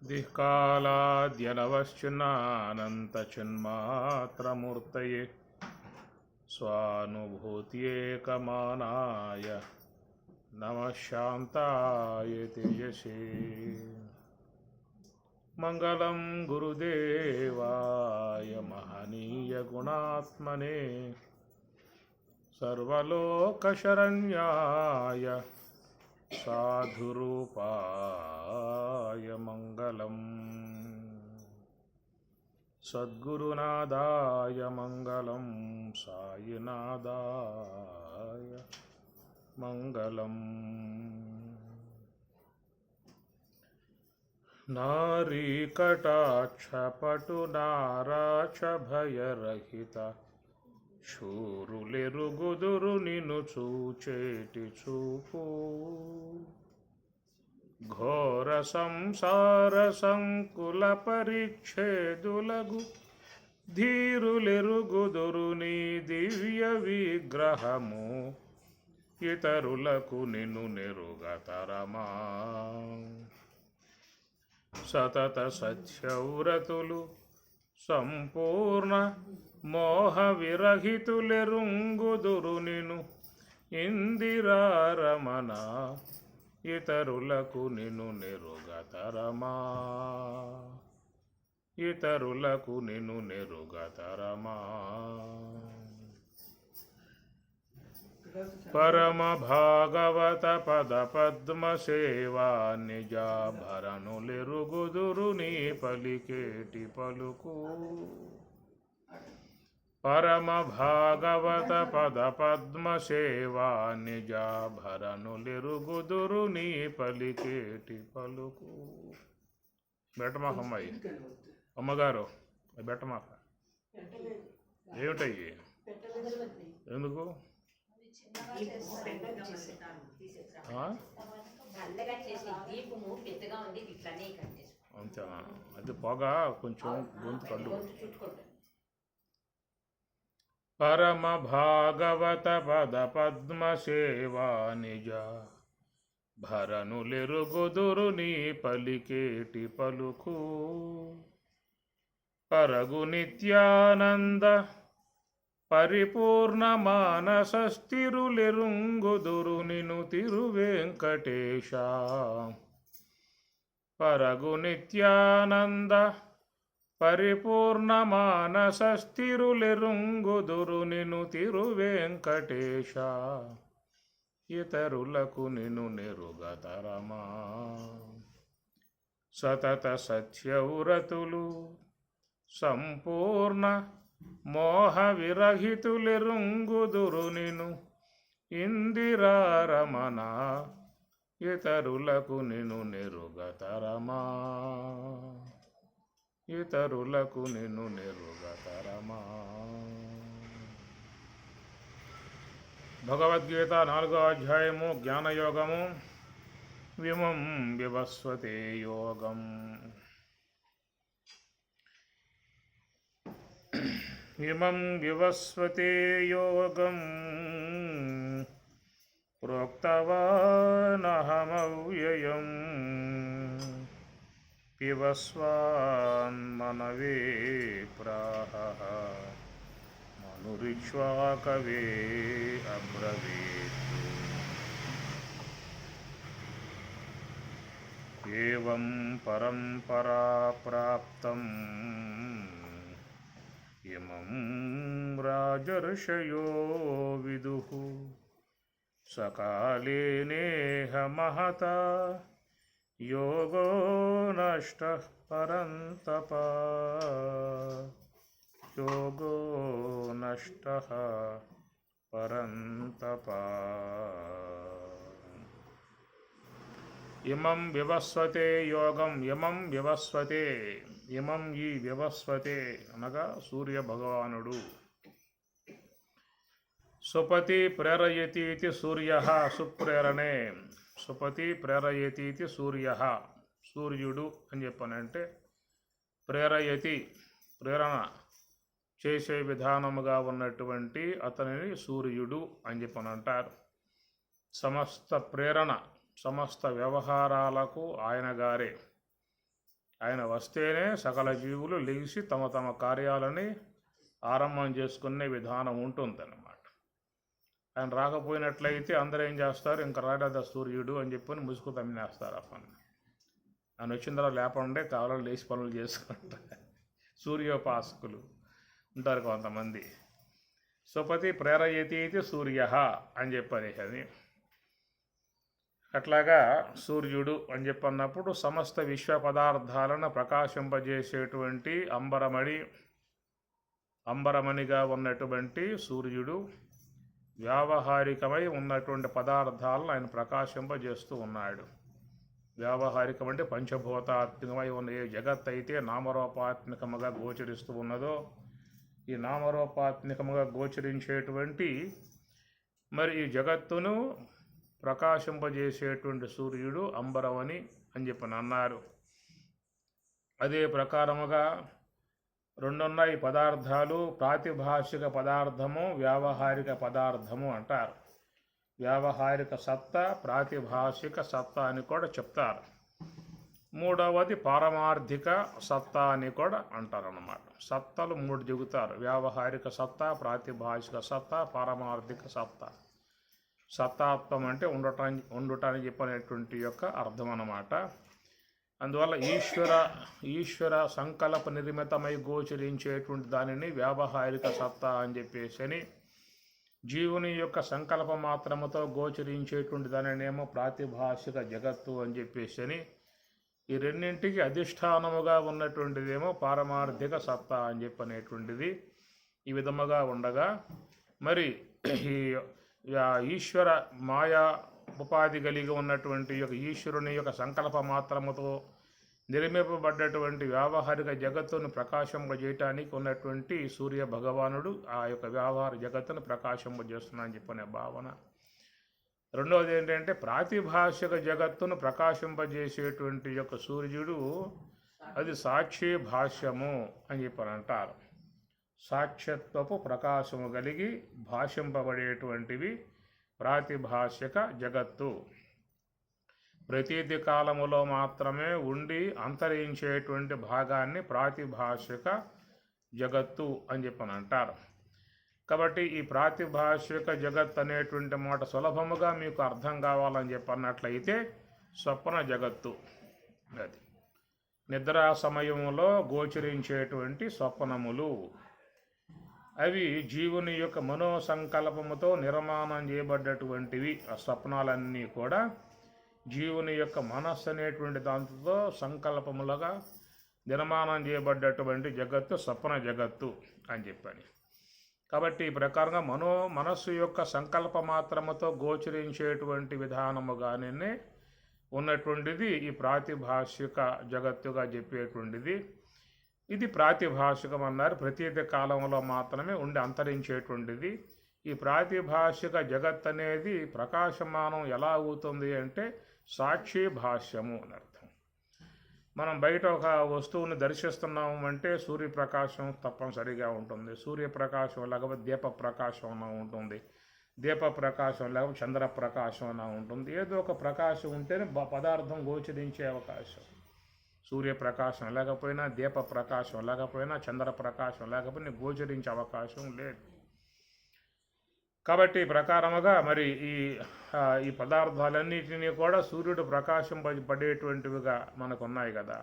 దిక్కాలాద్యనవశ్చిన్నానంతచిన్మాత్రమూర్తయే స్వానుభూత్యేకమానాయ నమః శాంతాయ తేజసే. మంగళం గురుదేవాయ మహనీయ గుణాత్మనే సర్వలోకశరణ్యాయ సాధురూపాయ మంగళం. సద్గురునాథాయ మంగళం, సాయినాథాయ మంగళం. నారీకటాక్షపటునారాచభయరహిత శూరులెరుగుదురు నిన్ను చూచేటి చూపు. ఘోర సంసార సంకుల పరిచ్ఛేదులగు ధీరులెరుగుదురు నీ దివ్య విగ్రహము. ఇతరులకు నిన్ను నెరుగతరమా. సతత సత్యవ్రతులు సంపూర్ణ మోహ విరహితులెరుంగుదురు నిన్ను ఇందిరారమణ. ఇతరులకు నిన్ను నెరుగతరమా. ఇతరులకు నిన్ను నెరుగతరమా. పరమ భాగవత పద పద్మ సేవా నిజాభరణులెరుగుదురు నీ పలికేటి పలుకు. పరమ భాగవత పద పద్మ సేవా నిజాభరణులెరుగుదురు నీ పలికేటి పలుకు. బెట్టమాకమ్మాయి అమ్మగారు, బెట్టమాక ఏమిటయ్యి? ఎందుకు అంతేనా? అది పొగ కొంచెం గొంతు కళ్ళు. పరమ భాగవత పద పద్మ సేవా నిజ భరణులెరుగుదురు నీ పలికేటి పలుకు. పరగు నిత్యానంద పరిపూర్ణ మానస స్థిరులెరుంగుదురు నిన్ను తిరువెంకటేశ. పరగు నిత్యానంద పరిపూర్ణ మానస స్థిరులెరుంగుదురు నిన్ను తిరువెంకటేశ. ఇతరులకు నిన్ను నెరుగతరమా. సతత సత్యవ్రతులు సంపూర్ణ మోహ విరహితులెరుంగుదురు నిన్ను ఇందిరారమణ. ఇతరులకు నిన్ను నెరుగతరమా. ఇతరులకు నిన్ను నెరుగతరమా. భగవద్గీత 4వ అధ్యాయము జ్ఞానయోగము. విమం వివస్వతే యోగం. ఇమం వివస్వతే యోగం ప్రోక్తవానహమవ్యయం. పిబస్వాన్మనవే ప్రాహ మనురిక్ష్వాకవే అబ్రవీత్. ఏవం పరంపరా ప్రాప్తం ఇమం రాజర్షయో విదుః. సకాలే నేహ మహతా యోగో నష్టః పరంతప. యోగో నష్టః పరంతప. ఇమం వివస్వతే యోగం. ఇమం వివస్వతే. ఇమం ఈ వివస్వతే అనగా సూర్య భగవానుడు. సుపతి ప్రేరయతీతి సూర్య. సుప్రేరణే. సుపతి ప్రేరయతీతి సూర్య. సూర్యుడు అని చెప్పానంటే ప్రేరయతి ప్రేరణ చేసే విధానముగా ఉన్నటువంటి అతనిని సూర్యుడు అని చెప్పనంటారు. సమస్త ప్రేరణ సమస్త వ్యవహారాలకు ఆయన గారే. ఆయన వస్తేనే సకల జీవులు లేచి తమ తమ కార్యాలని ఆరంభం చేసుకునే విధానం ఉంటుందన్నమాట. ఆయన రాకపోయినట్లయితే అందరూ ఏం చేస్తారు, ఇంకా రాడా సూర్యుడు అని చెప్పని ముసుగు తమ్మినేస్తారు ఆ పని. ఆయన వచ్చిన తర్వాత లేపండే కావాలని లేచి పనులు చేసుకుంటారు. సూర్యోపాసకులు ఉంటారు కొంతమంది. స్వపతి ప్రేరయతి అయితే సూర్య అని చెప్పని అది. అట్లాగా సూర్యుడు అని చెప్పన్నప్పుడు సమస్త విశ్వ పదార్థాలను ప్రకాశింపజేసేటువంటి అంబరమణిగా ఉన్నటువంటి సూర్యుడు వ్యావహారికమై ఉన్నటువంటి పదార్థాలను ఆయన ప్రకాశింపజేస్తూ ఉన్నాడు. వ్యావహారికం అంటే పంచభూతాత్మకమై ఉన్న ఏ జగత్ అయితే నామరూపాత్మకముగా గోచరిస్తూ ఉన్నదో, ఈ నామరూపాత్మకముగా గోచరించేటువంటి మరి ఈ జగత్తును ప్రకాశింపజేసేటువంటి సూర్యుడు అంబరమణి అని చెప్పని అన్నారు. అదే ప్రకారముగా రెండున్నాయి పదార్థాలు, ప్రాతిభాషిక పదార్థము, వ్యావహారిక పదార్థము అంటారు. వ్యావహారిక సత్తా, ప్రాతిభాషిక సత్తా అని కూడా చెప్తారు. మూడవది పారమార్థిక సత్తా అని కూడా అంటారన్నమాట. సత్తలు మూడు చెబుతారు: వ్యావహారిక సత్తా, ప్రాతిభాషిక సత్తా, పారమార్థిక సత్తా. సత్తాత్వం అంటే ఉండుటానికి చెప్పనేటువంటి యొక్క అర్థం అన్నమాట. అందువల్ల ఈశ్వర సంకల్ప నిర్మితమై గోచరించేటువంటి దానిని వ్యావహారిక సత్తా అని చెప్పేసి, జీవుని యొక్క సంకల్ప మాత్రముతో గోచరించేటువంటి దానినేమో ప్రాతిభాషిక జగత్తు అని చెప్పేసి, ఈ రెండింటికి అధిష్టానముగా ఉన్నటువంటిదేమో పారమార్థిక సత్తా అని చెప్పనేటువంటిది. ఈ విధముగా ఉండగా మరి ఈ ఈశ్వర మాయా ఉపాధి కలిగి ఉన్నటువంటి యొక్క ఈశ్వరుని యొక్క సంకల్ప మాత్రముతో నిర్మింపబడ్డటువంటి వ్యావహారిక జగత్తును ప్రకాశింపజేయటానికి ఉన్నటువంటి సూర్య భగవానుడు ఆ యొక్క వ్యవహార జగత్తును ప్రకాశింపజేస్తున్నానని చెప్పనే భావన. రెండవది ఏంటంటే ప్రాతిభాషిక జగత్తును ప్రకాశింపజేసేటువంటి యొక్క సూర్యుడు అది సాక్షి భాష్యము అని చెప్పని అంటారు. సాక్ష్యత్వపు ప్రకాశము కలిగి భాషింపబడేటువంటివి ప్రాతిభాషిక జగత్తు. ప్రతీతి కాలములో మాత్రమే ఉండి అంతరించేటువంటి భాగాన్ని ప్రాతిభాషిక జగత్తు అని చెప్పని అంటారు. కాబట్టి ఈ ప్రాతిభాషిక జగత్ అనేటువంటి మాట సులభముగా మీకు అర్థం కావాలని చెప్పన్నట్లయితే స్వప్న జగత్తు, అది నిద్రా సమయంలో గోచరించేటువంటి స్వప్నములు, అవి జీవుని యొక్క మనోసంకల్పముతో నిర్మాణం చేయబడ్డటువంటివి. ఆ స్వప్నాలన్నీ కూడా జీవుని యొక్క మనస్సు అనేటువంటి దాంతో సంకల్పములుగా నిర్మాణం చేయబడ్డటువంటి జగత్తు స్వప్న జగత్తు అని చెప్పని. కాబట్టి ఈ ప్రకారంగా మనస్సు యొక్క సంకల్ప మాత్రముతో గోచరించేటువంటి విధానముగానే ఉన్నటువంటిది ఈ ప్రాతిభాషిక జగత్తుగా చెప్పేటువంటిది. ఇది ప్రాతిభాషికం అన్నారు. ప్రతీతి కాలంలో మాత్రమే ఉండి అంతరించేటువంటిది. ఈ ప్రాతిభాషిక జగత్ అనేది ప్రకాశమానం ఎలా అవుతుంది అంటే సాక్షి భాష్యము అని అర్థం. మనం బయట ఒక వస్తువుని దర్శిస్తున్నాము అంటే సూర్యప్రకాశం తప్పనిసరిగా ఉంటుంది. సూర్యప్రకాశం లేకపోతే దీప ప్రకాశం అలా ఉంటుంది. దీప ప్రకాశం లేకపోతే చంద్రప్రకాశం అలా ఉంటుంది. ఏదో ఒక ప్రకాశం ఉంటేనే పదార్థం గోచరించే అవకాశం. సూర్యప్రకాశం లేకపోయినా, దీప ప్రకాశం లేకపోయినా, చంద్రప్రకాశం లేకపోయినా గోచరించే అవకాశం లేదు. కాబట్టి ప్రకారముగా మరి ఈ పదార్థాలన్నిటినీ కూడా సూర్యుడు ప్రకాశింపబడేటువంటివిగా మనకు ఉన్నాయి కదా.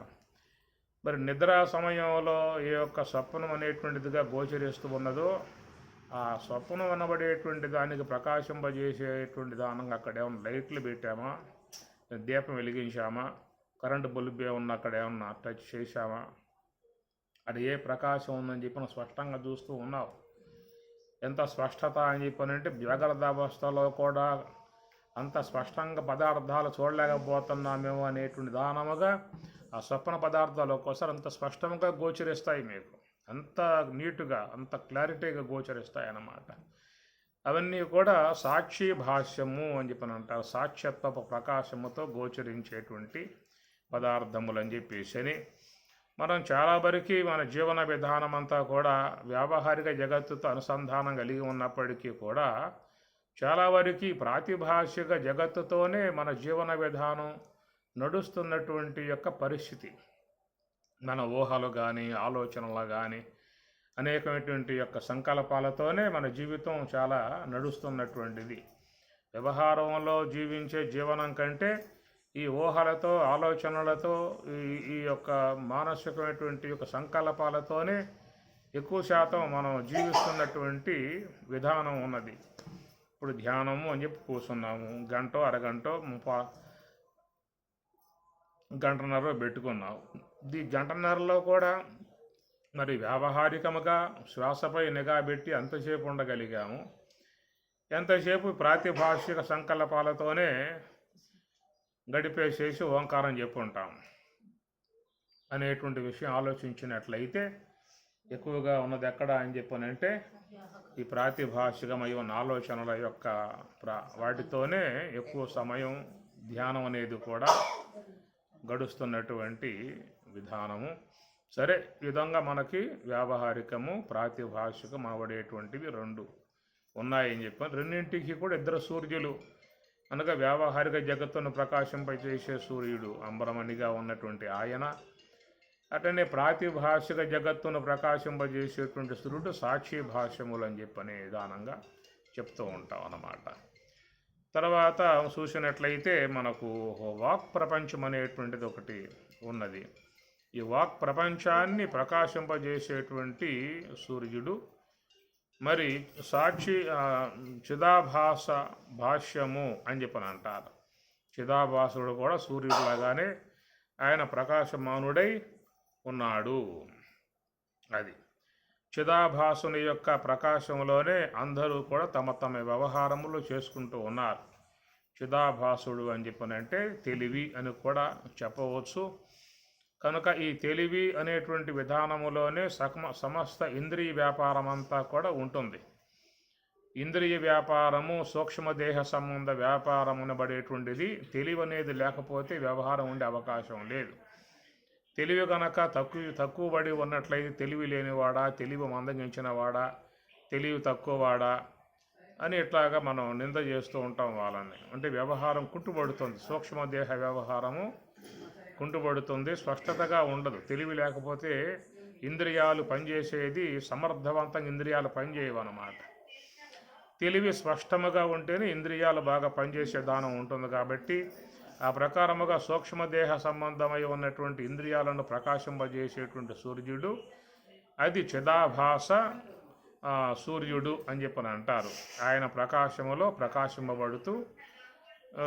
మరి నిద్రా సమయంలో ఏ యొక్క స్వప్నం అనేటువంటిదిగా గోచరిస్తూ ఉన్నదో, ఆ స్వప్నం అనబడేటువంటి దానికి ప్రకాశింపజేసేటువంటి దానంగా అక్కడ ఏమన్నా లైట్లు పెట్టామా, దీపం వెలిగించామా, కరెంటు బల్బు ఏమన్నా అక్కడ ఏమన్నా టచ్ చేశామా, అది ఏ ప్రకాశం ఉందని చెప్పి స్పష్టంగా చూస్తూ ఉన్నావు. ఎంత స్పష్టత అని చెప్పనంటే జాగ్రత్త అవస్థలో కూడా అంత స్పష్టంగా పదార్థాలు చూడలేకపోతున్నామేమో అనేటువంటి దానముగా ఆ స్వప్న పదార్థాలు ఒక్కోసారి అంత స్పష్టంగా గోచరిస్తాయి. మీకు అంత నీటుగా, అంత క్లారిటీగా గోచరిస్తాయి అన్నమాట. అవన్నీ కూడా సాక్షి భాష్యము అని చెప్పని అంటారు. సాక్ష్యత్వ ప్రకాశముతో గోచరించేటువంటి పదార్థములు అని చెప్పేసి మనం చాలా వరకు మన జీవన విధానం అంతా కూడా వ్యావహారిక జగత్తుతో అనుసంధానం కలిగి ఉన్నప్పటికీ కూడా చాలా వరకు ప్రాతిభాషిక జగత్తుతోనే మన జీవన విధానం నడుస్తున్నటువంటి యొక్క పరిస్థితి. మన ఊహలు కానీ ఆలోచనలు కానీ అనేకమైనటువంటి యొక్క సంకల్పాలతోనే మన జీవితం చాలా నడుస్తున్నటువంటిది. వ్యవహారంలో జీవించే జీవనం కంటే ఈ ఊహలతో ఆలోచనలతో ఈ ఈ యొక్క మానసికమైనటువంటి యొక్క సంకల్పాలతోనే ఎక్కువ శాతం మనం జీవిస్తున్నటువంటి విధానం ఉన్నది. ఇప్పుడు ధ్యానము అని చెప్పి కూర్చున్నాము, గంటో అరగంటో గంటన్నర పెట్టుకున్నాము. ఈ గంటన్నరలో కూడా మరి వ్యావహారికముగా శ్వాసపై నిఘా పెట్టి ఎంతసేపు ఉండగలిగాము, ఎంతసేపు ప్రాతిభాషిక సంకల్పాలతోనే గడిపేసేసి ఓంకారం చెప్పుంటాం అనేటువంటి విషయం ఆలోచించినట్లయితే ఎక్కువగా ఉన్నది ఎక్కడ అని చెప్పనంటే ఈ ప్రాతిభాషికమైన ఆలోచనల యొక్క వాటితోనే ఎక్కువ సమయం ధ్యానం అనేది కూడా గడుస్తున్నటువంటి విధానము. సరే, ఈ విధంగా మనకి వ్యావహారికము ప్రాతిభాషికం అవడేటువంటివి రెండు ఉన్నాయని చెప్పాను. రెండింటికి కూడా ఇద్దరు సూర్యులు అనగా వ్యావహారిక జగత్తును ప్రకాశింపజేసే సూర్యుడు అంబరమణిగా ఉన్నటువంటి ఆయన, అట్లనే ప్రాతిభాషిక జగత్తును ప్రకాశింపజేసేటువంటి సూర్యుడు సాక్షి భాష్యములు అని చెప్పనే విధానంగా చెప్తూ ఉంటాం అన్నమాట. తర్వాత చూసినట్లయితే మనకు వాక్ ప్రపంచం అనేటువంటిది ఒకటి ఉన్నది. ఈ వాక్ ప్రపంచాన్ని ప్రకాశింపజేసేటువంటి సూర్యుడు మరి సాక్షి చిదాభాస భాష్యము అని చెప్పని అంటారు. చిదాభాసుడు కూడా సూర్యుడిలాగానే ఆయన ప్రకాశమానుడై ఉన్నాడు. అది చిదాభాసుని యొక్క ప్రకాశంలోనే అందరూ కూడా తమ తమ వ్యవహారములు చేసుకుంటూ ఉన్నారు. చిదాభాసుడు అని చెప్పనంటే తెలివి అని కూడా చెప్పవచ్చు. కనుక ఈ తెలివి అనేటువంటి విధానములోనే సమస్త ఇంద్రియ వ్యాపారం అంతా కూడా ఉంటుంది. ఇంద్రియ వ్యాపారము సూక్ష్మదేహ సంబంధ వ్యాపారం అనబడేటువంటిది తెలివి అనేది లేకపోతే వ్యవహారం ఉండే అవకాశం లేదు. తెలివి కనుక తక్కువ పడి ఉన్నట్లయితే తెలివి లేనివాడా, తెలివి మందగించిన వాడా, తెలివి తక్కువవాడా అని ఇట్లాగా మనం నింద చేస్తూ ఉంటాం వాళ్ళని. అంటే వ్యవహారం కుంటుపడుతుంది, సూక్ష్మదేహ వ్యవహారము కుంటుపడుతుంది, స్పష్టతగా ఉండదు. తెలివి లేకపోతే ఇంద్రియాలు పనిచేసేది సమర్థవంతంగా ఇంద్రియాలు పనిచేయవన్నమాట. తెలివి స్పష్టముగా ఉంటేనే ఇంద్రియాలు బాగా పనిచేసే దానం ఉంటుంది. కాబట్టి ఆ ప్రకారముగా సూక్ష్మదేహ సంబంధమై ఉన్నటువంటి ఇంద్రియాలను ప్రకాశింపజేసేటువంటి సూర్యుడు అది చిదాభాస సూర్యుడు అని చెప్పని అంటారు. ఆయన ప్రకాశములో ప్రకాశింపబడుతూ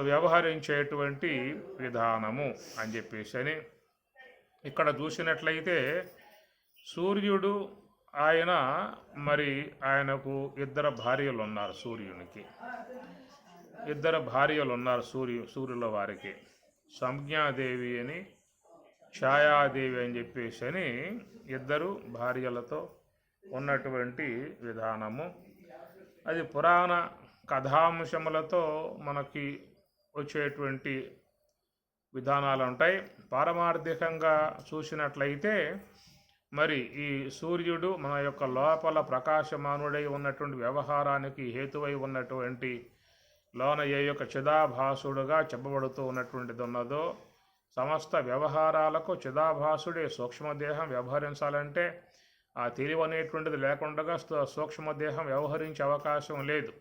వ్యవహరించేటువంటి విధానము అని చెప్పేసి అని ఇక్కడ చూసినట్లయితే సూర్యుడు ఆయన మరి ఆయనకు ఇద్దరు భార్యలు ఉన్నారు. సూర్యునికి ఇద్దరు భార్యలు ఉన్నారు. సూర్యుల వారికి సంజ్ఞాదేవి అని ఛాయాదేవి అని చెప్పేసి అని ఇద్దరు భార్యలతో ఉన్నటువంటి విధానము. అది పురాణ కథాంశములతో మనకి వచ్చేటువంటి విధానాలు ఉంటాయి. పారమార్థికంగా చూసినట్లయితే మరి ఈ సూర్యుడు మన యొక్క లోపల ప్రకాశమానుడై ఉన్నటువంటి వ్యవహారానికి హేతువై ఉన్నటువంటి లోన ఏ యొక్క చిదాభాసుడుగా చెప్పబడుతూ ఉన్నటువంటిది ఉన్నదో సమస్త వ్యవహారాలకు చిదాభాసుడే సూక్ష్మదేహం వ్యవహరించాలంటే ఆ తెలివి అనేటువంటిది లేకుండా సూక్ష్మదేహం వ్యవహరించే అవకాశం లేదు.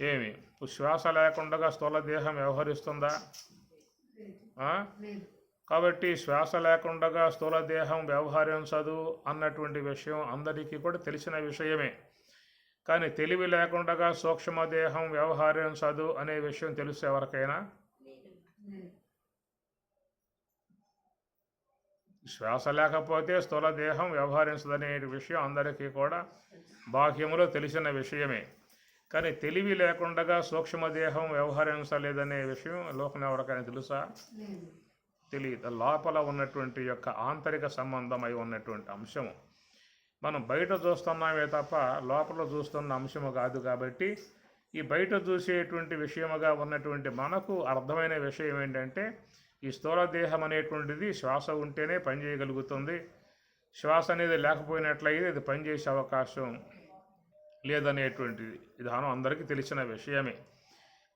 ఏమి శ్వాస లేకుండా స్థూలదేహం వ్యవహరిస్తుందా? కాబట్టి శ్వాస లేకుండా స్థూలదేహం వ్యవహరించదు అన్నటువంటి విషయం అందరికీ కూడా తెలిసిన విషయమే. కానీ తెలివి లేకుండా సూక్ష్మదేహం వ్యవహరించదు అనే విషయం తెలుసు ఎవరికైనా? శ్వాస లేకపోతే స్థూలదేహం వ్యవహరించదనే విషయం అందరికీ కూడా బాహ్యములో తెలిసిన విషయమే. కానీ తెలివి లేకుండా సూక్ష్మదేహం వ్యవహరించలేదనే విషయం లోకం ఎవరికైనా తెలుసా? తెలియదు. లోపల ఉన్నటువంటి యొక్క ఆంతరిక సంబంధమై ఉన్నటువంటి అంశము మనం బయట చూస్తున్నామే తప్ప లోపల చూస్తున్న అంశము కాదు. కాబట్టి ఈ బయట చూసేటువంటి విషయముగా ఉన్నటువంటి మనకు అర్థమైన విషయం ఏంటంటే ఈ స్థూలదేహం అనేటువంటిది శ్వాస ఉంటేనే పనిచేయగలుగుతుంది. శ్వాస అనేది లేకపోయినట్లయితే ఇది పనిచేసే అవకాశం లేదనేటువంటి విధానం అందరికీ తెలిసిన విషయమే.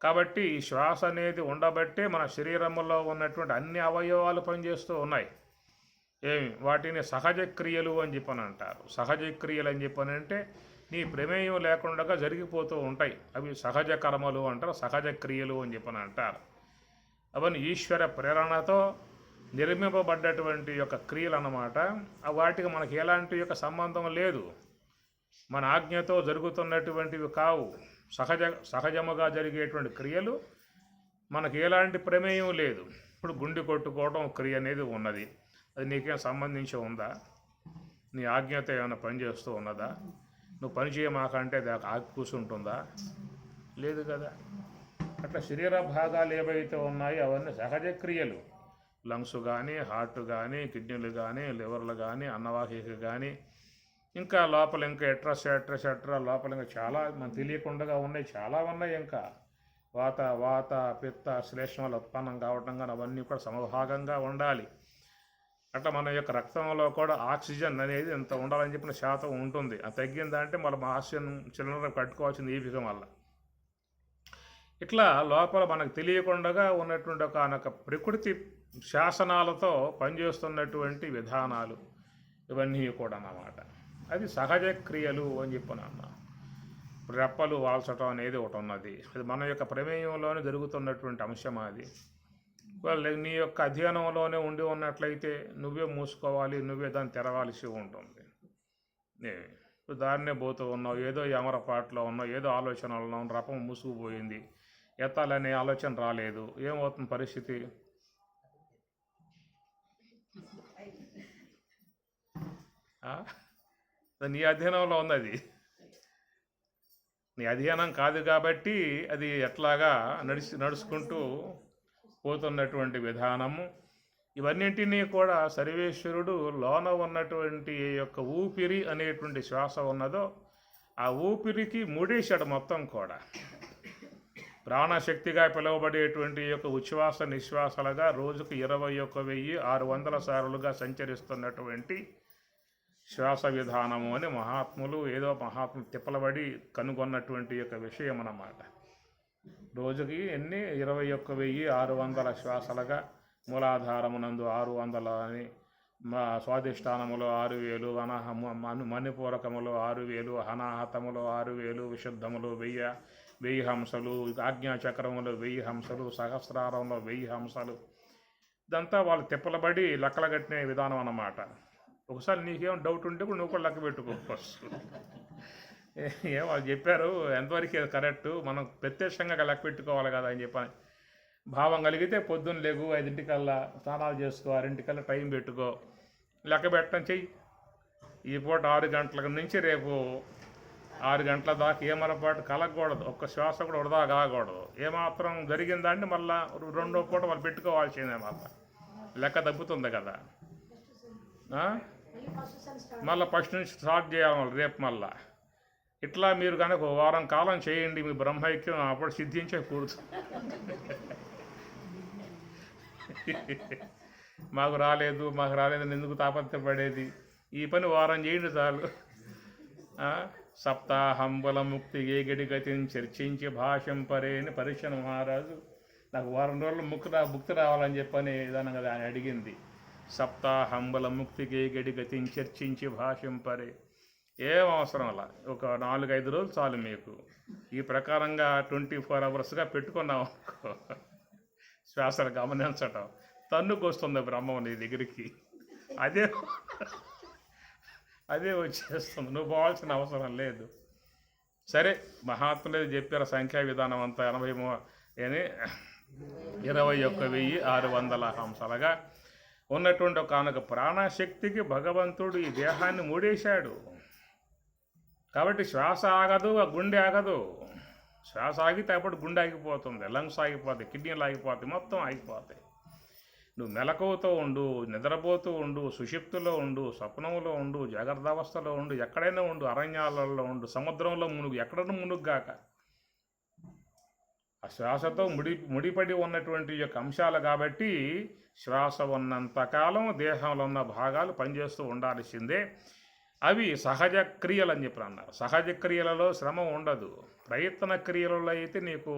కాబట్టి ఈ శ్వాస అనేది ఉండబట్టే మన శరీరంలో ఉన్నటువంటి అన్ని అవయవాలు పనిచేస్తూ ఉన్నాయి. వాటిని సహజ క్రియలు అని చెప్పని అంటారు. సహజ క్రియలు అని చెప్పని అంటే నీ ప్రమేయం లేకుండా జరిగిపోతూ ఉంటాయి. అవి సహజ కర్మలు అంటారు, సహజ క్రియలు అని చెప్పని అంటారు. అవన్నీ ఈశ్వర ప్రేరణతో నిర్మింపబడ్డటువంటి యొక్క క్రియలు అన్నమాట. వాటికి మనకి ఎలాంటి యొక్క సంబంధం లేదు, మన ఆజ్ఞతో జరుగుతున్నటువంటివి కావు. సహజముగా జరిగేటువంటి క్రియలు మనకి ఎలాంటి ప్రమేయం లేదు. ఇప్పుడు గుండె కొట్టుకోవడం క్రియ అనేది ఉన్నది, అది నీకేం సంబంధించి ఉందా? నీ ఆజ్ఞత ఏమైనా పనిచేస్తూ ఉన్నదా? నువ్వు పని చేయమాకంటే దాకా ఆగి కూర్చుంటుందా? లేదు కదా. అట్లా శరీర భాగాలు ఏవైతే ఉన్నాయో అవన్నీ సహజ క్రియలు. లంగ్స్ కానీ, హార్ట్ కానీ, కిడ్నీలు కానీ, లివర్లు కానీ, అన్నవాహిక కానీ, ఇంకా లోపల ఇంకా ఎట్రా లోపల ఇంకా చాలా మనకు తెలియకుండా ఉన్నాయి, చాలా ఉన్నాయి. ఇంకా వాత పిత్త శ్లేష్మాలు ఉత్పన్నం కావటం కానీ అవన్నీ కూడా సమభాగంగా ఉండాలి. అట్లా మన యొక్క రక్తంలో కూడా ఆక్సిజన్ అనేది ఎంత ఉండాలని చెప్పిన శాతం ఉంటుంది. అది తగ్గిందంటే మనం ఆక్సిజన్ సిలిండర్ కట్టుకోవాల్సింది ఈ విధం వల్ల. ఇట్లా లోపల మనకు తెలియకుండా ఉన్నటువంటి ఒక ప్రకృతి శాసనాలతో పనిచేస్తున్నటువంటి విధానాలు ఇవన్నీ కూడా అన్నమాట. అది సహజ క్రియలు అని చెప్పిన రెప్పలు వాల్చటం అనేది ఒకటి ఉన్నది. అది మన యొక్క ప్రమేయంలోనే జరుగుతున్నటువంటి అంశం. అది నీ యొక్క అధ్యయనంలోనే ఉండి ఉన్నట్లయితే నువ్వే మూసుకోవాలి, నువ్వే దాన్ని తెరవాల్సి ఉంటుంది. దాన్నే పోతూ ఉన్నావు, ఏదో యమరపాట్లో ఉన్నావు, ఏదో ఆలోచనలు ఉన్నావు, రపం మూసుకుపోయింది, ఎత్తాలనే ఆలోచన రాలేదు. ఏమవుతుంది పరిస్థితి? నీ అధ్యయనంలో ఉంది, అది నీ అధ్యయనం కాదు కాబట్టి అది ఎట్లాగా నడుచుకుంటూ పోతున్నటువంటి విధానము. ఇవన్నింటినీ కూడా సర్వేశ్వరుడు లోన ఉన్నటువంటి యొక్క ఊపిరి అనేటువంటి శ్వాస ఉన్నదో ఆ ఊపిరికి ముడేశాడు మొత్తం కూడా. ప్రాణశక్తిగా పిలువబడేటువంటి యొక్క ఉచ్ఛ్వాస నిశ్వాసలుగా రోజుకు 21,600 సార్లుగా సంచరిస్తున్నటువంటి శ్వాస విధానము అని మహాత్ములు మహాత్ములు తిప్పలబడి కనుగొన్నటువంటి యొక్క విషయం అన్నమాట. రోజుకి 21,600 శ్వాసలుగా మూలాధారమునందు 600 అని, స్వాధిష్టానములో 6,000, మణిపూరకములో 6,000, అనాహతములో 6,000, విశుద్ధములు 1000 హంసలు, ఆజ్ఞాచక్రములో 1000 హంసలు, సహస్రారంలో 1000 హంసలు. ఇదంతా వాళ్ళు తిప్పలబడి లెక్కలు కట్టిన విధానం అన్నమాట. ఒకసారి నీకేం డౌట్ ఉంటే కూడా నువ్వు కూడా లెక్క పెట్టుకోవచ్చు. ఏం వాళ్ళు చెప్పారు, ఎంతవరకు కరెక్టు, మనం ప్రత్యక్షంగా లెక్క పెట్టుకోవాలి కదా అని చెప్పని భావం కలిగితే పొద్దున్న లేగు 5 స్నానాలు చేసుకో, 6 టైం పెట్టుకో, లెక్క పెట్టడం చెయ్యి. ఈ పూట 6 గంటల నుంచి రేపు 6 గంటల దాకా ఏమరపాటు కలగకూడదు, ఒక్క శ్వాస కూడా వృధా కాకూడదు. ఏమాత్రం జరిగిందంటే మళ్ళీ 2వ పూట వాళ్ళు పెట్టుకోవాల్సిందే, మళ్ళీ లెక్క తగ్గుతుంది కదా. మళ్ళీ ఫస్ట్ నుంచి స్టార్ట్ చేయాలి రేపు మళ్ళా. ఇట్లా మీరు కనుక వారం కాలం చేయండి, మీ బ్రహ్మైక్యం అప్పుడు సిద్ధించే కూర్చు. మాకు రాలేదని ఎందుకు తాపత్రపడేది? ఈ పని వారం చేయండి చాలు. సప్తాహంబల ముక్తి ఏ గడిగతిని చర్చించి భాషంపరే అని పరీక్షణ మహారాజు నాకు వారం రోజులు ముక్తి రావాలని చెప్పని విధానం కదా ఆయన అడిగింది. సప్తాహంబల ముక్తికి గడిగతిని చర్చించి భాషంపరే. ఏం అవసరం అలా, ఒక 4-5 రోజులు చాలు మీకు. ఈ ప్రకారంగా 24 అవర్స్గా పెట్టుకున్నాం శ్వాసను గమనించటం, తన్నుకు వస్తుంది బ్రహ్మం నీ దగ్గరికి. అదే వచ్చేస్తుంది, నువ్వు పోవాల్సిన అవసరం లేదు. సరే, మహాత్ములు చెప్పారు సంఖ్యా విధానం అంతా 21,600 హంసలుగా ఉన్నటువంటి ఒక ప్రాణశక్తికి భగవంతుడు ఈ దేహాన్ని మూడేశాడు. కాబట్టి శ్వాస ఆగదు, ఆ గుండె ఆగదు. శ్వాస ఆగితే అప్పుడు గుండె ఆగిపోతుంది, లంగ్స్ ఆగిపోతాయి, కిడ్నీలు ఆగిపోతాయి, మొత్తం ఆగిపోతాయి. నువ్వు మెలకువతో ఉండు, నిద్రపోతూ ఉండు, సుషిప్తులో ఉండు, స్వప్నంలో ఉండు, జాగ్రత్త అవస్థలో ఉండు, ఎక్కడైనా ఉండు, అరణ్యాలలో ఉండు, సముద్రంలో మునుగు, ఎక్కడైనా మునుగుగాక. ఆ శ్వాసతో ముడిపడి ఉన్నటువంటి యొక్క అంశాలు కాబట్టి శ్వాస ఉన్నంతకాలం దేహంలో ఉన్న భాగాలు పనిచేస్తూ ఉండాల్సిందే. అవి సహజ క్రియలు అని చెప్పి అన్నారు. సహజ క్రియలలో శ్రమ ఉండదు. ప్రయత్న క్రియలలో అయితే నీకు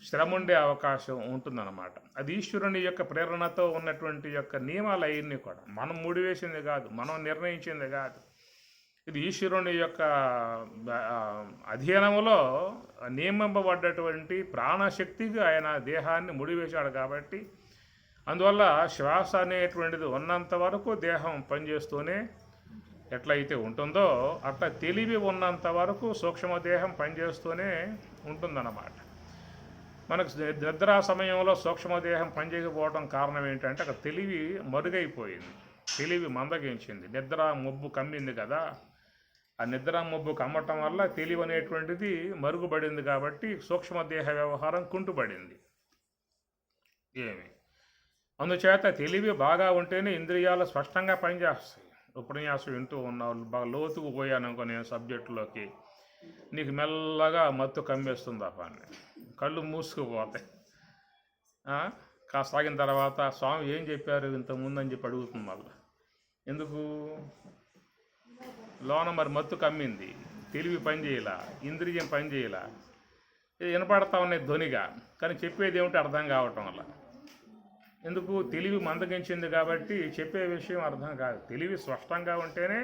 శ్రమ ఉండే అవకాశం ఉంటుందన్నమాట. అది ఈశ్వరుని యొక్క ప్రేరణతో ఉన్నటువంటి యొక్క నియమాలు అవన్నీ కూడా మనం ముడివేసింది కాదు, మనం నిర్ణయించింది కాదు. ఇది ఈశ్వరుని యొక్క అధీనంలో నియమింపబడ్డటువంటి ప్రాణశక్తికి ఆయన దేహాన్ని ముడివేశాడు కాబట్టి, అందువల్ల శ్వాస అనేటువంటిది ఉన్నంత వరకు దేహం పనిచేస్తూనే ఎట్లయితే ఉంటుందో అట్లా తెలివి ఉన్నంత వరకు సూక్ష్మదేహం పనిచేస్తూనే ఉంటుందన్నమాట. మనకు నిద్రా సమయంలో సూక్ష్మదేహం పనిచేయకపోవడం కారణం ఏంటంటే అక్కడ తెలివి మరుగైపోయింది, తెలివి మందగించింది, నిద్ర మబ్బు కమ్మింది కదా. ఆ నిద్ర మబ్బు కమ్మటం వల్ల తెలివి అనేటువంటిది మరుగుపడింది కాబట్టి సూక్ష్మదేహ వ్యవహారం కుంటుపడింది. అందుచేత తెలివి బాగా ఉంటేనే ఇంద్రియాలు స్పష్టంగా పనిచేస్తాయి. ఉపన్యాసం వింటూ ఉన్న బాగా లోతుకు పోయాను అనుకో నేను సబ్జెక్టులోకి, నీకు మెల్లగా మత్తు కమ్మేస్తుంది ఆ పని, కళ్ళు మూసుకుపోతాయి. కాస్త ఆగిన తర్వాత స్వామి ఏం చెప్పారు ఇంతకుముందు అని చెప్పి అడుగుతుంది మళ్ళీ. ఎందుకు? లోన మరి మత్తు కమ్మింది, తెలివి పని చేయాల, ఇంద్రియం పని చేయాల, ఇది వినపడతా ఉన్నాయి ధ్వనిగా, కానీ చెప్పేది ఏమిటి అర్థం కావటం వల్ల. ఎందుకు? తెలివి మందగించింది కాబట్టి చెప్పే విషయం అర్థం కాదు. తెలివి స్పష్టంగా ఉంటేనే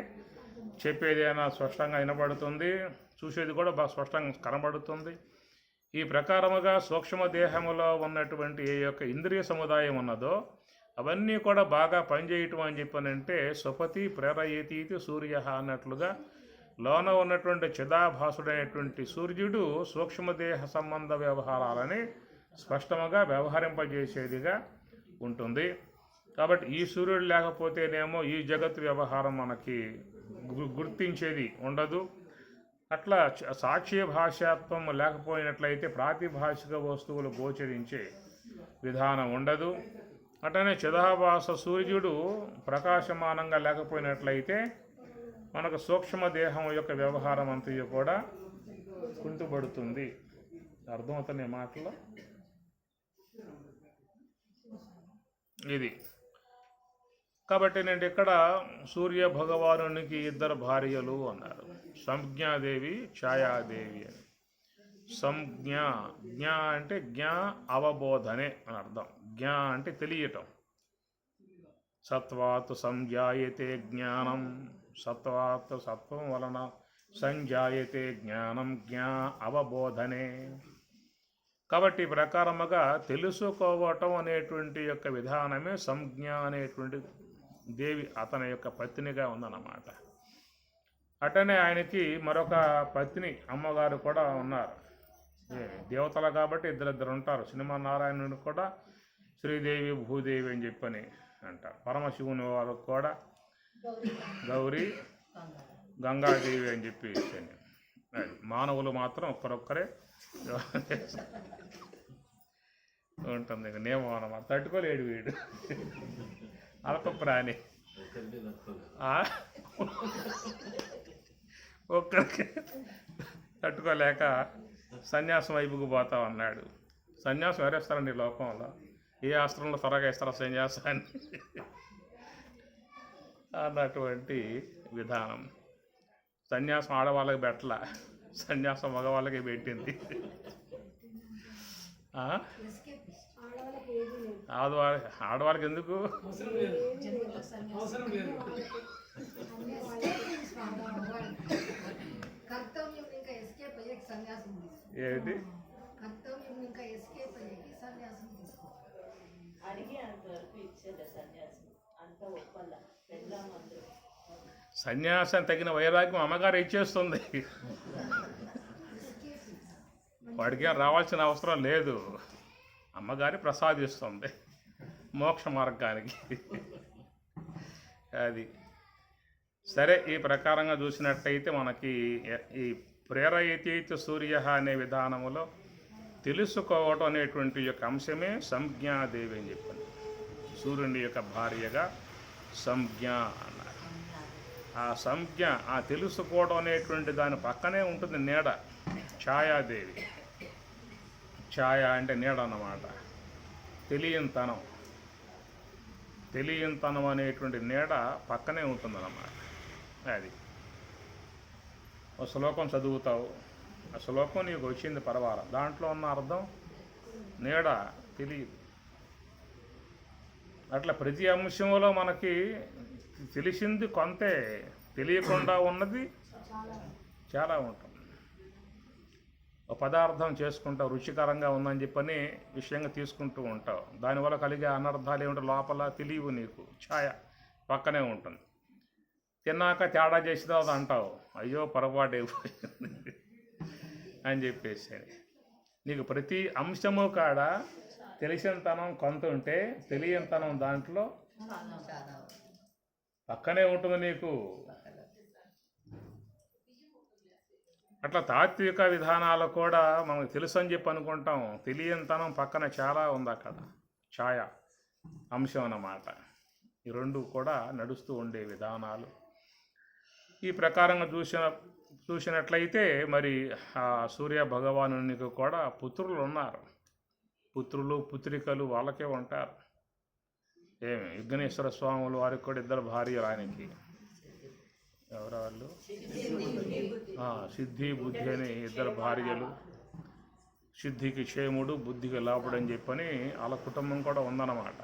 చెప్పేదైనా స్పష్టంగా వినపడుతుంది, చూసేది కూడా బాగా స్పష్టంగా కనబడుతుంది. ఈ ప్రకారముగా సూక్ష్మదేహములో ఉన్నటువంటి ఏ యొక్క ఇంద్రియ సముదాయం ఉన్నదో అవన్నీ కూడా బాగా పనిచేయటం అని చెప్పనంటే సుపతి ప్రేరయేతీతి సూర్య అన్నట్లుగా లోన ఉన్నటువంటి చిదాభాసుడైనటువంటి సూర్యుడు సూక్ష్మదేహ సంబంధ వ్యవహారాలని స్పష్టముగా వ్యవహరింపజేసేదిగా ఉంటుంది. కాబట్టి ఈ సూర్యుడు లేకపోతేనేమో ఈ జగత్ వ్యవహారం మనకి గుర్తించేది ఉండదు. అట్లా సాక్ష్య భాషాత్వం లేకపోయినట్లయితే ప్రాతిభాషిక వస్తువులు గోచరించే విధానం ఉండదు. అట్లనే చిదాభాస సూర్యుడు ప్రకాశమానంగా లేకపోయినట్లయితే మనకు సూక్ష్మదేహం యొక్క వ్యవహారం అంతయు కూడా కుంటుపడుతుంది. అర్థమవుతుంది మాటలో ఇది. కాబట్టి నేను ఇక్కడ సూర్య భగవానునికి ఇద్దరు భార్యలు అన్నారు, సంజ్ఞాదేవి ఛాయాదేవి అని. సంజ్ఞ, జ్ఞ అంటే జ్ఞా అవబోధనే అని అర్థం. జ్ఞ అంటే తెలియటం. సత్వాత్ సంజాయతే జ్ఞానం, సత్వాత్ సత్వం వలన సంజాయతే జ్ఞానం, జ్ఞా అవబోధనే. కాబట్టి ప్రకారముగా తెలుసుకోవటం అనేటువంటి యొక్క విధానమే సంజ్ఞ అనేటువంటి దేవి అతని యొక్క పత్నిగా ఉందన్నమాట. అటనే ఆయనకి మరొక పత్ని అమ్మగారు కూడా ఉన్నారు. దేవతలు కాబట్టి ఇద్దరిద్దరు ఉంటారు. సినిమా నారాయణుడు కూడా శ్రీదేవి భూదేవి అని చెప్పని అంటారు. పరమశివుని వారు కూడా గౌరీ గంగాదేవి అని చెప్పి మానవులు మాత్రం ఒక్కరొక్కరే ఉంటుంది. ఇక నియమం అన్నమాట, తట్టుకోలేడు వీడు, అల్ప ప్రాణి. ఒక్కరికి తట్టుకోలేక సన్యాసం వైపుకు పోతా ఉన్నాడు. సన్యాసం ఎవరేస్తారండి లోకంలో? ఏ ఆశ్రమంలో త్వరగా ఇస్తారా సన్యాసాన్ని అన్నటువంటి విధానం. సన్యాసం ఆడవాళ్ళకి పెట్టల, సన్యాసం మగవాళ్ళకి పెట్టింది. ఆడవాళ్ళకి ఎందుకు? ఏంటి సన్యాసం తగిన వైరాగ్యం అమ్మగారు ఇచ్చేస్తుంది. వాడికి రావాల్సిన అవసరం లేదు, అమ్మగారి ప్రసాదిస్తుంది మోక్ష మార్గానికి. అది సరే. ఈ ప్రకారంగా చూసినట్టయితే మనకి ఈ ప్రేరయతీతి సూర్య అనే విధానములో తెలుసుకోవటం అనేటువంటి యొక్క అంశమే సంజ్ఞాదేవి అని చెప్పండి. సూర్యుని యొక్క భార్యగా సంజ్ఞ అన్నారు. ఆ సంజ్ఞ, ఆ తెలుసుకోవడం అనేటువంటి దాని పక్కనే ఉంటుంది నీడ, ఛాయాదేవి. ఛాయ అంటే నీడ అన్నమాట. తెలియంతనం, తెలియంతనం అనేటువంటి నీడ పక్కనే ఉంటుందన్నమాట. అది ఒక శ్లోకం చదువుతావు, ఆ శ్లోకం నీకు వచ్చింది పర్వాలా, దాంట్లో ఉన్న అర్థం నీడ తెలియదు. అట్లా ప్రతి అంశంలో మనకి తెలిసింది కొంతే, తెలియకుండా ఉన్నది చాలా ఉంటుంది. ఒక పదార్థం చేసుకుంటావు, రుచికరంగా ఉందని చెప్పని విషయంగా తీసుకుంటూ ఉంటావు. దానివల్ల కలిగే అనర్థాలు ఏమిటో లోపల తెలియవు, నీకు ఛాయ పక్కనే ఉంటుంది. తిన్నాక తేడా చేసినా అది అంటావు, అయ్యో పొరపాటు అయిపోయింది అని చెప్పేసి. నీకు ప్రతి అంశము కాడ తెలిసినతనం కొంత ఉంటే తెలియనితనం దాంట్లో పక్కనే ఉంటుంది నీకు. అట్లా తాత్విక విధానాలు కూడా మనకు తెలుసు అని చెప్పి అనుకుంటాం, తెలియనితనం పక్కన చాలా ఉంది అక్కడ, ఛాయ అంశం అన్నమాట. ఈ రెండు కూడా నడుస్తూ ఉండే విధానాలు. ఈ ప్రకారంగా చూసినట్లయితే మరి ఆ సూర్య భగవానునికి కూడా పుత్రులు ఉన్నారు. పుత్రులు పుత్రికలు వాళ్ళకే ఉంటారు. ఏమి విఘ్నేశ్వర స్వాములు వారికి కూడా ఇద్దరు భార్యలు ఆయనకి. ఎవరు వాళ్ళు? సిద్ధి బుద్ధి అని ఇద్దరు భార్యలు. సిద్ధికి క్షేముడు, బుద్ధికి లాభుడు అని చెప్పని వాళ్ళ కుటుంబం కూడా ఉందన్నమాట.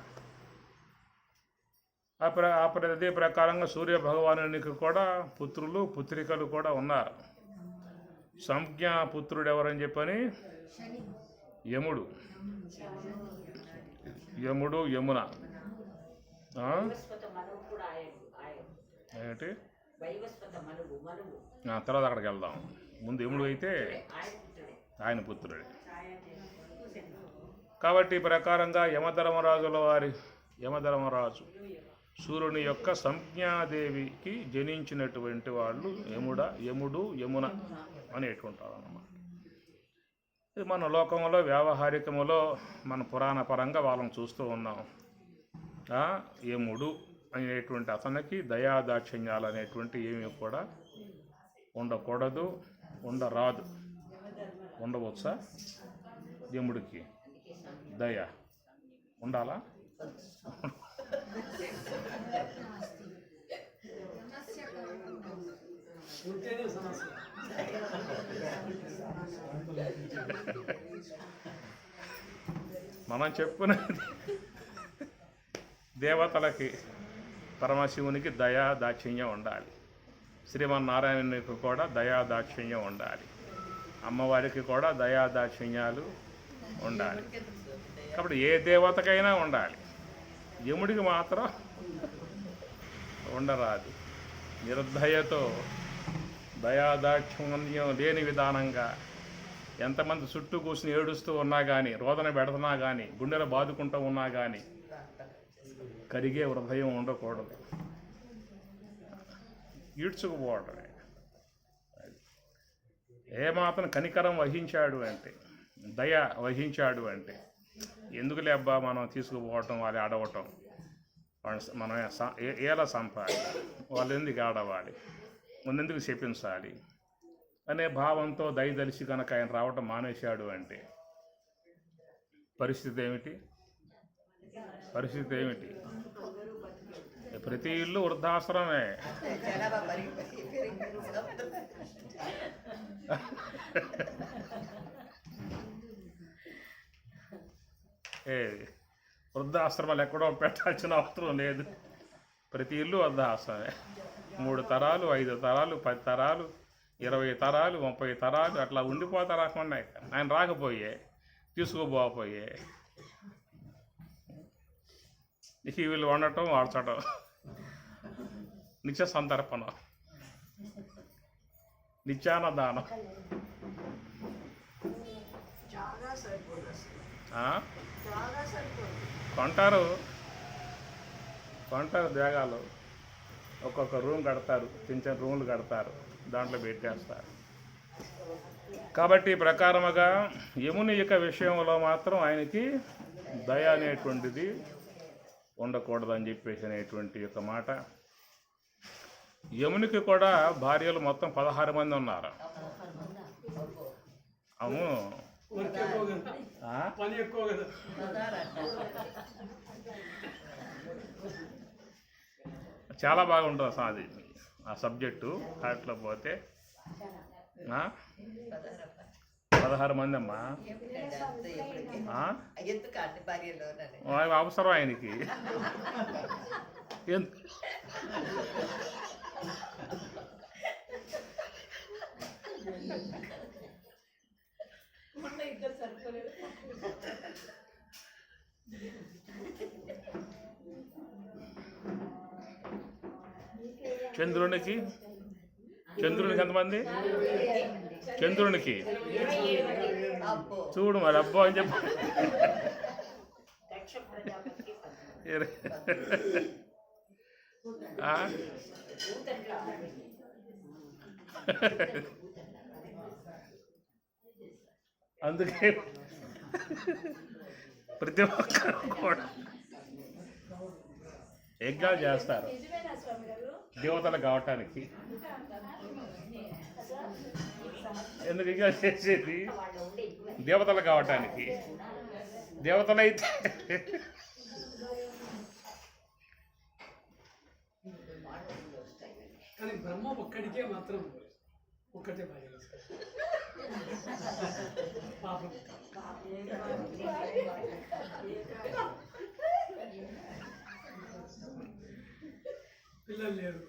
అదే ప్రకారంగా సూర్య భగవానునికి కూడా పుత్రులు పుత్రికలు కూడా ఉన్నారు. సంజ్ఞా పుత్రుడు ఎవరని చెప్పని యముడు, యమున. ఏంటి తర్వాత అక్కడికి వెళ్దాం. ముందు యముడు అయితే ఆయన పుత్రుడే. కాబట్టి ఈ ప్రకారంగా యమధర్మరాజు సూర్యుని యొక్క సంజ్ఞాదేవికి జనించినటువంటి వాళ్ళు యముడు యమున అనేటుంటారు అన్నమాట. ఇది మన లోకంలో వ్యావహారికములో మన పురాణ పరంగా వాళ్ళని చూస్తూ ఉన్నాం. యముడు అనేటువంటి అతనికి దయాదాక్షిణ్యాలు అనేటువంటి ఏమీ కూడా ఉండకూడదు, ఉండరాదు. ఉండవచ్చా? యముడికి దయ ఉండాలా? మనం చెప్పుకునేది దేవతలకి పరమశివునికి దయా దాక్షిణ్యం ఉండాలి, శ్రీమన్నారాయణునికి కూడా దయా దాక్షిణ్యం ఉండాలి, అమ్మవారికి కూడా దయా దాక్షిణ్యాలు ఉండాలి. కాబట్టి ఏ దేవతకైనా ఉండాలి, యముడికి మాత్రం ఉండరాదు. నిర్దయతో దయాదాక్షిణ్యం లేని విధానంగా ఎంతమంది చుట్టూ కూర్చుని ఏడుస్తూ ఉన్నా కానీ, రోదన పెడుతున్నా కానీ, గుండెలు బాదుకుంటూ ఉన్నా కానీ కరిగే హృదయం ఉండకూడదు, ఈడ్చుకుపోవడమే. ఏమాత్రం కనికరం వహించాడు అంటే, దయ వహించాడు అంటే, ఎందుకులే అబ్బా మనం తీసుకుపోవటం, వాళ్ళు ఆడవటం, మనం ఎలా సంపాలి, వాళ్ళు ఎందుకు ఆడవాలి, ముందెందుకు చెప్పించాలి అనే భావంతో దయదలిసి కనుక ఆయన రావటం మానేశాడు అంటే పరిస్థితి ఏమిటి? ప్రతి ఇల్లు వృద్ధాశ్రమే. వృద్ధాశ్రమాలు ఎక్కడో పెట్టాల్సిన అవసరం లేదు. ప్రతి ఇల్లు వృద్ధాశ్రమే. 3 తరాలు, 5 తరాలు, 10 తరాలు, 20 తరాలు, 30 తరాలు అట్లా ఉండిపోతారు. రాకుండా ఆయన రాకపోయే, తీసుకుపోకపోయే, వీళ్ళు వండటం, వాడ్చడం, నిత్య సంతర్పణ, నిత్యాన్నదానం. కొంటారు దేగాలు, ఒక్కొక్క రూమ్ కడతారు, చిన్న రూమ్లు కడతారు, దాంట్లో పెట్టేస్తారు. కాబట్టి ఈ ప్రకారముగా యముని యొక్క విషయంలో మాత్రం ఆయనకి దయ అనేటువంటిది ఉండకూడదని చెప్పేసి అనేటువంటి యొక్క మాట. యమునికి కూడా భార్యలు మొత్తం 16 మంది ఉన్నారు. అవును, చాలా బాగుంటుంది అసలు అది ఆ సబ్జెక్టు. అట్లా పోతే 16 మంది అమ్మా. అవసరం ఆయనకి. చంద్రునికి ఎంతమంది? చంద్రునికి చూడు మరి అబ్బో అని చెప్పి అందుకే ప్రతి ఒక్కరు కూడా యజ్ఞాలు చేస్తారు దేవతలు కావటానికి. ఎందుకు యజ్ఞాలు చేసేది? దేవతలు కావటానికి. దేవతలైతే కానీ బ్రహ్మ ఒక్కడికే మాత్రం ఒక్కటే భార్య పాపం. పిల్లలు లేరు.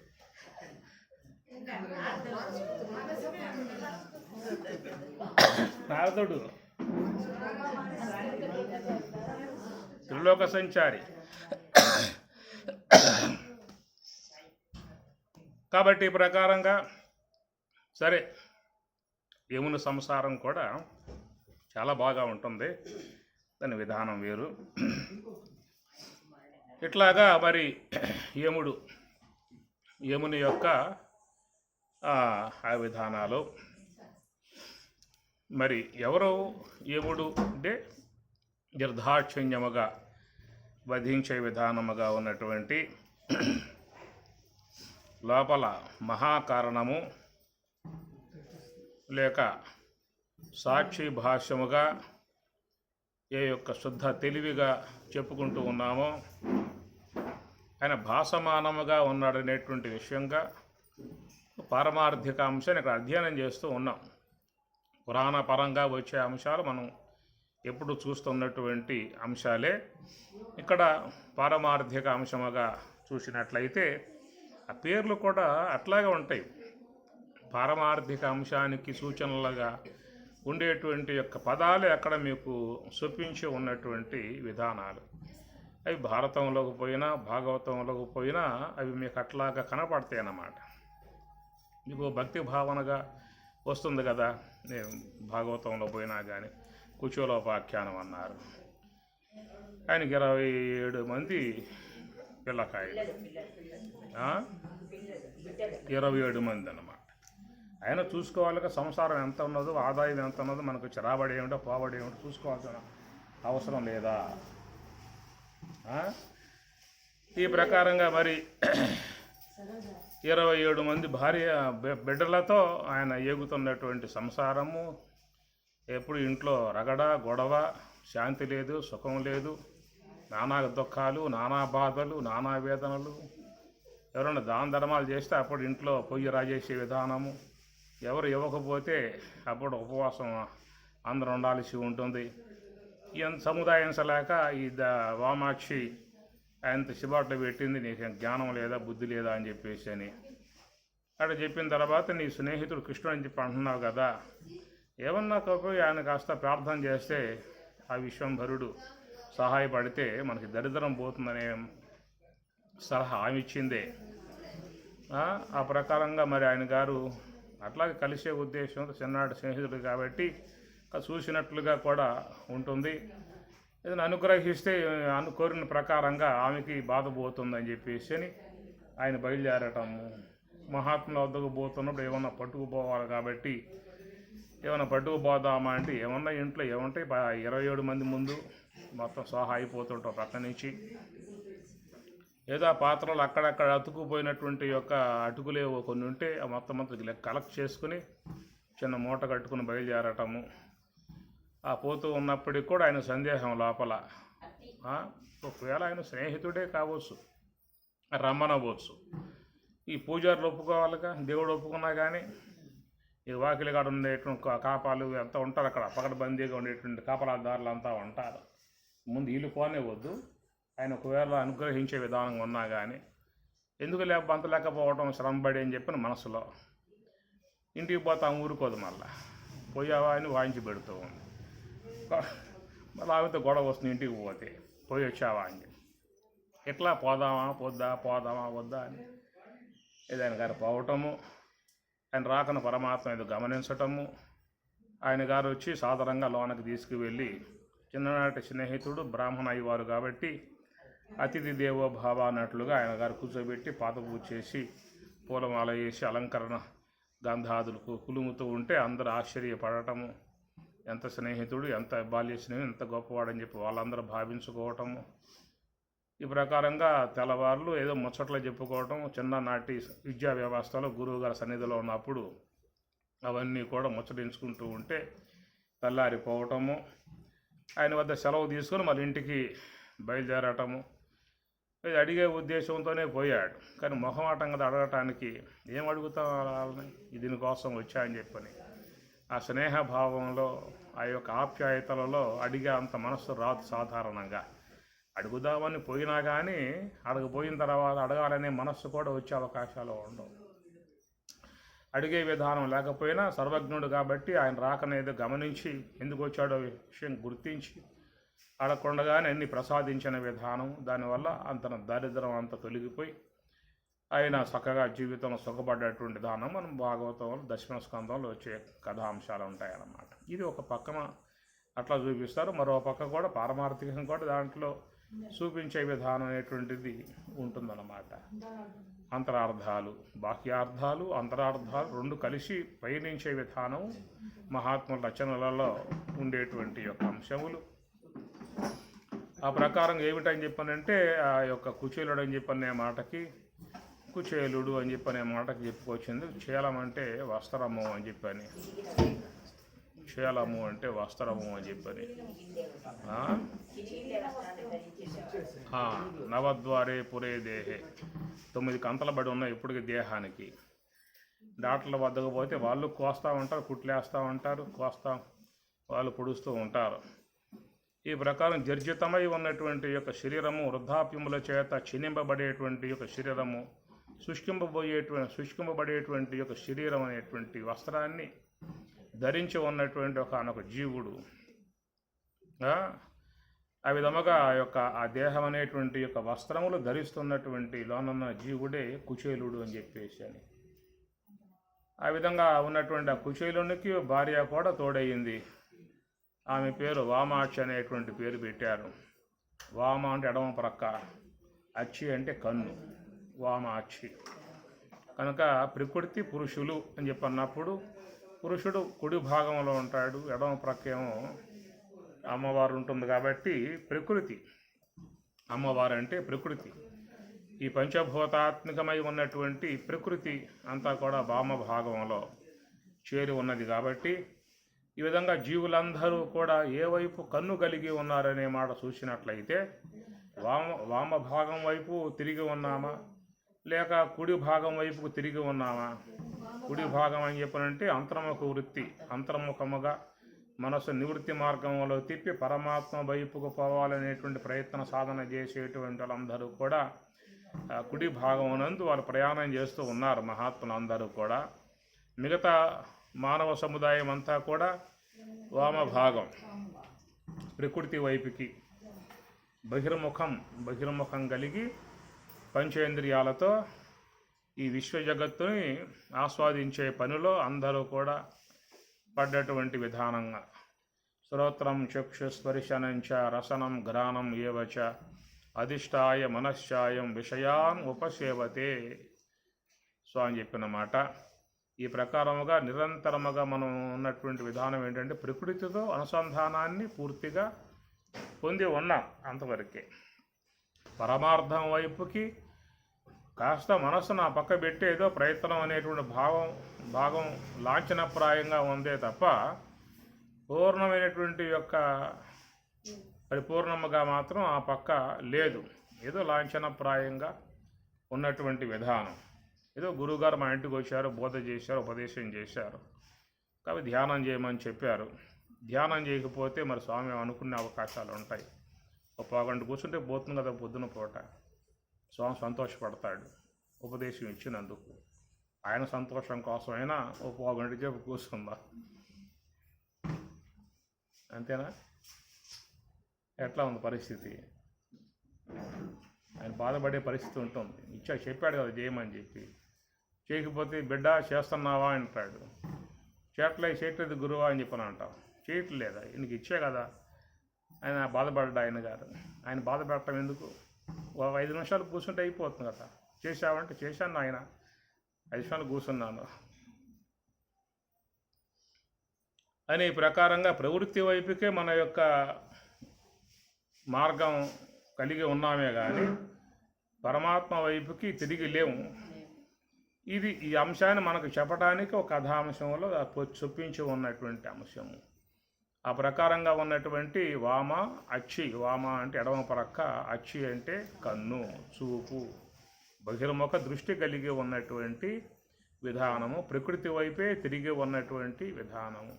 నారదుడు త్రిలోక సంచారి కాబట్టి ఈ ప్రకారంగా సరే యముని సంసారం కూడా చాలా బాగా ఉంటుంది, దాని విధానం వేరు. ఇట్లాగా మరి యముని యొక్క ఆ విధానాలు మరి ఎవరు యముడు అంటే నిర్దాక్షిణ్యముగా వధించే విధానముగా ఉన్నటువంటి లోపల మహాకారణము లేక సాక్షి భాష్యముగా ఏ యొక్క శుద్ధ తెలివిగా చెప్పుకుంటూ ఉన్నామో ఆయన భాసమానముగా ఉన్నాడనేటువంటి విషయంగా పారమార్థిక అంశాన్ని ఇక్కడ అధ్యయనం చేస్తూ ఉన్నాం. పురాణ పరంగా వచ్చే అంశాలు మనం ఎప్పుడు చూస్తున్నటువంటి అంశాలే. ఇక్కడ పారమార్థిక అంశముగా చూసినట్లయితే ఆ పేర్లు కూడా అట్లాగే ఉంటాయి. పారమార్థిక అంశానికి సూచనలుగా ఉండేటువంటి యొక్క పదాలే అక్కడ మీకు చూపించి ఉన్నటువంటి విధానాలు. అవి భారతంలోకి పోయినా భాగవతంలోకి పోయినా అవి మీకు అట్లాగా కనపడతాయి అన్నమాట. మీకు భక్తి భావనగా వస్తుంది కదా. భాగవతంలో పోయినా కానీ కుచోలోపాఖ్యానం అన్నారు, ఆయనకి 27 మంది పిల్లకాయలు, 27 మంది అన్నమాట. ఆయన చూసుకోవాలిగా సంసారం ఎంత ఉన్నదో, ఆదాయం ఎంత ఉన్నదో, మనకు చిరాబడి ఏమిటో పోబడి ఏమిటో చూసుకోవాల్సిన అవసరం లేదా? ఈ ప్రకారంగా మరి 27 మంది భార్య బిడ్డలతో ఆయన ఏగుతున్నటువంటి సంసారము. ఎప్పుడు ఇంట్లో రగడ గొడవ, శాంతి లేదు, సుఖం లేదు, నానా దుఃఖాలు, నానా బాధలు, నానా వేదనలు. ఎవరైనా దాన ధర్మాలు చేస్తే అప్పుడు ఇంట్లో పొయ్యి రాజేసే విధానము. ఎవరు ఇవ్వకపోతే అప్పుడు ఉపవాసం అందరూ ఉండాల్సి ఉంటుంది. ఎంత సముదాయించలేక ఈ వామాక్షి ఆయనతో శిబాట్లు పెట్టింది, నీకు జ్ఞానం లేదా, బుద్ధి లేదా అని చెప్పేసి అని. అక్కడ చెప్పిన తర్వాత నీ స్నేహితుడు కృష్ణుడు అని చెప్పి అంటున్నావు కదా, ఏమన్నా పోయి ఆయన కాస్త ప్రార్థన చేస్తే ఆ విశ్వంభరుడు సహాయపడితే మనకి దరిద్రం పోతుందనే సలహా ఆమె ఇచ్చిందే. ఆ ప్రకారంగా మరి ఆయన గారు అట్లాగే కలిసే ఉద్దేశంతో చిన్నాడు స్నేహితుడు కాబట్టి చూసినట్లుగా కూడా ఉంటుంది. ఏదైనా అనుగ్రహిస్తే కోరిన ప్రకారంగా ఆమెకి బాధ పోతుందని చెప్పేసి అని ఆయన బయలుదేరటము. మహాత్ముల వద్దకు పోతున్నప్పుడు ఏమన్నా పట్టుకుపోవాలి కాబట్టి ఏమన్నా పట్టుకుపోదామా అంటే ఏమన్నా ఇంట్లో ఏమంటాయి 27 మంది ముందు మొత్తం సహా అయిపోతుంటాం పక్క నుంచి. ఏదో ఆ పాత్రలు అక్కడక్కడ అతుకుపోయినటువంటి యొక్క అటుకులే కొన్ని ఉంటే ఆ మొత్తం కలెక్ట్ చేసుకుని చిన్న మూట కట్టుకుని బయలుదేరటము. ఆ పోతూ ఉన్నప్పటికి కూడా ఆయన సందేహం లోపల, ఒకవేళ ఆయన స్నేహితుడే కావచ్చు, రమ్మనవచ్చు. ఈ పూజారులు ఒప్పుకోవాలిగా, దేవుడు ఒప్పుకున్నా కానీ ఈ వాకిలి కాడ ఉండేటువంటి కాపాలు ఎంత ఉంటారు అక్కడ పకడ్బందీగా ఉండేటువంటి కాపలాదారులు అంతా ఉంటారు. ముందు వీళ్ళు పోనివ్వద్దు, ఆయన ఒకవేళ అనుగ్రహించే విధానంగా ఉన్నా కానీ ఎందుకు అంత లేకపోవడం శ్రమపడి అని చెప్పిన మనసులో ఇంటికి పోతాం ఊరుకోదు. మళ్ళీ పోయావా అని వాయించి పెడుతూ ఉంది. మళ్ళీ ఆమెతో గొడవ వస్తుంది ఇంటికి పోతే, పోయి వచ్చావా అని ఎట్లా పోదామా వద్దా అని ఏదైనా గారు పోవటము, ఆయన రాకను పరమాత్మ ఏదో గమనించటము, ఆయన గారు వచ్చి సాధారణంగా లోనకి తీసుకువెళ్ళి చిన్ననాటి స్నేహితుడు బ్రాహ్మణ అయ్యేవారు కాబట్టి అతిథి దేవో భావ అన్నట్లుగా ఆయన గారు కూర్చోబెట్టి పాత పూజ చేసి పూలమాల వేసి అలంకరణ గంధాదులకు కులుముతూ ఉంటే అందరూ ఆశ్చర్యపడటము, ఎంత స్నేహితుడు, ఎంత బాల్య స్నేహితుడు, ఎంత గొప్పవాడని చెప్పి వాళ్ళందరూ భావించుకోవటము. ఈ ప్రకారంగా తెల్లవారులు ఏదో ముచ్చట్లు చెప్పుకోవటం. చిన్ననాటి విద్యా వ్యవస్థలో గురువు గారి సన్నిధిలో ఉన్నప్పుడు అవన్నీ కూడా ముచ్చటించుకుంటూ ఉంటే తెల్లారిపోవటము, ఆయన వద్ద సెలవు తీసుకొని మళ్ళీ ఇంటికి బయలుదేరటము. ఇది అడిగే ఉద్దేశంతోనే పోయాడు, కానీ మొహమాటం కదా అడగటానికి, ఏం అడుగుతాం వాళ్ళని, దీనికోసం వచ్చా అని చెప్పని ఆ స్నేహభావంలో ఆ యొక్క ఆప్యాయతలలో అడిగే అంత మనస్సు రాదు. సాధారణంగా అడుగుదామని పోయినా కానీ అడగపోయిన తర్వాత అడగాలనే మనస్సు కూడా వచ్చే అవకాశాలు ఉండవు. అడిగే విధానం లేకపోయినా సర్వజ్ఞుడు కాబట్టి ఆయన రాకనేది గమనించి ఎందుకు వచ్చాడో విషయం గుర్తించి అడగకుండగానే అన్ని ప్రసాదించిన విధానం, దానివల్ల అంత దారిద్రం అంత తొలగిపోయి ఆయన చక్కగా జీవితం సుఖపడ్డటువంటి విధానం మనం భాగవతంలో దశమ స్కందంలో వచ్చే కథాంశాలు ఉంటాయన్నమాట. ఇది ఒక పక్కన అట్లా చూపిస్తారు, మరో పక్క కూడా పారమార్థికం కూడా దాంట్లో చూపించే విధానం అనేటువంటిది ఉంటుందన్నమాట. అంతరార్థాలు, బాహ్యార్థాలు, అంతరార్థాలు రెండు కలిసి పయనించే విధానం మహాత్ముల రచనలలో ఉండేటువంటి యొక్క అంశములు. ఆ ప్రకారం ఏమిటని చెప్పానంటే ఆ యొక్క కుచేలుడు అని చెప్పనే మాటకి కుచేలుడు అని చెప్పనే మాటకి చెప్పుకొచ్చింది. చేలం అంటే వస్త్రము అని చెప్పని, చేలము అంటే వస్త్రము అని చెప్పని. నవద్వారే పురే దేహే, 9 కంతల బడి ఉన్నాయి ఇప్పటికి దేహానికి. డాక్టర్ల వద్దకు పోతే వాళ్ళు కోస్తూ ఉంటారు, కుట్లేస్తూ ఉంటారు, వాళ్ళు పొడుస్తూ ఉంటారు. ఈ ప్రకారం జర్జితమై ఉన్నటువంటి యొక్క శరీరము వృద్ధాప్యముల చేత చినింపబడేటువంటి యొక్క శరీరము, శుష్కింపబడేటువంటి యొక్క శరీరం అనేటువంటి వస్త్రాన్ని ధరించి ఉన్నటువంటి ఒక జీవుడు, ఆ విధముగా ఆ దేహం అనేటువంటి యొక్క వస్త్రములు ధరిస్తున్నటువంటి లోనున్న జీవుడే కుచేలుడు అని చెప్పేసి అని. ఆ విధంగా ఉన్నటువంటి ఆ కుచేలునికి భార్య కూడా తోడయింది. ఆమె పేరు వామాక్షి అనేటువంటి పేరు పెట్టారు. వామ అంటే ఎడమ ప్రక్క, అచ్చి అంటే కన్ను, వామాక్షి. కనుక ప్రకృతి పురుషులు అని చెప్పన్నప్పుడు పురుషుడు కుడి భాగంలో ఉంటాడు, ఎడమ ప్రక్క ఏమో అమ్మవారు ఉంటుంది కాబట్టి ప్రకృతి, అమ్మవారు అంటే ప్రకృతి. ఈ పంచభూతాత్మికమై ఉన్నటువంటి ప్రకృతి అంతా కూడా వామ భాగంలో చేరి ఉన్నది కాబట్టి ఈ విధంగా జీవులందరూ కూడా ఏ వైపు కన్ను కలిగి ఉన్నారనే మాట చూసినట్లయితే వామ భాగం వైపు తిరిగి ఉన్నామా లేక కుడి భాగం వైపుకు తిరిగి ఉన్నామా? కుడి భాగం అని చెప్పనంటే అంతర్ముఖ వృత్తి, అంతర్ముఖముగా మనసు నివృత్తి మార్గంలో తిప్పి పరమాత్మ వైపుకు పోవాలనేటువంటి ప్రయత్న సాధన చేసేటువంటి వాళ్ళందరూ కూడా కుడి భాగం నందు వారు ప్రయాణం చేస్తూ ఉన్నారు మహాత్ములందరూ కూడా. మిగతా మానవ సముదాయం అంతా కూడా వామభాగం ప్రకృతి వైపుకి బహిర్ముఖం కలిగి పంచేంద్రియాలతో ఈ విశ్వ జగత్తుని ఆస్వాదించే పనిలో అందరూ కూడా పడ్డటువంటి విధానంగా శ్రోత్రం చక్షుస్పర్శనంచ రసనం ఘ్రాణం ఏవచ అధిష్టాయ మనశ్చాయం విషయాన్ ఉపసేవతే స్వామి చెప్పిన మాట. ఈ ప్రకారముగా నిరంతరముగా మనం ఉన్నటువంటి విధానం ఏంటంటే ప్రకృతితో అనుసంధానాన్ని పూర్తిగా పొంది ఉన్నాం. అంతవరకే పరమార్థం వైపుకి కాస్త మనసు నా పక్క పెట్టేదో ప్రయత్నం అనేటువంటి భాగం లాంఛనప్రాయంగా ఉందే తప్ప పూర్ణమైనటువంటి యొక్క పరిపూర్ణముగా మాత్రం ఆ పక్క లేదు. ఏదో లాంఛనప్రాయంగా ఉన్నటువంటి విధానం. ఏదో గురువుగారు మా ఇంటికి వచ్చారు, బోధ చేశారు, ఉపదేశం చేశారు, కాబట్టి ధ్యానం చేయమని చెప్పారు. ధ్యానం చేయకపోతే మరి స్వామి అనుకునే అవకాశాలు ఉంటాయి. ఒక పావుగంట కూర్చుంటే పోతుంది కదా పొద్దున పూట. స్వామి సంతోషపడతాడు ఉపదేశం ఇచ్చినందుకు. ఆయన సంతోషం కోసమైనా ఒక పావుగంట సేపు కూర్చుందా, అంతేనా? ఎట్లా ఉంది పరిస్థితి? ఆయన బాధపడే పరిస్థితి ఉంటుంది. చెప్పాడు కదా చేయమని చెప్పి, చేయకపోతే బిడ్డ చేస్తున్నావా అంటాడు. చేయట్లేదు గురువా అని చెప్పని అంటాం. చేయట్లేదా? నీకు ఇచ్చే కదా. ఆయన బాధపడ్డా ఆయన గారు. ఆయన బాధపడటం ఎందుకు? 5 నిమిషాలు కూర్చుంటే అయిపోతుంది కదా. చేశావంటే చేశాను ఆయన, 5 నిమిషాలు కూర్చున్నాను అని ప్రకారంగా ప్రవృత్తి వైపుకే మన యొక్క మార్గం కలిగి ఉన్నామే కానీ పరమాత్మ వైపుకి తిరిగి లేము. ఈ అంశాన్ని మనకు చెప్పడానికి ఒక కథాంశంలో చొప్పించి ఉన్నటువంటి అంశము. ఆ ప్రకారంగా ఉన్నటువంటి వామ అచ్చి, వామ అంటే ఎడమ ప్రక్క, అచ్చి అంటే కన్ను, చూపు, బహిర్ముఖ దృష్టి కలిగి ఉన్నటువంటి విధానము, ప్రకృతి వైపే తిరిగి ఉన్నటువంటి విధానము.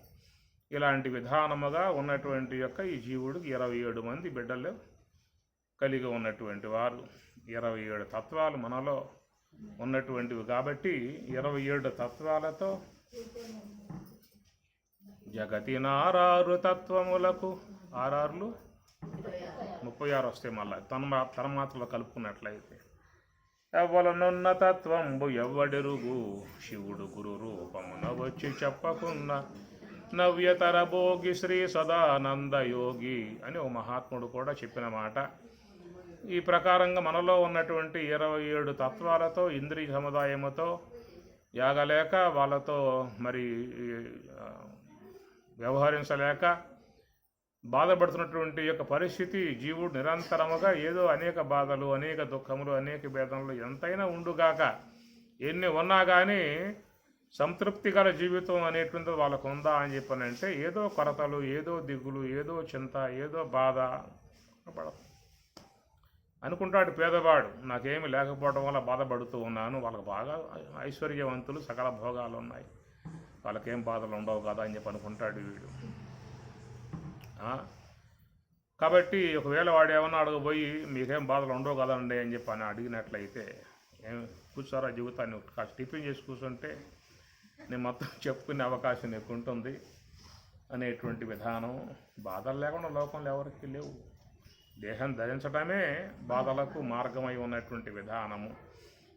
ఇలాంటి విధానముగా ఉన్నటువంటి యొక్క ఈ జీవుడికి 27 మంది బిడ్డలు కలిగి ఉన్నటువంటి వారు. 27 తత్వాలు మనలో ఉన్నటువంటివి కాబట్టి 27 తత్వాలతో జగతి నారారు తత్వములకు 6 36 వస్తాయి. మళ్ళీ తన్మాత్రలో కలుపుకున్నట్లయితే ఎవ్వలనున్న తత్వంబు ఎవ్వడెరుగు, శివుడు గురు రూపమున వచ్చి చెప్పకున్న నవ్యతర భోగి శ్రీ సదానంద యోగి అని ఓ మహాత్ముడు కూడా చెప్పిన మాట. ఈ ప్రకారంగా మనలో ఉన్నటువంటి 27 తత్వాలతో ఇంద్రియ సముదాయముతో యాగలేక వాళ్ళతో మరి వ్యవహరించలేక బాధపడుతున్నటువంటి యొక్క పరిస్థితి జీవుడు నిరంతరముగా ఏదో అనేక బాధలు, అనేక దుఃఖములు, అనేక వేదనలు ఎంతైనా ఉండుగాక, ఎన్ని ఉన్నా కానీ సంతృప్తి గల జీవితం అనేటువంటిది వాళ్ళకు ఉందా అని చెప్పనంటే ఏదో కొరతలు, ఏదో దిగులు, ఏదో చింత, ఏదో బాధ అనుకుంటాడు పేదవాడు. నాకేమి లేకపోవడం వల్ల బాధపడుతూ ఉన్నాను, వాళ్ళకి బాగా ఐశ్వర్యవంతులు, సకల భోగాలు ఉన్నాయి, వాళ్ళకేం బాధలు ఉండవు కదా అని చెప్పి అనుకుంటాడు వీడు. కాబట్టి ఒకవేళ వాడు ఏమన్నా అడగబోయి మీకేం బాధలు ఉండవు కదండి అని చెప్పి అని అడిగినట్లయితే ఏం కూర్చోరా జీవితాన్ని కాస్త టిఫిన్ చేసి కూర్చుంటే నేను మొత్తం చెప్పుకునే అవకాశం నీకు ఉంటుంది అనేటువంటి విధానం. బాధలు లేకుండా లోకంలో ఎవరికి లేవు. దేహం ధరించడమే బాధలకు మార్గమై ఉన్నటువంటి విధానము.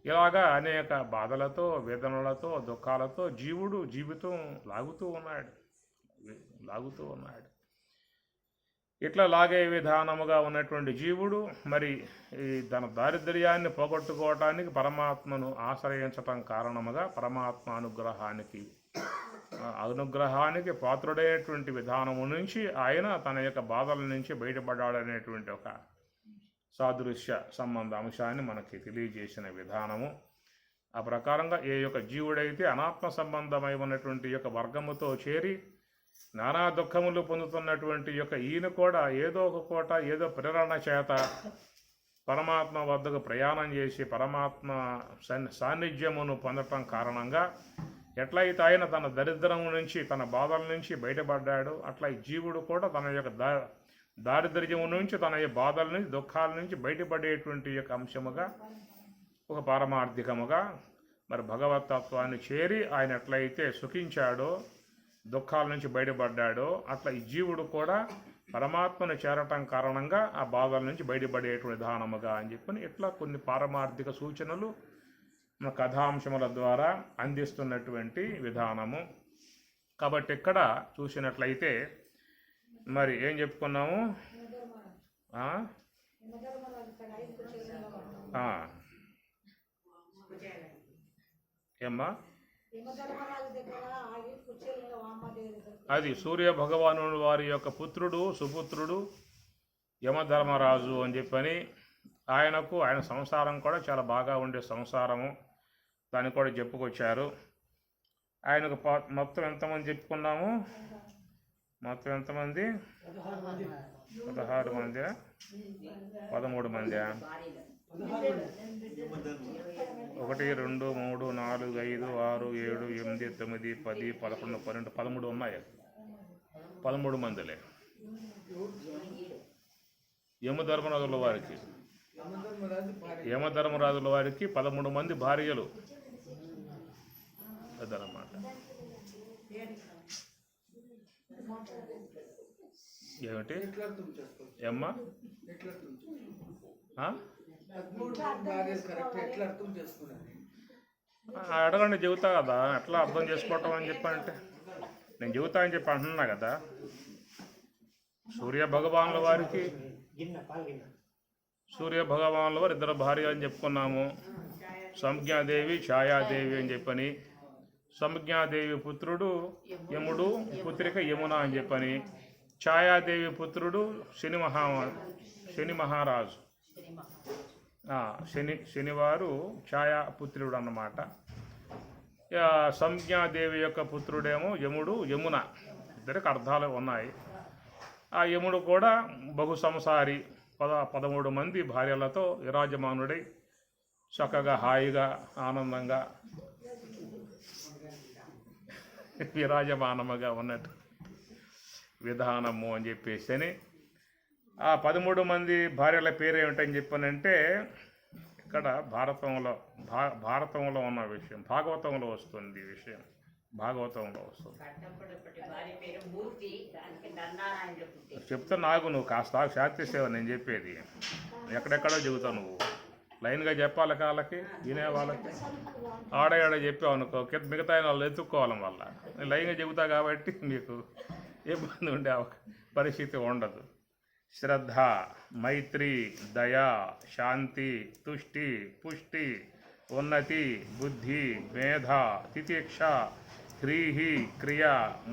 ఇలాగా అనేక బాధలతో, వేదనలతో, దుఃఖాలతో జీవితం లాగుతూ ఉన్నాడు. ఇట్లా లాగే విధానముగా ఉన్నటువంటి జీవుడు మరి ఈ తన దారిద్ర్యాన్ని పోగొట్టుకోవటానికి పరమాత్మను ఆశ్రయించటం కారణముగా పరమాత్మ అనుగ్రహానికి పాత్రుడైనటువంటి విధానము నుంచి ఆయన తన యొక్క బాధల నుంచి బయటపడాడనేటువంటి ఒక సాదృశ్య సంబంధ అంశాన్ని మనకి తెలియజేసిన విధానము. ఆ ప్రకారంగా ఏ యొక్క జీవుడైతే అనాత్మ సంబంధమై ఉన్నటువంటి యొక్క వర్గముతో చేరి నానా దుఃఖములు పొందుతున్నటువంటి యొక్క ఈయన కూడా ఏదో ఒక పూట ఏదో ప్రేరణ చేత పరమాత్మ వద్దకు ప్రయాణం చేసి పరమాత్మ సాన్నిధ్యమును పొందటం కారణంగా ఎట్లయితే ఆయన తన దరిద్రం నుంచి, తన బాధల నుంచి బయటపడ్డాడో అట్లా ఈ జీవుడు కూడా తన యొక్క దారిద్ర్యము నుంచి, తన యొక్క బాధల నుంచి, దుఃఖాల నుంచి బయటపడేటువంటి యొక్క అంశముగా ఒక పారమార్థికముగా మరి భగవతత్వాన్ని చేరి ఆయన ఎట్లయితే సుఖించాడో, దుఃఖాల నుంచి బయటపడ్డాడో అట్లా ఈ జీవుడు కూడా పరమాత్మను చేరటం కారణంగా ఆ బాధల నుంచి బయటపడేటువంటి విధానముగా అని చెప్పని ఇట్లా కొన్ని పారమార్థిక సూచనలు మన కథాంశముల ద్వారా అందిస్తున్నటువంటి విధానము. కాబట్టి ఇక్కడ చూసినట్లయితే మరి ఏం చెప్పుకున్నాము? ఏమ్మా? అది సూర్య భగవాను వారి యొక్క పుత్రుడు, సుపుత్రుడు యమధర్మరాజు అని చెప్పని ఆయన సంసారం కూడా చాలా బాగా ఉండే సంసారము, దాన్ని కూడా చెప్పుకొచ్చారు. ఆయనకు మొత్తం ఎంతమంది చెప్పుకున్నాము? మొత్తం ఎంతమంది? 16 మంది, 13 మంది, 1 1 2 3 4 5 6 7 8 9 10 11 12 13 ఉన్నాయి. 13 మందిలే యమధర్మరాజుల వారికి. యమధర్మరాజుల వారికి 13 మంది భార్యలు. అదనమాట. ఏమిటి ఏమ్మా? అడగండి, చెబుతా కదా ఎట్లా అర్థం చేసుకోవటం అని చెప్పంటే. నేను చెబుతా అని చెప్పి అంటున్నా కదా. సూర్య భగవానుల వారికి ఇద్దరు భార్య అని చెప్పుకున్నాము. సంజ్ఞాదేవి, ఛాయాదేవి అని చెప్పని. సంజ్ఞాదేవి పుత్రుడు యముడు, పుత్రిక యమున అని చెప్పని. ఛాయాదేవి పుత్రుడు శని మహారాజు. శనివారు ఛాయాపుత్రుడు అన్నమాట. సంజ్ఞాదేవి యొక్క పుత్రుడేమో యముడు, యమున. ఇద్దరికి అర్థాలు ఉన్నాయి. ఆ యముడు కూడా బహు సంసారి. 13 మంది భార్యలతో విరాజమానుడై చక్కగా హాయిగా ఆనందంగా విరాజమానముగా ఉన్నట్టు విధానము అని చెప్పేసి. ఆ 13 మంది భార్యల పేరు ఏమిటని చెప్పానంటే, ఇక్కడ భారతంలో ఉన్న విషయం, భాగవతంలో వస్తుంది ఈ విషయం. భాగవతంలో వస్తుంది. చెప్తా నాకు, నువ్వు కాస్త శాంతి సేవ నేను చెప్పేది. ఎక్కడెక్కడో చెబుతావు నువ్వు. లైన్గా చెప్పాలి కాళ్ళకి, వినే వాళ్ళకి. ఆడ చెప్పావు అనుకో, మిగతా వాళ్ళు ఎత్తుక్కోవాలి. వల్ల నేను లైన్గా చెబుతా కాబట్టి మీకు ఇబ్బంది ఉండే పరిస్థితి ఉండదు. శ్రద్ధ, మైత్రి, దయ, శాంతి, తుష్టి, పుష్టి, ఉన్నతి, బుద్ధి, మేధ, తితిక్ష, హ్రీహి, క్రియ,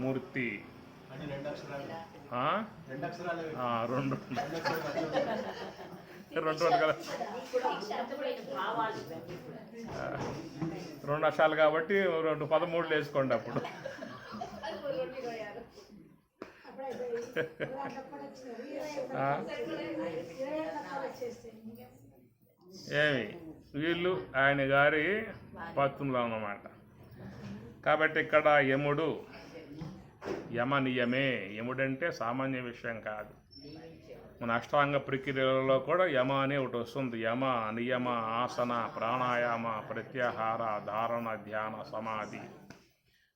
మూర్తి. రెండు అక్షరాలు కాబట్టి 13 వేసుకోండి అప్పుడు. ఏమి వీళ్ళు ఆయన గారి పత్నులు అన్నమాట. కాబట్టి ఇక్కడ యముడు యమనియమే. యముడంటే సామాన్య విషయం కాదు. మన అష్టాంగ ప్రక్రియలలో కూడా యమ అనే ఒకటి వస్తుంది. యమ, నియమ, ఆసన, ప్రాణాయామ, ప్రత్యాహార, ధారణ, ధ్యాన, సమాధి.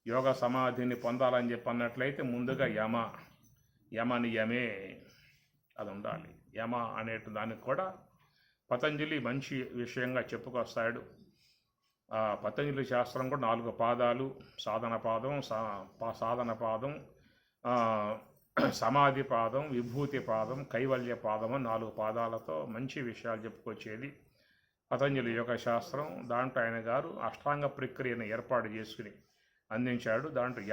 యోగ సమాధిని పొందాలని చెప్పి అన్నట్లయితే ముందుగా యమనియమే అది ఉండాలి. యమ అనే దానికి కూడా పతంజలి మంచి విషయంగా చెప్పుకొస్తాడు. పతంజలి శాస్త్రం కూడా 4 పాదాలు, సాధన పాదం, సమాధి పాదం, విభూతి పాదం, కైవల్య పాదం అని 4 పాదాలతో మంచి విషయాలు చెప్పుకొచ్చేది పతంజలి యోగ శాస్త్రం. దాంట్లో ఆయన గారు అష్టాంగ ప్రక్రియను ఏర్పాటు చేసుకుని అందించాడు. దాంట్లో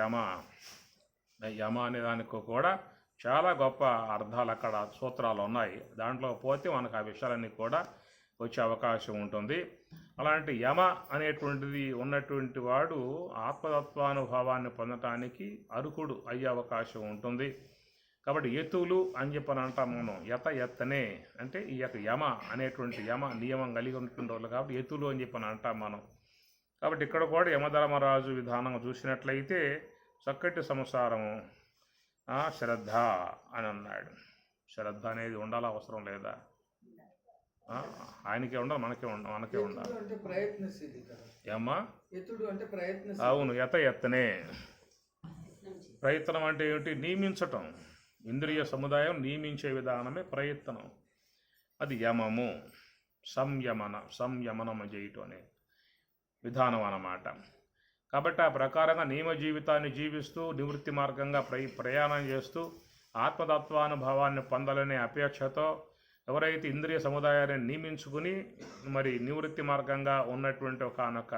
యమ అనే దానికి కూడా చాలా గొప్ప అర్థాలు అక్కడ సూత్రాలు ఉన్నాయి. దాంట్లో పోతే మనకు ఆ విషయాలన్నీ కూడా వచ్చే అవకాశం ఉంటుంది. అలాంటి యమ అనేటువంటిది ఉన్నటువంటి వాడు ఆత్మతత్వానుభవాన్ని పొందటానికి అర్హుడు అయ్యే అవకాశం ఉంటుంది. కాబట్టి యతులు అని చెప్పని అంటాం మనం. ఎత్తనే అంటే ఈ యొక్క యమ అనేటువంటి నియమం కలిగి ఉంటున్న వాళ్ళు కాబట్టి యతులు అని చెప్పని అంటాం మనం. కాబట్టి ఇక్కడ కూడా యమధర్మరాజు విధానం చూసినట్లయితే చక్కటి సంసారము, శ్రద్ధ అని అన్నాడు. శ్రద్ధ అనేది ఉండాలి, అవసరం లేదా? ఆయనకే ఉండాలి, మనకే ఉండాలి. ఏమ్మా? అవును, ఎత్తనే. ప్రయత్నం అంటే ఏమిటి? నియమించటం. ఇంద్రియ సముదాయం నియమించే విధానమే ప్రయత్నం. అది యమము. సంయమనము చేయటం అనే విధానం అన్నమాట. కాబట్టి ఆ ప్రకారంగా నియమ జీవితాన్ని జీవిస్తూ నివృత్తి మార్గంగా ప్రయాణం చేస్తూ ఆత్మతత్వానుభవాన్ని పొందాలనే అపేక్షతో ఎవరైతే ఇంద్రియ సముదాయాన్ని నియమించుకుని మరి నివృత్తి మార్గంగా ఉన్నటువంటి ఒకనొక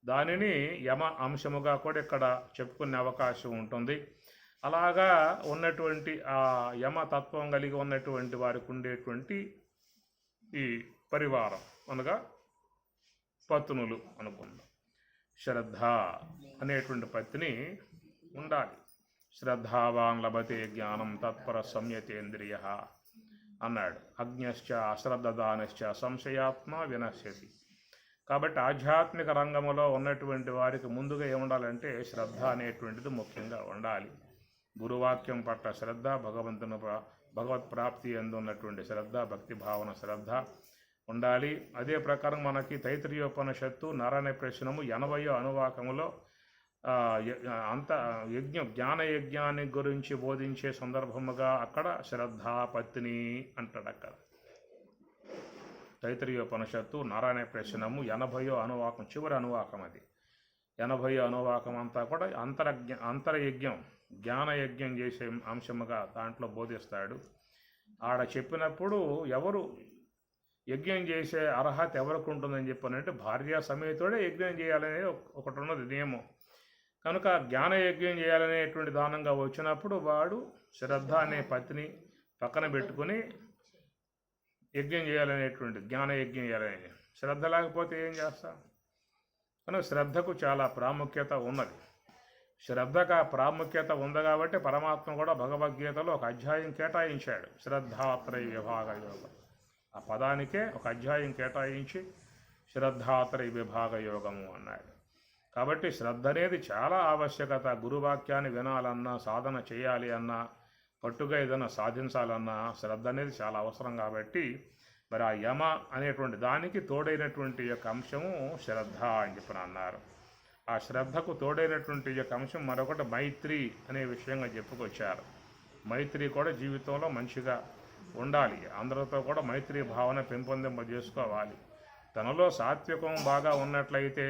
దానిని యమ అంశముగా కూడా ఇక్కడ చెప్పుకునే అవకాశం ఉంటుంది. అలాగా ఉన్నటువంటి ఆ యమతత్వం కలిగి ఉన్నటువంటి వారికి ఉండేటువంటి ఈ పరివారం అనగా పత్నులు అనుకుందాం. శ్రద్ధ అనేటువంటి పత్ని ఉండాలి. శ్రద్ధావాన్ లభతే జ్ఞానం తత్పర సంయతేంద్రియ అన్నాడు. అజ్ఞశ్చ అశ్రద్ధదానశ్చ సంశయాత్మ వినశ్యతి. కాబట్టి ఆధ్యాత్మిక రంగంలో ఉన్నటువంటి వారికి ముందుగా ఏముండాలంటే శ్రద్ధ అనేటువంటిది ముఖ్యంగా ఉండాలి. గురువాక్యం పట్ల శ్రద్ధ, భగవత్ ప్రాప్తి ఎందు ఉన్నటువంటి శ్రద్ధ, భక్తి భావన శ్రద్ధ ఉండాలి. అదే ప్రకారం మనకి తైత్రీయోపనిషత్తు నారాయణ ప్రశ్నము 80వ అనువాకములో జ్ఞాన యజ్ఞాన్ని గురించి బోధించే సందర్భముగా అక్కడ శ్రద్ధ పత్ని అంటాడు. అక్కడ తైత్రీయోపనిషత్తు నారాయణ ప్రశ్నము 80వ అనువాకం, చివరి అనువాకం అది. 80వ అనువాకం అంతా కూడా అంతరయజ్ఞం, జ్ఞానయజ్ఞం చేసే అంశముగా దాంట్లో బోధిస్తాడు. ఆడ చెప్పినప్పుడు ఎవరు యజ్ఞం చేసే అర్హత ఎవరికి ఉంటుందని చెప్పానంటే భార్య సమేతుడే యజ్ఞం చేయాలనేది ఒకటి ఉన్నది నియమం. కనుక జ్ఞానయజ్ఞం చేయాలనేటువంటి దానంగా వచ్చినప్పుడు వాడు శ్రద్ధ అనే పత్ని పక్కన పెట్టుకుని యజ్ఞం చేయాలనేటువంటి జ్ఞానయజ్ఞం చేయాలనేది. శ్రద్ధ లేకపోతే ఏం చేస్తాం? కనుక శ్రద్ధకు చాలా ప్రాముఖ్యత ఉన్నది. శ్రద్ధకు ఆ ప్రాముఖ్యత ఉంది కాబట్టి పరమాత్మ కూడా భగవద్గీతలో ఒక అధ్యాయం కేటాయించాడు. శ్రద్ధాత్రయ విభాగ యోగం, ఆ పదానికే ఒక అధ్యాయం కేటాయించి శ్రద్ధాత్రయ విభాగ యోగము అన్నాడు. కాబట్టి శ్రద్ధ అనేది చాలా ఆవశ్యకత. గురువాక్యాన్ని వినాలన్నా, సాధన చేయాలి అన్నా, పట్టుగా ఏదైనా సాధించాలన్నా శ్రద్ధ అనేది చాలా అవసరం. కాబట్టి మరి ఆ యమ అనేటువంటి దానికి తోడైనటువంటి యొక్క అంశము శ్రద్ధ అని చెప్పని అన్నారు. ఆ శ్రద్ధకు తోడైనటువంటి యొక్క అంశం మరొకటి మైత్రి అనే విషయంగా చెప్పుకొచ్చారు. మైత్రి కూడా జీవితంలో మంచిగా ఉండాలి. అందరితో కూడా మైత్రి భావన పెంపొందింపజేసుకోవాలి. తనలో సాత్వికం బాగా ఉన్నట్లయితే,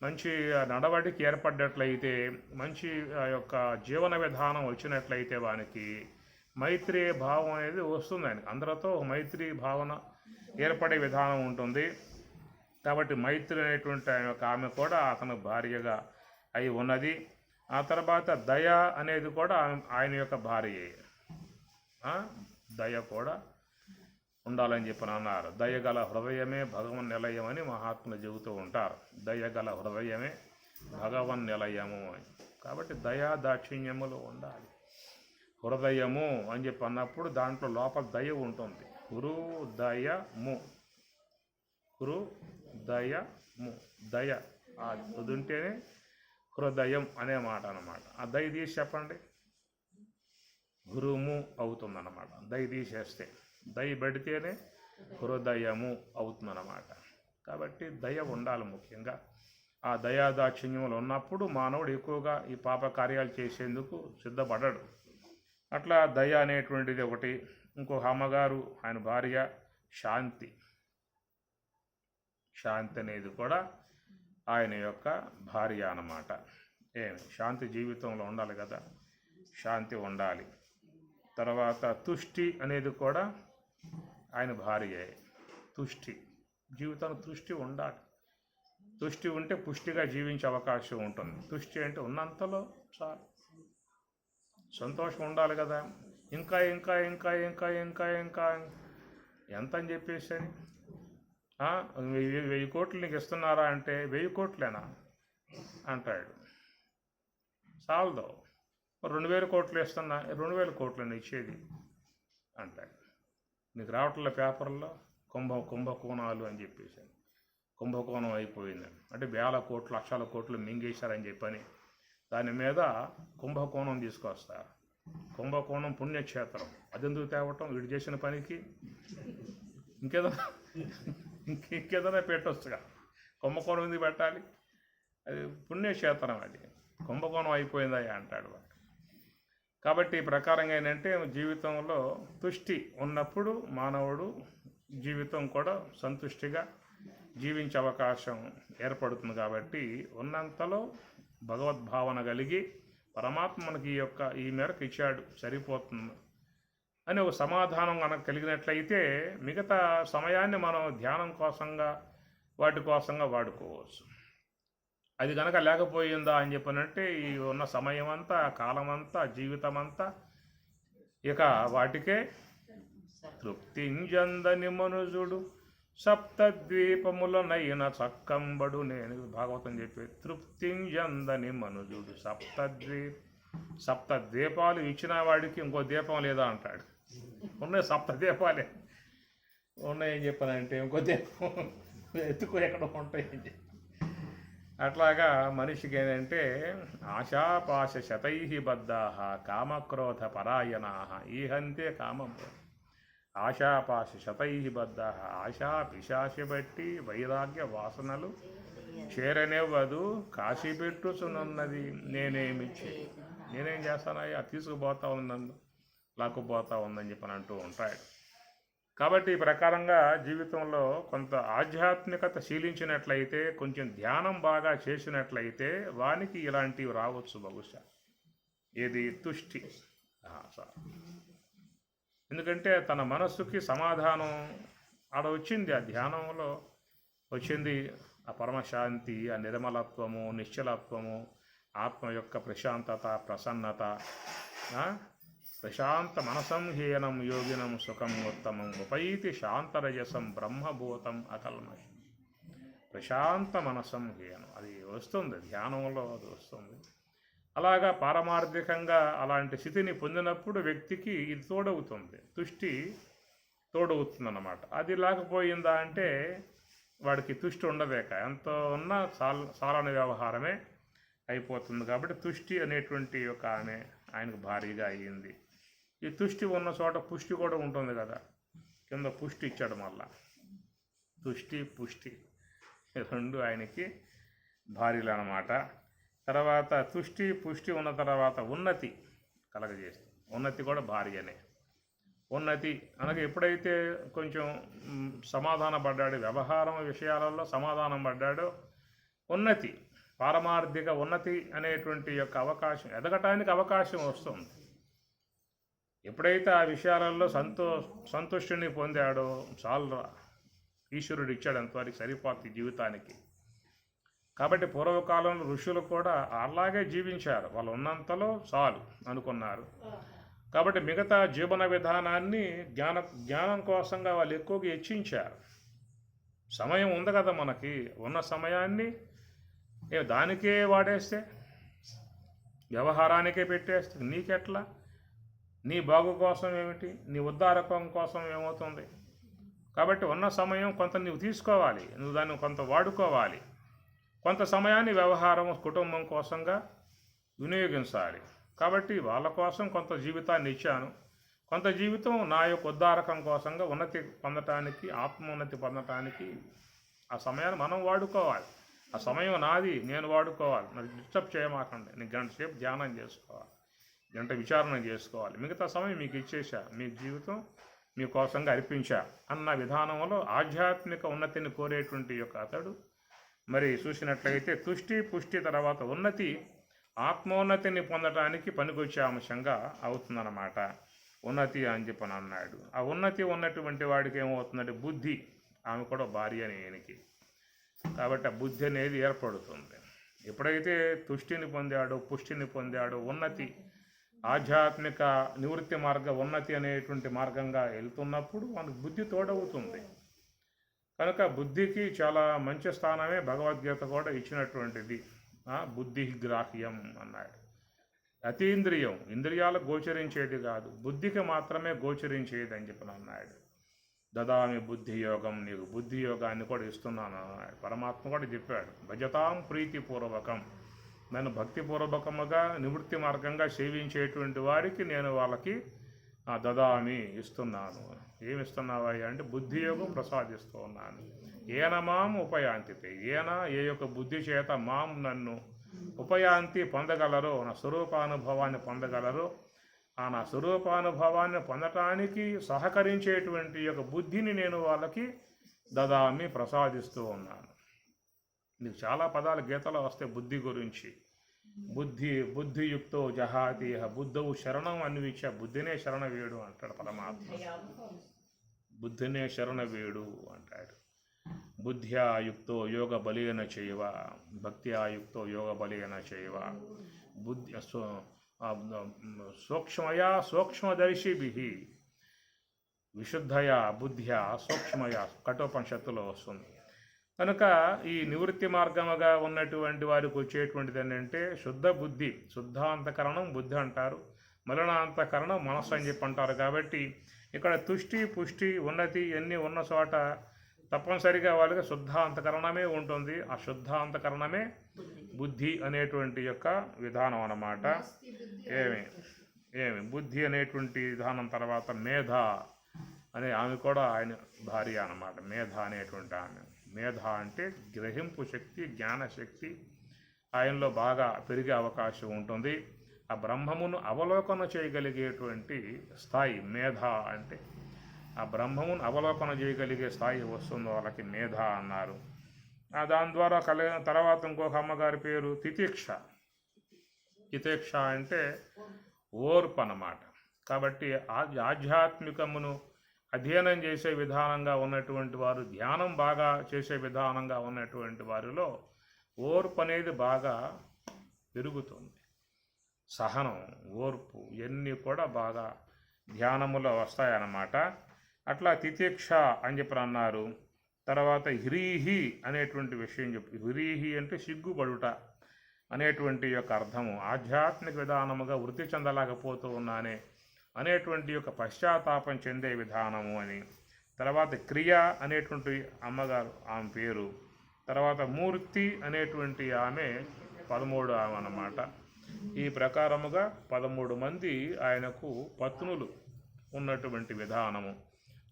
మంచి నడవడికి ఏర్పడ్డట్లయితే, మంచి యొక్క జీవన విధానం వచ్చినట్లయితే వానికి మైత్రి భావం అనేది వస్తుంది. ఆయనకి అందరితో మైత్రి భావన ఏర్పడే విధానం ఉంటుంది. కాబట్టి మైత్రి అనేటువంటి ఆమె కూడా అతను భార్యగా అయి ఉన్నది. ఆ తర్వాత దయ అనేది కూడా ఆయన యొక్క భార్యే. దయ కూడా ఉండాలని చెప్పని అన్నారు. దయగల హృదయమే భగవన్ నిలయం అని మహాత్ములు చెబుతూ ఉంటారు. దయగల హృదయమే భగవన్ నిలయము అని. కాబట్టి దయా దాక్షిణ్యములు ఉండాలి. హృదయము అని చెప్పి అన్నప్పుడు దాంట్లో లోపల దయ ఉంటుంది. హృదయము, హృదయము, దయ అది ఉంటేనే హృదయం అనే మాట అన్నమాట. ఆ దయ తీసి చెప్పండి, గురుము అవుతుందన్నమాట. దయ తీసేస్తే, దయ పెడితేనే హృదయము అవుతుందన్నమాట. కాబట్టి దయ ఉండాలి ముఖ్యంగా. ఆ దయాదాక్షిణ్యములు ఉన్నప్పుడు మానవుడు ఎక్కువగా ఈ పాప కార్యాలు చేసేందుకు సిద్ధపడడు. అట్లా దయ అనేటువంటిది ఒకటి. ఇంకొక అమ్మగారు, ఆయన భార్య శాంతి. శాంతి అనేది కూడా ఆయన యొక్క భార్య అన్నమాట. శాంతి జీవితంలో ఉండాలి కదా, శాంతి ఉండాలి. తర్వాత తుష్టి అనేది కూడా ఆయన భార్యే. తుష్టి, జీవితంలో తుష్టి ఉండాలి. తుష్టి ఉంటే పుష్టిగా జీవించే అవకాశం ఉంటుంది. తుష్టి అంటే ఉన్నంతలో చాలు, సంతోషం ఉండాలి కదా. ఇంకా ఇంకా ఇంకా ఇంకా ఇంకా ఇంకా ఎంత అని చెప్పేసి 1000 కోట్లు నీకు ఇస్తున్నారా అంటే 1000 కోట్లేనా అంటాడు. చాలదో, 2000 కోట్లు ఇస్తున్నా, 2000 కోట్లను ఇచ్చేది అంటాడు. నీకు రావట్లే పేపర్లో కుంభకోణాలు అని చెప్పేసి, కుంభకోణం అయిపోయిందని అంటే 1000 కోట్లు 1,00,000 కోట్లు మింగేశారని చెప్పని దాని మీద కుంభకోణం తీసుకొస్తారు. కుంభకోణం పుణ్యక్షేత్రం, అదెందుకు తేవటం? వీడు చేసిన పనికి ఇంకేదైనా పెట్టొచ్చుగా. కుంభకోణం ఎందుకు పెట్టాలి? అది పుణ్యక్షేత్రం, అది కుంభకోణం అయిపోయిందా అంటాడు వాడు. కాబట్టి ఈ ప్రకారంగా ఏంటంటే జీవితంలో తుష్టి ఉన్నప్పుడు మానవుడు జీవితం కూడా సంతుష్టిగా జీవించే అవకాశం ఏర్పడుతుంది. కాబట్టి ఉన్నంతలో భగవద్భావన కలిగి పరమాత్మ మనకి ఈ మేరకు ఇచ్చాడు, సరిపోతుంది అని ఒక సమాధానం మనకు కలిగినట్లయితే మిగతా సమయాన్ని మనం ధ్యానం కోసంగా వాటి కోసంగా వాడుకోవచ్చు. అది కనుక లేకపోయిందా అని చెప్పనంటే ఈ ఉన్న సమయం అంతా, కాలం అంతా, జీవితం అంతా ఇక వాటికే తృప్తింజందని మనుజుడు సప్తద్వీపములనైన చక్కంబడు. నేను భాగవతం చెప్పే తృప్తింజందని మనుజుడు సప్తద్వీపాలు ఇచ్చిన వాడికి ఇంకో దీపం లేదా అంటాడు. ఉన్నాయి 7 దీపాలే ఉన్నాయని చెప్పానంటే ఇంకో దీపం ఎత్తుకో ఎక్కడ ఉంటాయి. అట్లాగా మనిషికి ఏంటంటే ఆశాపాశ శతై బద్ధా కామక్రోధ పరాయణా ఈహంతే కామం. ఆశాపాశ శతై బద్ధా ఆశా పిశాచి బట్టి వైరాగ్య వాసనలు చేరనివ్వదు కాశీపెట్టుచునున్నది నేనేమి నేనేం చేస్తానయ్యా తీసుకుపోతా ఉందని లాక్కుపోతా ఉందని చెప్పని అంటూ ఉంటాడు. కాబట్టి ఈ ప్రకారంగా జీవితంలో కొంత ఆధ్యాత్మికత శీలించినట్లయితే, కొంచెం ధ్యానం బాగా చేసినట్లయితే వానికి ఇలాంటివి రావచ్చు బహుశా. ఏది తుష్టి. సార్ ఎందుకంటే తన మనస్సుకి సమాధానం ఆడ వచ్చింది, ఆ ధ్యానంలో వచ్చింది. ఆ పరమశాంతి, ఆ నిర్మలత్వము, నిశ్చలత్వము, ఆత్మ యొక్క ప్రశాంతత, ప్రసన్నత. ప్రశాంత మనసంహీనం యోగినం సుఖం ఉత్తమం ఉపైతి శాంతరజసం బ్రహ్మభూతం అకల్మషం. ప్రశాంత మనసంహీనం అది వస్తుంది, ధ్యానంలో అది వస్తుంది. అలాగా పారమార్థికంగా అలాంటి స్థితిని పొందినప్పుడు వ్యక్తికి ఇది తోడవుతుంది, తుష్టి తోడవుతుందన్నమాట. అది లేకపోయిందా అంటే వాడికి తుష్టి ఉండదేక, ఎంతో ఉన్నా సాలని వ్యవహారమే అయిపోతుంది. కాబట్టి తుష్టి అనేటువంటి ఒక ఆమె ఆయనకు భారీగా అయ్యింది. ఈ తుష్టి ఉన్న చోట పుష్టి కూడా ఉంటుంది కదా, కింద పుష్టి ఇచ్చాడు. మళ్ళా తుష్టి పుష్టి రెండు ఆయనకి భార్యలు అన్నమాట. తర్వాత తుష్టి పుష్టి ఉన్న తర్వాత ఉన్నతి కలగజేస్తుంది. ఉన్నతి కూడా భార్యనే. ఉన్నతి అనగా ఎప్పుడైతే కొంచెం సమాధాన పడ్డాడు, వ్యవహారం విషయాలలో సమాధానం పడ్డాడో ఉన్నతి, పారమార్థిక ఉన్నతి అనేటువంటి యొక్క అవకాశం, ఎదగటానికి అవకాశం వస్తుంది. ఎప్పుడైతే ఆ విషయాలలో సంతుష్టిని పొందాడో చాలు, ఈశ్వరుడు ఇచ్చాడు అంతవరకు సరిపోతుంది జీవితానికి. కాబట్టి పూర్వకాలంలో ఋషులు కూడా అలాగే జీవించారు, వాళ్ళు ఉన్నంతలో చాలు అనుకున్నారు. కాబట్టి మిగతా జీవన విధానాన్ని జ్ఞానం కోసంగా వాళ్ళు ఎక్కువగా హెచ్చించారు. సమయం ఉంది కదా మనకి, ఉన్న సమయాన్ని దానికే వాడేస్తే, వ్యవహారానికే పెట్టేస్తే నీకెట్లా? నీ బాగు కోసం ఏమిటి, నీ ఉద్ధారకం కోసం ఏమవుతుంది? కాబట్టి ఉన్న సమయం కొంత నువ్వు తీసుకోవాలి, నువ్వు దాన్ని కొంత వాడుకోవాలి. కొంత సమయాన్ని వ్యవహారం కుటుంబం కోసంగా వినియోగించాలి. కాబట్టి వాళ్ళ కోసం కొంత జీవితాన్ని ఇచ్చాను, కొంత జీవితం నా యొక్క ఉద్ధారకం కోసంగా ఉన్నతి పొందటానికి, ఆత్మోన్నతి పొందటానికి ఆ సమయాన్ని మనం వాడుకోవాలి. ఆ సమయం నాది, నేను వాడుకోవాలి. నాకు డిస్టర్బ్ చేయమాకండి. నేను గంట సేపు ధ్యానం చేసుకోవాలి, గంట విచారణ చేసుకోవాలి, మిగతా సమయం మీకు ఇచ్చేసా, మీ జీవితం మీకోసంగా అర్పించా అన్న విధానంలో ఆధ్యాత్మిక ఉన్నతిని కోరేటువంటి యొక్క అతడు మరి చూసినట్లయితే తుష్టి పుష్టి తర్వాత ఉన్నతి, ఆత్మోన్నతిని పొందటానికి పనికొచ్చే అంశంగా అవుతుందన్నమాట ఉన్నతి అని చెప్పని అన్నాడు. ఆ ఉన్నతి ఉన్నటువంటి వాడికి ఏమవుతుందంటే బుద్ధి, ఆమె కూడా భార్య అని ఈయనకి. కాబట్టి ఆ బుద్ధి అనేది ఏర్పడుతుంది. ఎప్పుడైతే తుష్టిని పొందాడో, పుష్టిని పొందాడో, ఉన్నతి, ఆధ్యాత్మిక నివృత్తి ఉన్నతి అనేటువంటి మార్గంగా వెళ్తున్నప్పుడు మనకు బుద్ధి తోడవుతుంది. కనుక బుద్ధికి చాలా మంచి స్థానమే భగవద్గీత కూడా ఇచ్చినటువంటిది. బుద్ధి గ్రాహ్యం అన్నాడు. అతీంద్రియం, ఇంద్రియాలకు గోచరించేది కాదు, బుద్ధికి మాత్రమే గోచరించేది అని చెప్పి అన్నాడు. దదామి బుద్ధి యోగం, నీకు బుద్ధి యోగాన్ని కూడా ఇస్తున్నాను అన్నాడు. పరమాత్మ కూడా చెప్పాడు, భజతాం ప్రీతిపూర్వకం, నన్ను భక్తిపూర్వకముగా నివృత్తి మార్గంగా సేవించేటువంటి వారికి నేను వాళ్ళకి దదామి ఇస్తున్నాను. ఏమిస్తున్నావా అంటే బుద్ధియోగం ప్రసాదిస్తూ ఉన్నాను. ఏన మాం ఉపయాంతితే, ఏ యొక్క బుద్ధి చేత మాం నన్ను ఉపయాంతి పొందగలరో, నా స్వరూపానుభవాన్ని పొందగలరో, ఆ నా స్వరూపానుభవాన్ని పొందటానికి సహకరించేటువంటి యొక్క బుద్ధిని నేను వాళ్ళకి దదామి ప్రసాదిస్తూ ఉన్నాను. నీకు చాలా పదాలు గీతలో వస్తే బుద్ధి గురించి. బుద్ధియుక్తో జహాతి బుద్ధవు శరణం అన్విచ్చ, బుద్ధినే శరణ వేడు అంటాడు పరమాత్మ. బుద్ధినే శరణ వేడు అంటాడు. బుద్ధ్యాయుక్తో యోగ బలీన చేయవ, భక్త్యాయుక్తో యోగ బలీన చేయవ, బుద్ధి సూక్ష్మయా సూక్ష్మదర్శిభి విశుద్ధయా బుద్ధ్యా సూక్ష్మయా కఠోపనిషత్తులో వస్తుంది. కనుక ఈ నివృత్తి మార్గముగా ఉన్నటువంటి వారికి వచ్చేటువంటిది ఏంటంటే శుద్ధ బుద్ధి, శుద్ధాంతకరణం బుద్ధి అంటారు, మలినాంతకరణం మనస్సు అని చెప్పి అంటారు. కాబట్టి ఇక్కడ తుష్టి పుష్టి ఉన్నతి ఎన్ని ఉన్న చోట తప్పనిసరిగా వాళ్ళకి శుద్ధాంతకరణమే ఉంటుంది. ఆ శుద్ధాంతకరణమే బుద్ధి అనేటువంటి యొక్క విధానం అన్నమాట. ఏమి ఏమి బుద్ధి అనేటువంటి విధానం తర్వాత మేధ అనే ఆమె కూడా ఆయన భార్య అన్నమాట. మేధ అనేటువంటి ఆమె. మేధ అంటే గ్రహింపు శక్తి, జ్ఞానశక్తి ఆయనలో బాగా పెరిగే అవకాశం ఉంటుంది. ఆ బ్రహ్మమును అవలోకన చేయగలిగేటువంటి స్థాయి మేధ అంటే, ఆ బ్రహ్మమును అవలోకన చేయగలిగే స్థాయి వస్తుంది వాళ్ళకి మేధ అన్నారు. దాని ద్వారా తర్వాత ఇంకొక అమ్మగారి పేరు తితిక్ష. తితిక్ష అంటే ఓర్పు అన్నమాట. కాబట్టి ఆధ్యాత్మికమును అధ్యయనం చేసే విధానంగా ఉన్నటువంటి వారు, ధ్యానం బాగా చేసే విధానంగా ఉన్నటువంటి వారిలో ఓర్పు అనేది బాగా పెరుగుతుంది. సహనం, ఓర్పు ఇవన్నీ కూడా బాగా ధ్యానములో వస్తాయన్నమాట. అట్లా తితిక్ష అని చెప్పి అన్నారు. తర్వాత హ్రీహి అనేటువంటి విషయం చెప్పి, హ్రీహి అంటే సిగ్గుపడుట అనేటువంటి యొక్క అర్థము. ఆధ్యాత్మిక విధానముగా వృత్తి చెందలేకపోతూ ఉన్నానే అనేటువంటి యొక్క పశ్చాత్తాపం చెందే విధానము అని. తర్వాత క్రియ అనేటువంటి అమ్మగారు ఆమె పేరు. తర్వాత మూర్తి అనేటువంటి ఆమె 13 ఆమె అన్నమాట. ఈ ప్రకారముగా 13 మంది ఆయనకు పత్నులు ఉన్నటువంటి విధానము.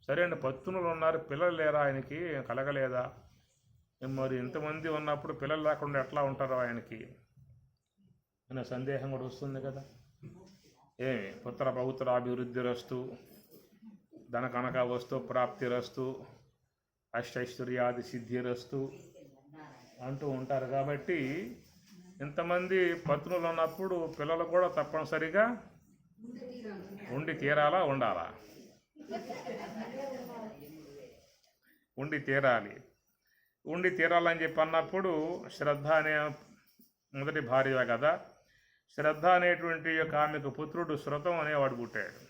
సరే అండి, పత్నులు ఉన్నారు, పిల్లలు లేరా ఆయనకి, కలగలేదా? మరి ఇంతమంది ఉన్నప్పుడు పిల్లలు లేకుండా ఎట్లా ఉంటారో ఆయనకి అనే సందేహం కూడా వస్తుంది కదా. ఏమి పుత్ర పౌత్రాభివృద్ధి రస్తు, ధన కనక వస్తు ప్రాప్తి రస్తు, అష్టైశ్వర్యాది సిద్ధి రస్తు అంటూ ఉంటారు. కాబట్టి ఇంతమంది పత్నులు ఉన్నప్పుడు పిల్లలు కూడా తప్పనిసరిగా ఉండి తీరాలా, ఉండాలా? ఉండి తీరాలి. ఉండి తీరాలని చెప్పి అన్నప్పుడు శ్రద్ధ అనే మొదటి భార్య కదా. శ్రద్ధ అనేటువంటి యొక్క ఆమెకు పుత్రుడు శృతం అనేవాడు పుట్టాడు.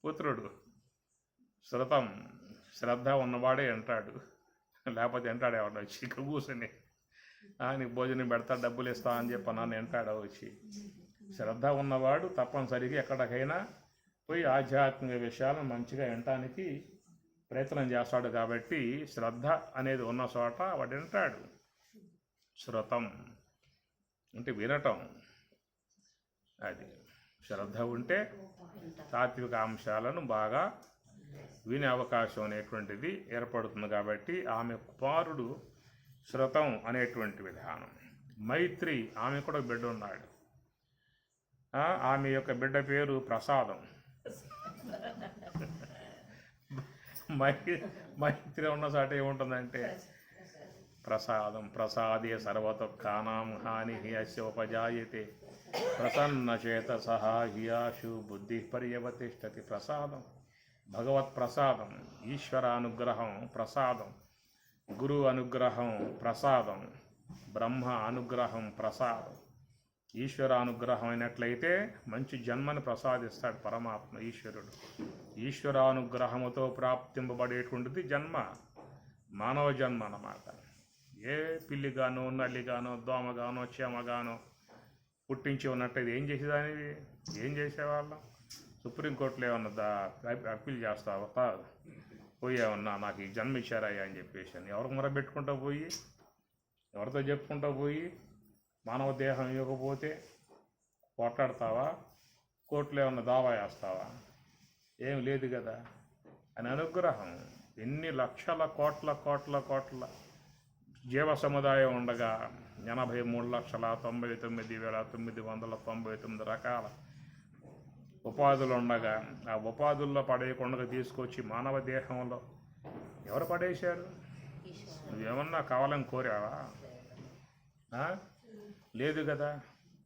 పుత్రుడు శృతం. శ్రద్ధ ఉన్నవాడే అంటాడు, లేకపోతే అంటాడు ఎవడ వచ్చి ఇక్కడ కూర్చొని నీకు భోజనం పెడతా, డబ్బులు ఇస్తా అని చెప్పి నన్ను అంటాడు వచ్చి. శ్రద్ధ ఉన్నవాడు తప్పనిసరిగా ఎక్కడికైనా పోయి ఆధ్యాత్మిక విషయాలను మంచిగా వినటానికి ప్రయత్నం చేస్తాడు. కాబట్టి శ్రద్ధ అనేది ఉన్న చోట వాడు వింటాడు. శృతం అంటే వినటం. అది శ్రద్ధ ఉంటే తాత్విక అంశాలను బాగా వినే అవకాశం అనేటువంటిది ఏర్పడుతుంది. కాబట్టి ఆమె కుమారుడు శృతం అనేటువంటి విధానం. మైత్రి ఆమె కూడా బిడ్డ ఉన్నాడు. ఆమె యొక్క బిడ్డ పేరు ప్రసాదం. మైత్రి ఉన్న చాట ఏముంటుందంటే ప్రసాదం. ప్రసాదే సర్వతోకానాం హాని హియస్యోపజాయతే ప్రసన్నచేత సహా హియాశు బుద్ధి పర్యవతిష్టతి. ప్రసాదం, భగవత్ ప్రసాదం, ఈశ్వర అనుగ్రహం ప్రసాదం, గురు అనుగ్రహం ప్రసాదం, బ్రహ్మ అనుగ్రహం ప్రసాదం. ఈశ్వర అనుగ్రహం అయినట్లయితే మంచి జన్మను ప్రసాదిస్తాడు పరమాత్మ ఈశ్వరుడు. ఈశ్వరానుగ్రహముతో ప్రాప్తింపబడేటువంటిది జన్మ, మానవ జన్మ అన్నమాట. ఏ పిల్లిగానో, నల్లిగానో, దోమగానో, చీమగానో పుట్టించి ఉన్నట్టు ఏం చేసేదానివి? ఏం చేసేవాళ్ళం? సుప్రీంకోర్టులో ఏమన్నా అప్పీల్ చేస్తావా? పోయి ఏమన్నా నాకు ఈ జన్మ ఇచ్చారయ్యా అని చెప్పేసి అని ఎవరికి మొరబెట్టుకుంటా పోయి, ఎవరితో చెప్పుకుంటా పోయి, మానవ దేహం ఇవ్వకపోతే కొట్లాడతావా? కోర్టులో ఏమన్నా దావా వేస్తావా? ఏం లేదు కదా. అని అనుగ్రహం ఎన్ని లక్షల కోట్ల కోట్ల కోట్ల జీవ సముదాయం ఉండగా 83,99,999 రకాల ఉపాధులు ఉండగా ఆ ఉపాధుల్లో పడేయకుండా తీసుకొచ్చి మానవ దేహంలో ఎవరు పడేశారు? నువ్వేమన్నా కావాలని కోరావా? లేదు కదా.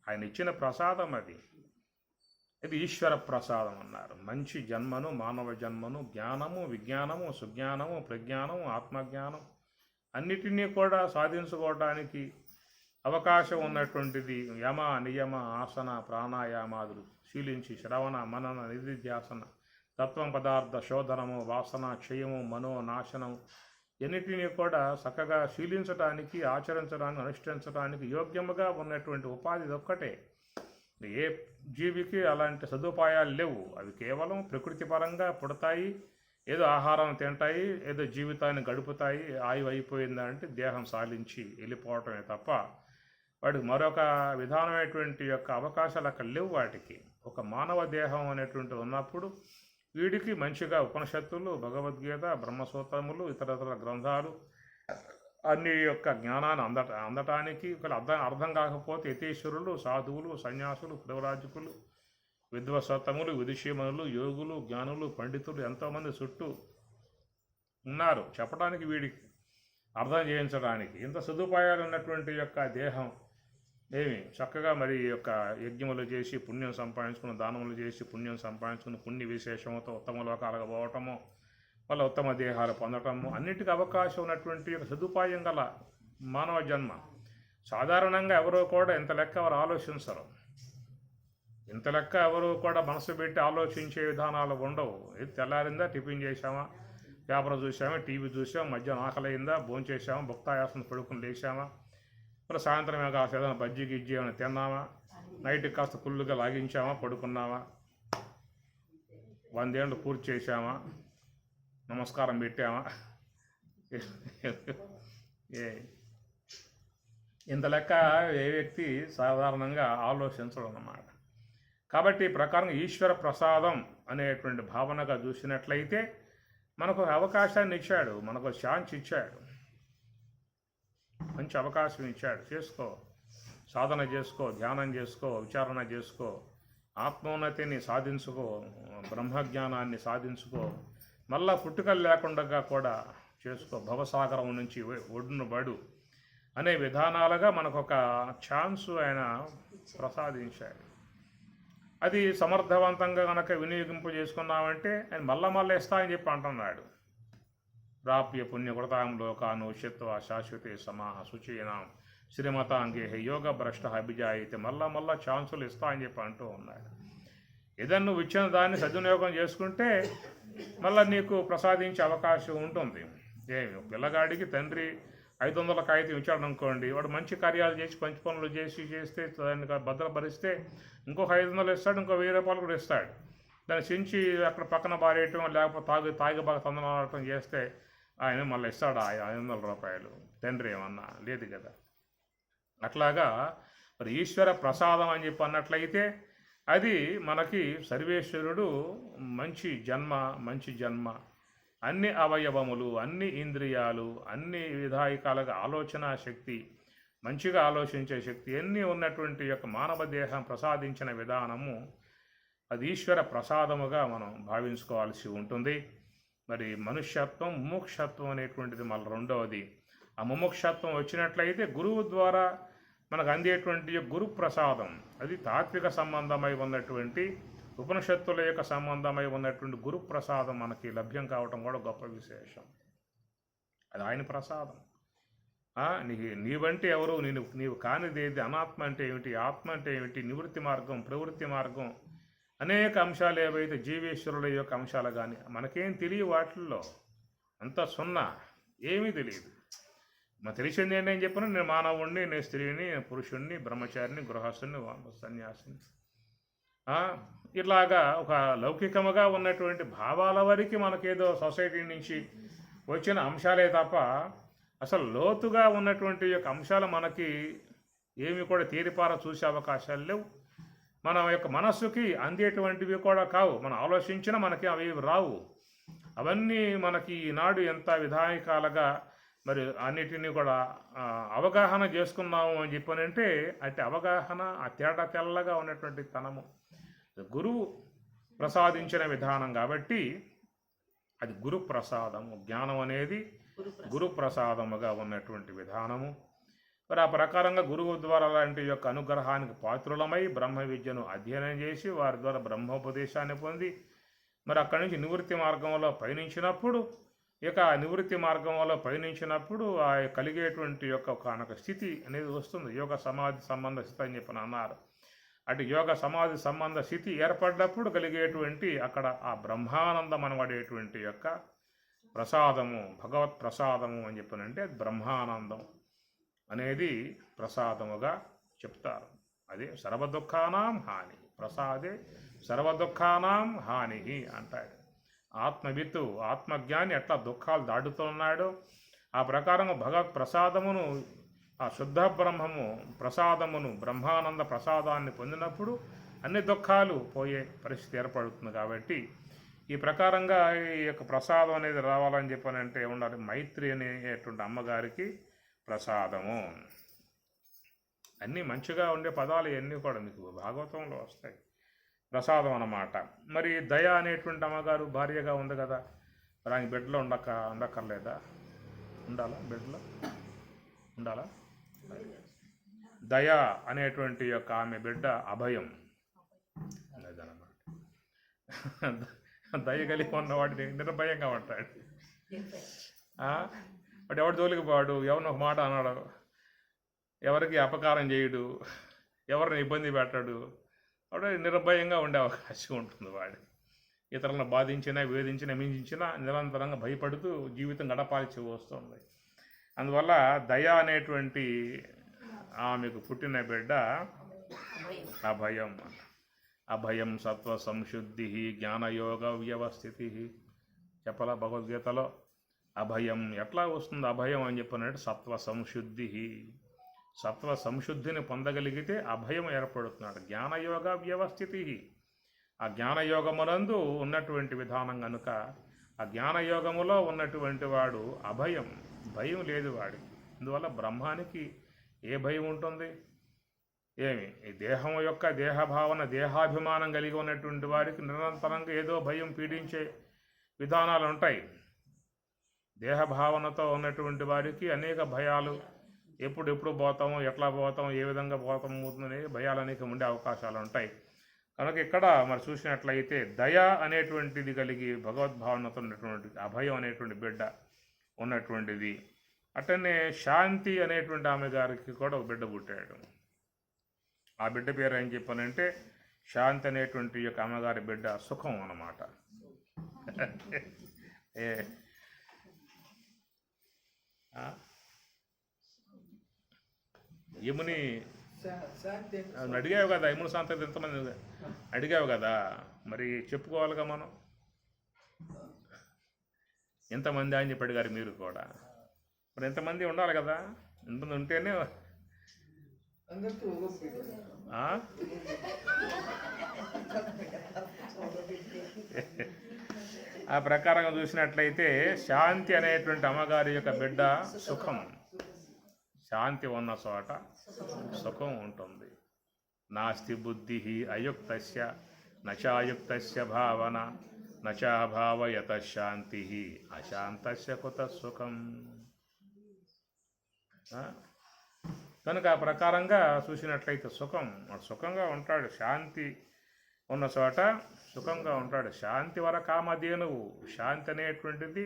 ఆయన ఇచ్చిన ప్రసాదం అది. ఇది ఈశ్వర ప్రసాదం అన్నారు. మంచి జన్మను, మానవ జన్మను, జ్ఞానము, విజ్ఞానము, సుజ్ఞానము, ప్రజ్ఞానము, ఆత్మజ్ఞానం అన్నిటినీ కూడా సాధించుకోవడానికి అవకాశం ఉన్నటువంటిది. యమ, నియమ, ఆసన, ప్రాణాయామాదులు శీలించి శ్రవణ, మనన, నిధిధ్యాసన, తత్వం పదార్థ శోధనము, వాసన క్షయము, మనోనాశనం ఎన్నిటినీ కూడా చక్కగా శీలించడానికి, ఆచరించడానికి, అనుష్ఠించడానికి యోగ్యముగా ఉన్నటువంటి ఉపాధి ఒక్కటే. ఏ జీవికి అలాంటి సదుపాయాలు లేవు. అవి కేవలం ప్రకృతి పరంగా పుడతాయి, ఏదో ఆహారం తింటాయి, ఏదో జీవితాన్ని గడుపుతాయి. ఆయువు అయిపోయిందంటే దేహం సాలించి వెళ్ళిపోవటమే తప్ప వాడికి మరొక విధానమైనటువంటి యొక్క అవకాశాలు అక్కడ లేవు. వాటికి ఒక మానవ దేహం అనేటువంటిది ఉన్నప్పుడు వీడికి మంచిగా ఉపనిషత్తులు, భగవద్గీత, బ్రహ్మసూత్రములు, ఇతర గ్రంథాలు అన్ని యొక్క జ్ఞానాన్ని అందటానికి అర్థం కాకపోతే యతీశ్వరులు, సాధువులు, సన్యాసులు, ప్రవరాజకులు, విద్వసత్తములు, విదుషీమనులు, యోగులు, జ్ఞానులు, పండితులు ఎంతోమంది చుట్టూ ఉన్నారు చెప్పడానికి, వీడికి అర్థం చేయించడానికి. ఇంత సదుపాయాలు ఉన్నటువంటి యొక్క దేహం ఏమి చక్కగా మరి యొక్క యజ్ఞములు చేసి పుణ్యం సంపాదించుకుని, దానములు చేసి పుణ్యం సంపాదించుకుని, పుణ్య విశేషంతో ఉత్తమ లోకాలకు పోవటము, వాళ్ళ ఉత్తమ దేహాలు పొందటము, అన్నిటికీ అవకాశం ఉన్నటువంటి సదుపాయం గల మానవ జన్మ. సాధారణంగా ఎవరో కూడా ఇంత లెక్క ఎవరు ఆలోచించరు. ఇంత లెక్క ఎవరు కూడా మనసు పెట్టి ఆలోచించే విధానాలు ఉండవు. ఇది తెల్లారిందా, టిఫిన్ చేసామా, పేపర్ చూసామా, టీవీ చూసామా, మధ్యాహ్నం ఆకలైందా, భోంచేసామా, భుక్తాయాసం పడుకుని లేచామా, మరి సాయంత్రం కాస్త ఏదైనా బజ్జీ గిజ్జీ ఏమైనా తిన్నామా, నైట్కి కాస్త ఫుల్గా లాగించామా, పడుకున్నామా, 100 ఏళ్ళు పూర్తి చేసామా, నమస్కారం పెట్టామా, ఇంత లెక్క ఏ వ్యక్తి సాధారణంగా ఆలోచించడం అన్నమాట. కాబట్టి ఈ ప్రకారంగా ఈశ్వర ప్రసాదం అనేటువంటి భావనగా చూసినట్లయితే మనకు అవకాశాన్ని ఇచ్చాడు, మనకు ఛాన్స్ ఇచ్చాడు, మంచి అవకాశం ఇచ్చాడు. చేసుకో, సాధన చేసుకో, ధ్యానం చేసుకో, విచారణ చేసుకో, ఆత్మోన్నతిని సాధించుకో, బ్రహ్మజ్ఞానాన్ని సాధించుకో, మళ్ళా పుట్టుకలు లేకుండా కూడా చేసుకో, భవసాగరం నుంచి ఒడ్డును బడు అనే విధానాలుగా మనకొక ఛాన్సు ఆయన ప్రసాదించాడు. అది సమర్థవంతంగా కనుక వినియోగింపు చేసుకున్నామంటే ఆయన మళ్ళా ఇస్తా అని చెప్పి అంటున్నాడు. ప్రాప్య పుణ్యకృతాం లోకాను శత్వ శాశ్వతే సమాహ శుచీనాం శ్రీమతాంగే యోగ భ్రష్ట అభిజాయితే మళ్ళా ఛాన్సులు ఇస్తా అని చెప్పి అంటూ ఉన్నాడు. ఏదన్నా నువ్వు ఇచ్చిన దాన్ని సద్వినియోగం చేసుకుంటే మళ్ళీ నీకు ప్రసాదించే అవకాశం ఉంటుంది. పిల్లగాడికి తండ్రి 500 కాగితం ఇచ్చాడు అనుకోండి, వాడు మంచి కార్యాలు చేసి మంచి పనులు చేస్తే దాన్ని భద్రపరిస్తే ఇంకొక 500 ఇస్తాడు, ఇంకో 1000 రూపాయలు కూడా ఇస్తాడు. దాన్ని చించి అక్కడ పక్కన బారేయటం, లేకపోతే తాగి బాగా తందనాడటం చేస్తే ఆయన మళ్ళీ ఇస్తాడు 500 రూపాయలు. తండ్రి ఏమన్నా లేదు కదా. అట్లాగా మరి ఈశ్వర ప్రసాదం అని చెప్పి అన్నట్లయితే అది మనకి సర్వేశ్వరుడు మంచి జన్మ, అన్ని అవయవములు, అన్ని ఇంద్రియాలు, అన్ని విధాయికాలుగా ఆలోచన శక్తి, మంచిగా ఆలోచించే శక్తి అన్నీ ఉన్నటువంటి యొక్క మానవ దేహం ప్రసాదించిన విధానము అది ఈశ్వర ప్రసాదముగా మనం భావించుకోవాల్సి ఉంటుంది. మరి మనుష్యత్వం, ముముక్షత్వం అనేటువంటిది మళ్ళీ రెండవది. ఆ ముముక్షత్వం వచ్చినట్లయితే గురువు ద్వారా మనకు అందేటువంటి గురు ప్రసాదం, అది తాత్విక సంబంధమై ఉన్నటువంటి ఉపనిషత్తుల యొక్క సంబంధమై ఉన్నటువంటి గురు ప్రసాదం మనకి లభ్యం కావటం కూడా గొప్ప విశేషం. అది ఆయన ప్రసాదం. నీవంటే ఎవరు, నీవు కానిదేది, అనాత్మ అంటే ఏమిటి, ఆత్మ అంటే ఏమిటి, నివృత్తి మార్గం, ప్రవృత్తి మార్గం, అనేక అంశాలు ఏవైతే జీవేశ్వరుల యొక్క అంశాలు కానీ మనకేం తెలియదు. వాటిల్లో అంత సున్నా, ఏమీ తెలియదు. మనకు తెలిసింది ఏంటని చెప్పిన నేను మానవుణ్ణి, నేను స్త్రీని, నేను పురుషుణ్ణి, బ్రహ్మచారిని, గృహస్థుని, సన్యాసిని, ఇట్లాగా ఒక లౌకికముగా ఉన్నటువంటి భావాల వరకు మనకేదో సొసైటీ నుంచి వచ్చిన అంశాలే తప్ప అసలు లోతుగా ఉన్నటువంటి యొక్క అంశాలు మనకి ఏమి కూడా తీరిపార చూసే అవకాశాలు లేవు. మన యొక్క మనస్సుకి అందేటువంటివి కూడా కావు. మనం ఆలోచించినా మనకి అవి రావు. అవన్నీ మనకి ఈనాడు ఎంత విధానికాలుగా మరి అన్నిటినీ కూడా అవగాహన చేసుకున్నాము అని చెప్పనంటే అట్టి అవగాహన ఆ తేడా తెల్లగా ఉన్నటువంటి తనము గురువు ప్రసాదించిన విధానం కాబట్టి అది గురు ప్రసాదము. జ్ఞానం అనేది గురు ప్రసాదముగా ఉన్నటువంటి విధానము. మరి ఆ ప్రకారంగా గురువు ద్వారా లాంటి యొక్క అనుగ్రహానికి పాత్రులమై బ్రహ్మ విద్యను అధ్యయనం చేసి వారి ద్వారా బ్రహ్మోపదేశాన్ని పొంది మరి అక్కడి నుంచి నివృత్తి మార్గంలో పయనించినప్పుడు నివృత్తి మార్గంలో పయనించినప్పుడు ఆ కలిగేటువంటి యొక్క ఒకనొక స్థితి అనేది వస్తుంది. యోగ సమాధి సంబంధ స్థితి అని చెప్పి అన్నారు. అటు యోగ సమాధి సంబంధ స్థితి ఏర్పడినప్పుడు కలిగేటువంటి అక్కడ ఆ బ్రహ్మానందం అనబడేటువంటి యొక్క ప్రసాదము, భగవత్ ప్రసాదము అని చెప్పనంటే బ్రహ్మానందం అనేది ప్రసాదముగా చెప్తారు. అదే సర్వదుఃఖానాం హాని, ప్రసాదే సర్వదుఃఖానాం హాని అంటాడు. ఆత్మవిత్తు ఆత్మజ్ఞాని ఎట్లా దుఃఖాలు దాటుతున్నాడో ఆ ప్రకారంగా భగవత్ ప్రసాదమును, ఆ శుద్ధ బ్రహ్మము ప్రసాదమును, బ్రహ్మానంద ప్రసాదాన్ని పొందినప్పుడు అన్ని దుఃఖాలు పోయే పరిస్థితి ఏర్పడుతుంది. కాబట్టి ఈ ప్రకారంగా ఈ యొక్క ప్రసాదం అనేది రావాలని చెప్పానంటే ఉండాలి, మైత్రి అనేటువంటి అమ్మగారికి ప్రసాదము. అన్నీ మంచిగా ఉండే పదాలు ఇవన్నీ కూడా మీకు భాగవతంలో వస్తాయి. ప్రసాదం అన్నమాట. మరి దయ అనేటువంటి అమ్మగారు భార్యగా ఉంది కదా, మరి ఆయన బిడ్డలో ఉండక్కర్లేదా? ఉండాలా? బిడ్డలో ఉండాలా? దయ అనేటువంటి యొక్క ఆమె బిడ్డ అభయం అదనమాట. దయ కలిగి ఉన్నవాడిని నిర్భయంగా ఉంటాడు. వాడు ఎవరి జోలికి పోడు, ఎవరిని ఒక మాట అన్నాడు, ఎవరికి అపకారం చేయడు, ఎవరిని ఇబ్బంది పెట్టాడు, వాడు నిర్భయంగా ఉండే అవకాశం ఉంటుంది. వాడు ఇతరులను బాధించినా, వేధించినా, హింసించినా నిరంతరంగా భయపడుతూ జీవితం గడపాల్సి వస్తుంది. అందువల్ల దయ అనేటువంటి ఆమెకు పుట్టిన బిడ్డ అభయం. అభయం సత్వ సంశుద్ధి జ్ఞానయోగ వ్యవస్థితి చెప్పాల భగవద్గీతలో. అభయం ఎట్లా వస్తుంది? అభయం అని చెప్పినట్టు సత్వ సంశుద్ధి, సత్వ సంశుద్ధిని పొందగలిగితే అభయం ఏర్పడుతున్నాడు. జ్ఞానయోగ వ్యవస్థితి, ఆ జ్ఞానయోగమునందు ఉన్నటువంటి విధానం కనుక ఆ జ్ఞానయోగములో ఉన్నటువంటి వాడు అభయం, భయం లేదు వాడికి. అందువల్ల బ్రహ్మానికి ఏ భయం ఉంటుంది? ఏమి ఈ దేహం యొక్క దేహభావన, దేహాభిమానం కలిగి ఉన్నటువంటి వారికి నిరంతరంగా ఏదో భయం పీడించే విధానాలు ఉంటాయి. దేహభావనతో ఉన్నటువంటి వారికి అనేక భయాలు, ఎప్పుడు పోతాము, ఎట్లా పోతాము, ఏ విధంగా పోతాము అవుతుందనే భయాలు అనేక ఉండే అవకాశాలు ఉంటాయి. కనుక ఇక్కడ మరి చూసినట్లయితే దయ అనేటువంటిది కలిగి భగవద్భావనతో ఉన్నటువంటి అభయం అనేటువంటి బిడ్డ ఉన్నటువంటిది. అట్లనే శాంతి అనేటువంటి ఆమె గారికి కూడా ఒక బిడ్డ పుట్టాడు. ఆ బిడ్డ పేరు ఏం చెప్పానంటే శాంతి అనేటువంటి యొక్క అమ్మగారి బిడ్డ సుఖం అన్నమాట. యముని అడిగావు కదా, యముని సంతతి ఎంతమంది అడిగావు కదా, మరి చెప్పుకోవాలిగా మనం. ఎంతమంది అని చెప్పి అడిగారు మీరు కూడా. మరి ఎంతమంది ఉండాలి కదా, ఎంతమంది ఉంటేనే ఆ ప్రకారంగా చూసినట్లయితే శాంతి అనేటువంటి అమ్మగారి యొక్క బిడ్డ సుఖం. శాంతి ఉన్న చోట సుఖం ఉంటుంది. నాస్తి బుద్ధి అయుక్తస్య నచాయుక్తస్య భావన నచాభావయత శాంతి అశాంతస్య కుత సుఖం. కనుక ఆ ప్రకారంగా చూసినట్లయితే సుఖంగా ఉంటాడు. శాంతి ఉన్న చోట సుఖంగా ఉంటాడు. శాంతి వరకామధేనువు. శాంతి అనేటువంటిది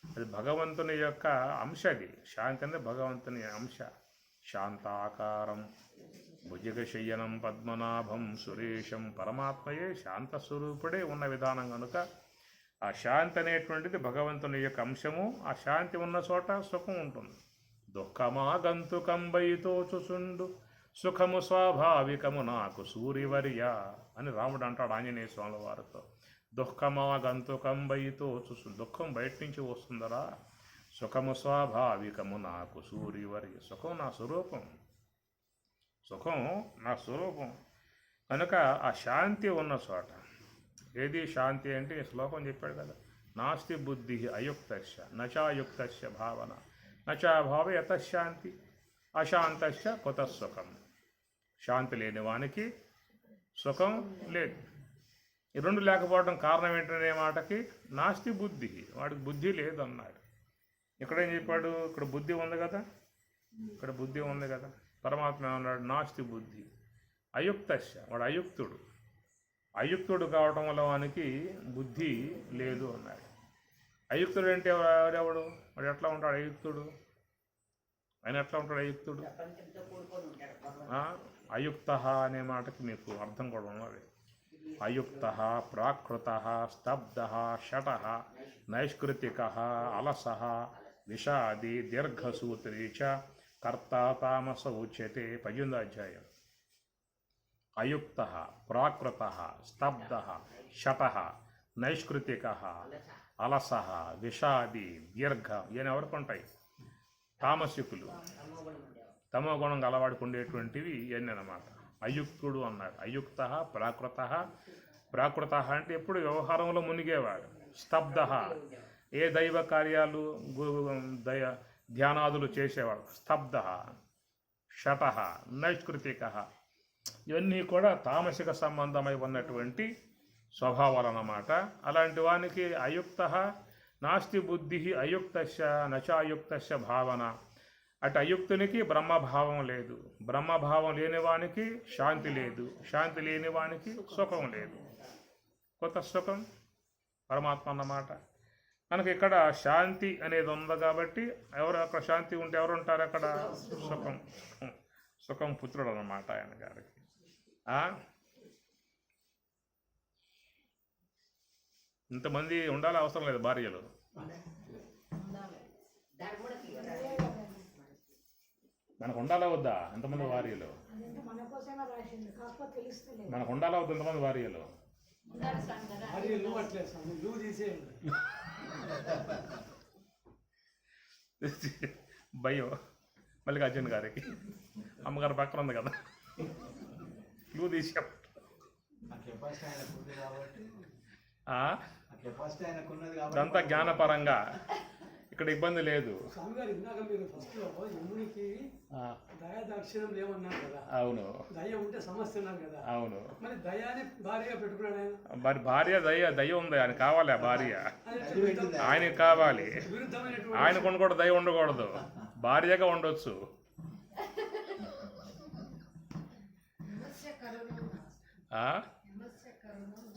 అది భగవంతుని యొక్క అంశ. అది శాంతి అనేది భగవంతుని అంశ. శాంతాకారం భుజగశయ్యనం పద్మనాభం సురేశం పరమాత్మయే శాంతస్వరూపుడే ఉన్న విధానం కనుక ఆ శాంతి అనేటువంటిది భగవంతుని యొక్క అంశము. ఆ శాంతి ఉన్న చోట సుఖం ఉంటుంది. దుఃఖమాగంతుకంబైతోచుచుండు సుఖము స్వాభావికము నాకు సూర్యవర్య అని రాముడు అంటాడు ఆంజనేయ స్వామి వారితో. దుఃఖమాగంతుకంబైతోచుచు, దుఃఖం బయట నుంచి వస్తుందరా, సుఖము స్వాభావికము నాకు సూర్యవర్య. సుఖం నా స్వరూపం, సుఖం నా స్వరూపం. కనుక ఆ శాంతి ఉన్న చోట ఏది శాంతి అంటే ఈ శ్లోకం చెప్పాడు కదా, నాస్తి బుద్ధి అయుక్తస్య నచాయుక్తస్య భావన నచాభావ యతశాంతి అశాంతస్య కుత సుఖం. శాంతి లేని వానికి సుఖం లేదు. ఈ రెండు లేకపోవడం కారణం ఏంటనే మాటకి నాస్తి బుద్ధి, వాడికి బుద్ధి లేదు అన్నాడు. ఇక్కడేం చెప్పాడు? ఇక్కడ బుద్ధి ఉంది కదా, ఇక్కడ బుద్ధి ఉంది కదా. పరమాత్మ ఏమన్నాడు? నాస్తి బుద్ధి అయుక్తస్య, వాడు అయుక్తుడు. అయుక్తుడు కావటం వల్ల వానికి బుద్ధి లేదు అన్నాడు. అయుక్తుడు అంటే ఎవరెవడు? వాడు ఎట్లా ఉంటాడు అయుక్తుడు? ఆయన ఎట్లా ఉంటాడు అయుక్తుడు? అయుక్త అనే మాటకి మీకు అర్థం కూడా ఉన్నది. అయుక్త, ప్రాకృత, స్తబ్ధ, షట, నైష్కృతిక, అలస, విషాది, దీర్ఘసూత్రీ చ కర్త తామస ఉచ్యతే. 18వ అధ్యాయం. అయుక్త, ప్రాకృత, స్తబ్ద, శట, నైష్కృతిక, అలస, విషాది, దీర్ఘ ఇవన్నీ ఎవరికి ఉంటాయి? తామసికులు, తమో గుణం గలవాడికి ఉండేటువంటివి ఇవన్నీ అన్నమాట. అయుక్తుడు అన్నాడు. అయుక్త, ప్రాకృత అంటే ఎప్పుడు వ్యవహారంలో మునిగేవాడు. స్తబ్ద, ఏ దైవ కార్యాలు ధ్యానాదులు చేసేవాడు. స్తబ్ద, శట, నైష్కృతిక ఇవన్నీ కూడా తామసిక సంబంధమై ఉన్నటువంటి స్వభావాలు అన్నమాట. అలాంటి వానికి అయుక్త నాస్తి బుద్ధి అయుక్తస్య నచాయుక్తస్య భావన. అటు అయుక్తునికి బ్రహ్మభావం లేదు, బ్రహ్మభావం లేని వానికి శాంతి లేదు, శాంతి లేని వానికి సుఖం లేదు. కొత్త సుఖం పరమాత్మ అన్నమాట. మనకి ఇక్కడ శాంతి అనేది ఉంది కాబట్టి ఎవరు అక్కడ శాంతి ఉంటే ఎవరు ఉంటారు అక్కడ? సుఖం. సుఖం పుత్రుడు అన్నమాట ఆయన గారికి. ఇంతమంది ఉండాలి అవసరం లేదు భార్యలు. మనకు ఉండాలా వద్దా ఎంతమంది భార్యలు? మనకు ఉండాలా వద్దా ఎంతమంది భార్యలు? భయం మల్లికార్జున గారికి. అమ్మగారు పక్కన ఉంది కదా, నువ్వు తీసా. ఇదంతా జ్ఞానపరంగా ఇక్కడ ఇబ్బంది లేదు. అవును, అవును. మరి భార్య దయ ఉంది, ఆయన కావాలి. ఆ భార్య ఆయనకి కావాలి. ఆయనకు కూడా దయ ఉండకూడదు, భార్యగా ఉండొచ్చు.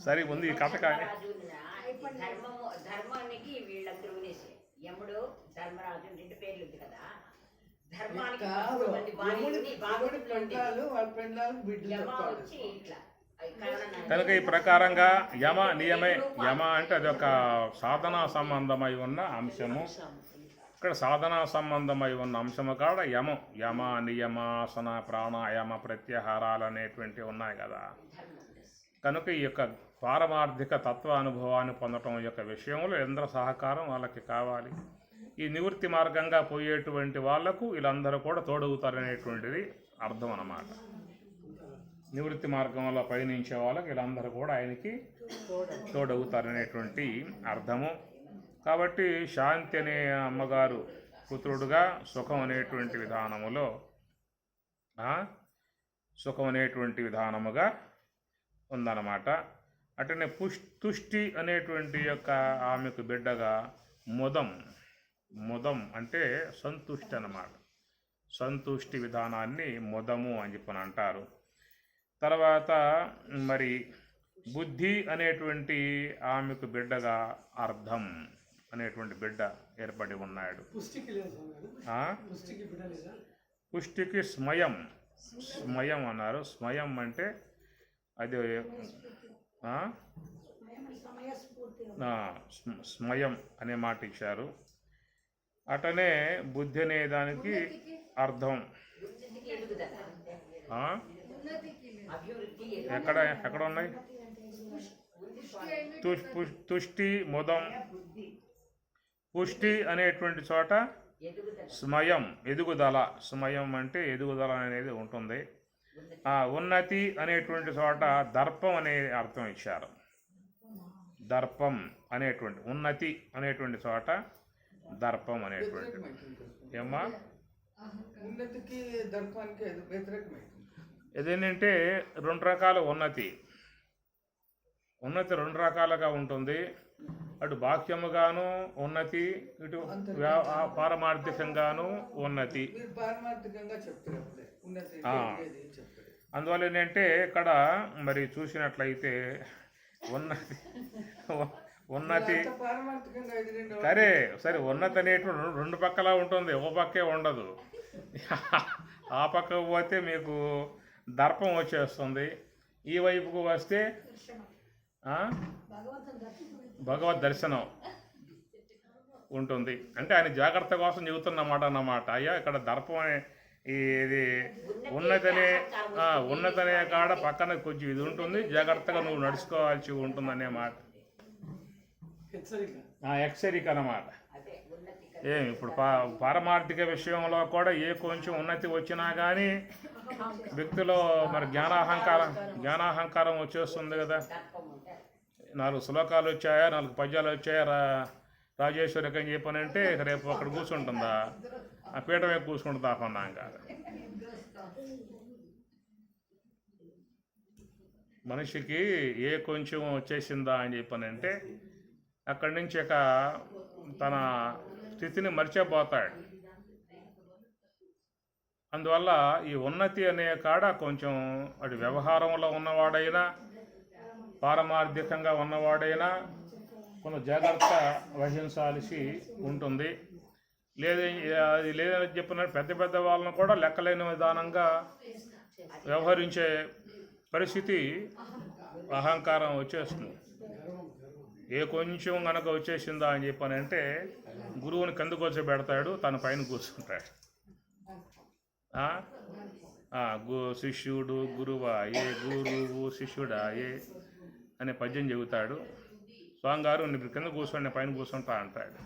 సరే ఉంది ఈ కథ. కానీ ధర్మానికి వీళ్ళందరూ యముడు ధర్మరాజు రెండు పేర్లు ఉంది కదా. ధర్మానికి కనుక ఈ ప్రకారంగా యమ నియమే. యమ అంటే అది ఒక సాధనా సంబంధమై ఉన్న అంశము. ఇక్కడ సాధనా సంబంధమై ఉన్న అంశము కాడ యమం, యమ నియమాసన ప్రాణాయామ ప్రత్యాహారాలు అనేటువంటివి ఉన్నాయి కదా. కనుక ఈ యొక్క పారమార్థిక తత్వ అనుభవాన్ని పొందటం యొక్క విషయంలో ఇంద్ర సహకారం వాళ్ళకి కావాలి. ఈ నివృత్తి మార్గంగా పోయేటువంటి వాళ్లకు వీళ్ళందరూ కూడా తోడవుతారనేటువంటిది అర్థం అన్నమాట. నివృత్తి మార్గంలో పయనించే వాళ్ళకి వీళ్ళందరూ కూడా ఆయనకి తోడవుతారనేటువంటి అర్థము. కాబట్టి శాంతి అనే అమ్మగారు పుత్రుడుగా సుఖం అనేటువంటి విధానములో సుఖం అనేటువంటి విధానముగా ఉందన్నమాట. అటనే తుష్టి అనేటువంటి యొక్క ఆమెకు బిడ్డగా ముదం అంటే సంతుష్టి అన్నమాట. సంతుష్టి విధానాన్ని ముదము అని చెప్పని అంటారు. తర్వాత మరి బుద్ధి అనేటువంటి ఆమెకు బిడ్డగా అర్థం అనేటువంటి బిడ్డ ఏర్పడి ఉన్నాడు. పుష్టికి స్మయం అన్నారు. స్మయం అంటే అది స్మయం అనే మాట ఇచ్చారు. అటనే బుద్ధి అనే దానికి అర్థం ఎక్కడ ఉన్నాయి? తుష్టి ముదం. పుష్టి అనేటువంటి చోట స్మయం ఎదుగుదల. స్మయం అంటే ఎదుగుదల అనేది ఉంటుంది. ఉన్నతి అనేటువంటి చోట దర్పం అనే అర్థం ఇచ్చారు. దర్పం అనేటువంటి ఉన్నతి అనేటువంటి చోట దర్పం అనేటువంటి ఏమా ఉన్నతికి దర్పానికి ఏదేంటంటే రెండు రకాల ఉన్నతి రెండు రకాలుగా ఉంటుంది. అటు బాహ్యముగాను ఉన్నతి, ఇటు పారమార్థికంగాను ఉన్నతి. అందువల్ల ఏంటంటే ఇక్కడ మరి చూసినట్లయితే ఉన్నతి సరే ఉన్నతి అనేటువంటి రెండు పక్కలా ఉంటుంది, ఒక పక్కే ఉండదు. ఆ పక్కకు పోతే మీకు దర్పం వచ్చేస్తుంది, ఈ వైపుకు వస్తే భగవద్ దర్శనం ఉంటుంది. అంటే ఆయన జాగ్రత్త కోసం చెబుతున్నమాట అన్నమాట. అయ్యా ఇక్కడ దర్పం ఇది ఉన్నతనే కాడ పక్కన కొంచెం ఇది ఉంటుంది, జాగ్రత్తగా నువ్వు నడుచుకోవాల్సి ఉంటుందనే మాట. హెచ్చరిక. హెచ్చరిక అన్నమాట. అదే ఉన్నతి ఇప్పుడు పారమార్థిక విషయంలో కూడా ఏ కొంచెం ఉన్నతి వచ్చినా కానీ వ్యక్తిలో మరి జ్ఞానాహంకారం వచ్చేస్తుంది కదా. దర్పం ఉంటారు. 4 శ్లోకాలు వచ్చాయా, 4 పద్యాలు వచ్చాయా, రాజేశ్వరికి అని చెప్పానంటే రేపు అక్కడ కూర్చుంటుందా, ఆ పీఠమే కూర్చుంటుందా అన్నాం కాదు. మనిషికి ఏ కొంచెం వచ్చేసిందా అని చెప్పానంటే అక్కడి నుంచి ఇక తన స్థితిని మర్చిపోతాడు. అందువల్ల ఈ ఉన్నతి అనే కాడ కొంచెం అటు వ్యవహారంలో ఉన్నవాడైనా పారమార్థికంగా ఉన్నవాడైనా కొంత జాగ్రత్త వహించాల్సి ఉంటుంది. అది లేదని చెప్పినట్టు పెద్ద పెద్ద వాళ్ళను కూడా లెక్కలేని విధానంగా వ్యవహరించే పరిస్థితి అహంకారం వచ్చేస్తుంది. ఏ కొంచెం కనుక వచ్చేసిందా అని చెప్పానంటే గురువుని కింద కూర్చోబెడతాడు, తన పైన కూర్చుంటాడు. శిష్యుడు గురువాయే, గురువు శిష్యుడాయే అనే పద్యం చెబుతాడు. స్వామి గారు ఇప్పుడు కింద కూర్చొని పైన కూర్చుంటా అంటాడు.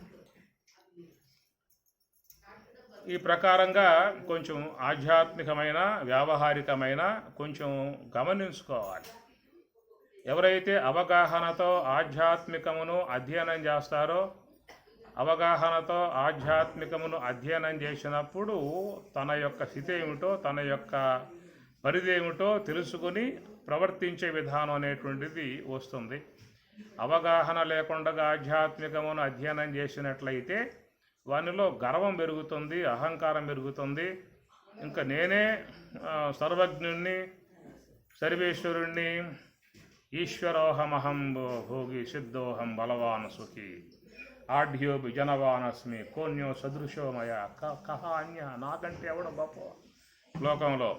ఈ ప్రకారంగా కొంచెం ఆధ్యాత్మికమైన వ్యావహారికమైన కొంచెం గమనించుకోవాలి. ఎవరైతే అవగాహనతో ఆధ్యాత్మికమును అధ్యయనం చేస్తారో, అవగాహనతో ఆధ్యాత్మికమును అధ్యయనం చేసినప్పుడు తన యొక్క స్థితి ఏమిటో, తన యొక్క పరిధి ఏమిటో తెలుసుకుని ప్రవర్తించే విధానం అనేటువంటిది వస్తుంది. అవగాహన లేకుండా ఆధ్యాత్మికమును అధ్యయనం చేసినట్లయితే వానిలో గర్వం పెరుగుతుంది, అహంకారం పెరుగుతుంది. ఇంకా నేనే సర్వజ్ఞుణ్ణి, సర్వేశ్వరుణ్ణి, ఈశ్వరోహమహం భోగి సిద్ధోహం బలవాన్ సుఖి ఆఢ్యో జనవానస్మి కోన్యో సదృశోమయ కహ అన్య, నాకంటే ఎవడ గొప్ప లోకంలో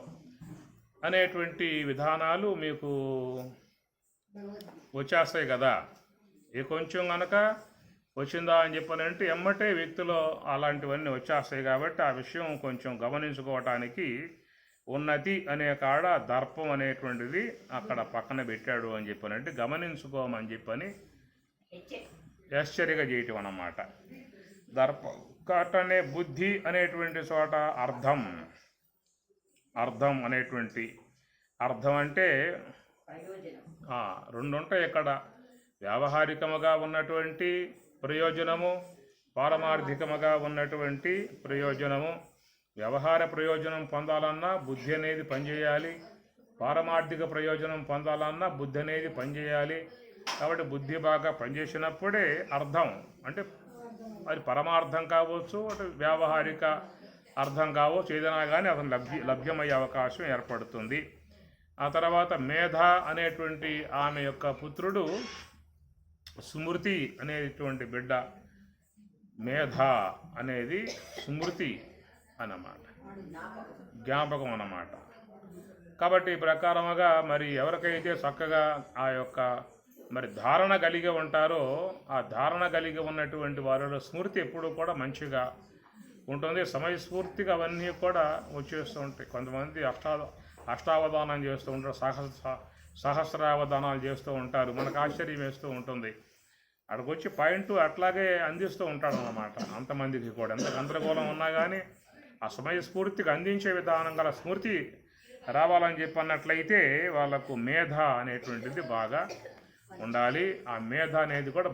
అనేటువంటి విధానాలు మీకు వచ్చేస్తాయి కదా. ఏ కొంచెం కనుక వచ్చిందా అని చెప్పానంటే ఎమ్మటే వ్యక్తిలో అలాంటివన్నీ వచ్చేస్తాయి. కాబట్టి ఆ విషయం కొంచెం గమనించుకోవటానికి ఉన్నతి అనే కాడ దర్పం అనేటువంటిది అక్కడ పక్కన పెట్టాడు అని చెప్పానంటే గమనించుకోమని చెప్పని హెచ్చరిక చేయటం అన్నమాట. దర్పం కాటనే బుద్ధి అనేటువంటి చోట అర్థం అనేటువంటి అర్థం అంటే రెండు ఉంటాయి ఇక్కడ. వ్యావహారికముగా ఉన్నటువంటి ప్రయోజనము, పారమార్థికముగా ఉన్నటువంటి ప్రయోజనము. వ్యవహార ప్రయోజనం పొందాలన్నా బుద్ధి అనేది పనిచేయాలి, పారమార్థిక ప్రయోజనం పొందాలన్నా బుద్ధి అనేది పనిచేయాలి. కాబట్టి బుద్ధి బాగా పనిచేసినప్పుడే అర్థం అంటే అది పరమార్థం కావచ్చు, అటు వ్యావహారిక అర్థం కావచ్చు, ఏదైనా కానీ అతను లభ్యమయ్యే అవకాశం ఏర్పడుతుంది. ఆ తర్వాత మేధ అనేటువంటి ఆమె యొక్క పుత్రుడు స్మృతి అనేటువంటి బిడ్డ. మేధ అనేది స్మృతి అన్నమాట, జ్ఞాపకం అన్నమాట. కాబట్టి ఈ ప్రకారముగా మరి ఎవరికైతే చక్కగా ఆ యొక్క మరి ధారణ కలిగి ఉంటారో, ఆ ధారణ కలిగి ఉన్నటువంటి వారిలో స్మృతి ఎప్పుడూ కూడా మంచిగా ఉంటుంది. సమయస్ఫూర్తిగా అవన్నీ కూడా వచ్చేస్తూ ఉంటాయి. కొంతమంది అష్టావధానం చేస్తూ ఉంటారు, సహస్రావధానాలు చేస్తూ ఉంటారు. మనకు ఆశ్చర్యం వేస్తూ ఉంటుంది. అక్కడికి వచ్చి పాయింట్ అట్లాగే అందిస్తూ ఉంటాడు అన్నమాట. అంతమందికి కూడా ఎంత గందరగోళం ఉన్నా కానీ ఆ సమయస్ఫూర్తికి అందించే విధానం గల స్మృతి రావాలని చెప్పన్నట్లయితే వాళ్ళకు మేధ అనేటువంటిది బాగా ఉండాలి. ఆ మేధ అనేది కూడా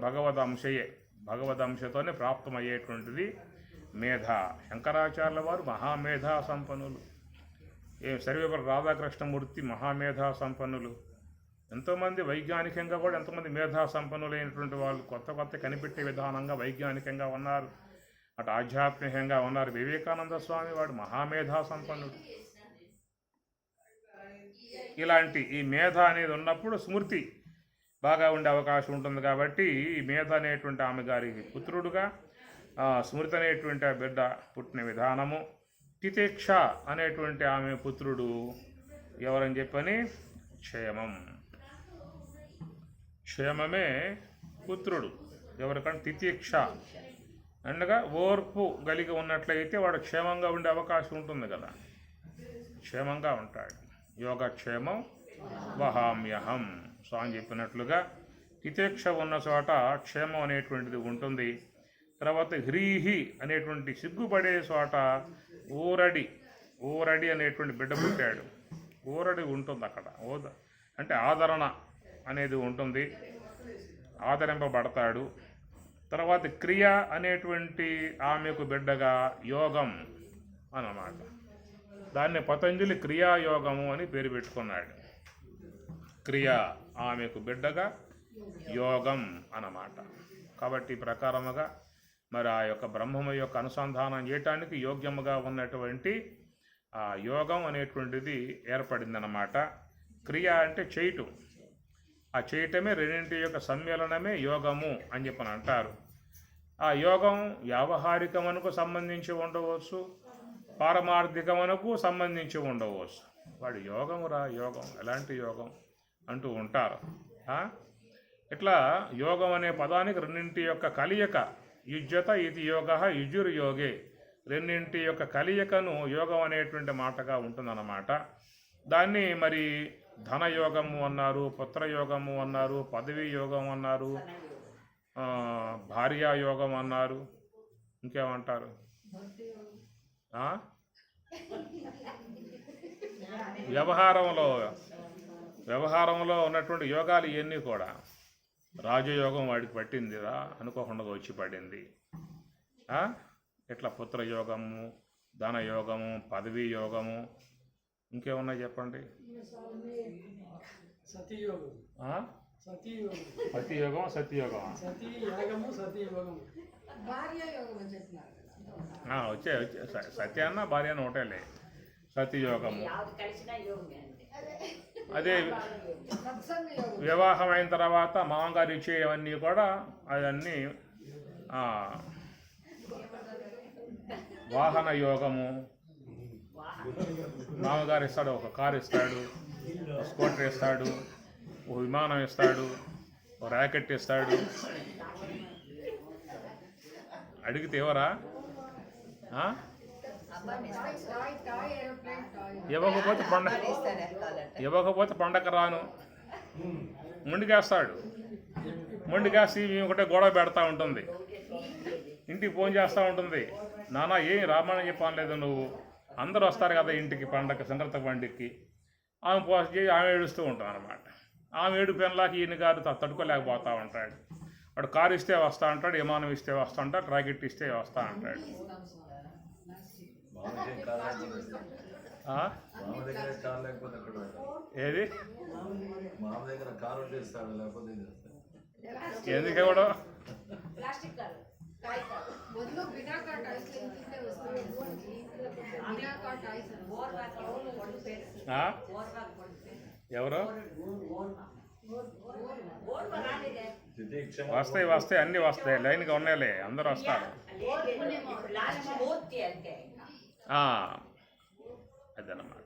భగవదంశతోనే ప్రాప్తమయ్యేటువంటిది మేధ. శంకరాచార్యుల వారు మహామేధా సంపన్నులు. సర్వేపల్లి రాధాకృష్ణమూర్తి మహామేధా సంపన్నులు. ఎంతోమంది వైజ్ఞానికంగా కూడా ఎంతోమంది మేధా సంపన్నులైనటువంటి వాళ్ళు కొత్త కనిపెట్టే విధానంగా వైజ్ఞానికంగా ఉన్నారు, అటు ఆధ్యాత్మికంగా ఉన్నారు. వివేకానంద స్వామి వాడు మహామేధా సంపన్నుడు. ఇలాంటి ఈ మేధ అనేది ఉన్నప్పుడు స్మృతి బాగా ఉండే అవకాశం ఉంటుంది. కాబట్టి ఈ మేధ అనేటువంటి ఆమె గారికి పుత్రుడుగా స్మృతి అనేటువంటి ఆ బిడ్డ పుట్టిన విధానము. తితేక్ష అనేటువంటి ఆమె పుత్రుడు ఎవరని చెప్పని క్షేమమే పుత్రుడు. ఎవరికంటే తితీక్ష అనగా ఓర్పు కలిగి ఉన్నట్లయితే వాడు క్షేమంగా ఉండే అవకాశం ఉంటుంది కదా. క్షేమంగా ఉంటాడు. యోగక్షేమం వహామ్యహం. స్వామి చెప్పినట్లుగా తితేక్ష ఉన్న చోట క్షేమం అనేటువంటిది ఉంటుంది. తర్వాత హ్రీహి అనేటువంటి సిగ్గుపడే చోట ఊరడి అనేటువంటి బిడ్డ పుట్టాడు. ఊరడి ఉంటుంది అక్కడ. అంటే ఆదరణ అనేది ఉంటుంది, ఆదరింపబడతాడు. తర్వాత క్రియ అనేటువంటి ఆమెకు బిడ్డగా యోగం అన్నమాట. దాన్ని పతంజలి క్రియాయోగము అని పేరు పెట్టుకున్నాడు. క్రియ ఆమెకు బిడ్డగా యోగం అన్నమాట. కాబట్టి ఈ ప్రకారముగా మరి ఆ యొక్క బ్రహ్మము యొక్క అనుసంధానం చేయటానికి యోగ్యముగా ఉన్నటువంటి ఆ యోగం అనేటువంటిది ఏర్పడిందన్నమాట. క్రియ అంటే చేయటం, ఆ చేయటమే రెండింటి యొక్క సమ్మేళనమే యోగము అని చెప్పని అంటారు. ఆ యోగం వ్యావహారికమునకు సంబంధించి ఉండవచ్చు, పారమార్థికమునకు సంబంధించి ఉండవచ్చు. వాడు యోగమురా యోగం, ఎలాంటి యోగం అంటూ ఉంటారు. ఇట్లా యోగం అనే పదానికి రెండింటి యొక్క కలియక, యుజ్యత ఇది యోగ యుజుర్ యోగే, రెండింటి యొక్క కలియకను యోగం అనేటువంటి మాటగా ఉంటుందన్నమాట. దాన్ని మరి ధనయోగము అన్నారు, పుత్రయోగము అన్నారు, పదవీ యోగం అన్నారు, భార్యాయోగం అన్నారు, ఇంకేమంటారు? వ్యవహారంలో ఉన్నటువంటి యోగాలు ఇవన్నీ కూడా రాజయోగం వాడికి పట్టిందిరా అనుకోకుండా వచ్చి పడింది. ఇట్లా పుత్రయోగము, ధనయోగము, పదవీ యోగము, ఇంకేమున్నాయి చెప్పండి? సతీయోగం, వచ్చే సత్య అన్న భార్య అని ఒకటేలే. సతీయోగము అదే వివాహం అయిన తర్వాత మామగారు ఇచ్చేవన్నీ కూడా అవన్నీ వాహన యోగము. మామగారు ఇస్తాడు, ఒక కారు ఇస్తాడు, ఒక స్కూటర్ ఇస్తాడు, ఒక విమానం ఇస్తాడు, ఒక ర్యాకెట్ ఇస్తాడు. అడిగితే ఎవరా? ఇవ్వకపోతే పండగ రాను మొండికేస్తాడు. మొండికేసి ఒకటే గొడవ పెడతా ఉంటుంది, ఇంటికి ఫోన్ చేస్తూ ఉంటుంది. నాన్న ఏం రామాయణం చెప్పలేదు నువ్వు, అందరూ వస్తారు కదా ఇంటికి పండగ, సంక్రాంతి పండుగకి. ఆమె పోస్ట్ చేసి ఆమె ఏడుస్తూ ఉంటుంది అనమాట. ఆమె ఏడు పెన్లాకి ఈయన గారు తట్టుకోలేకపోతూ ఉంటాడు. వాడు కారు ఇస్తే వస్తా అంటాడు, విమానం ఇస్తే వస్తా అంటాడు, రాకెట్ ఇస్తే వస్తా అంటాడు. ఏది ఎందుకు ఇవ్వడం? ఎవరు వస్తాయి అన్నీ వస్తాయి, లైన్గా ఉన్నాయిలే, అందరూ వస్తారు. అదన్నమాట.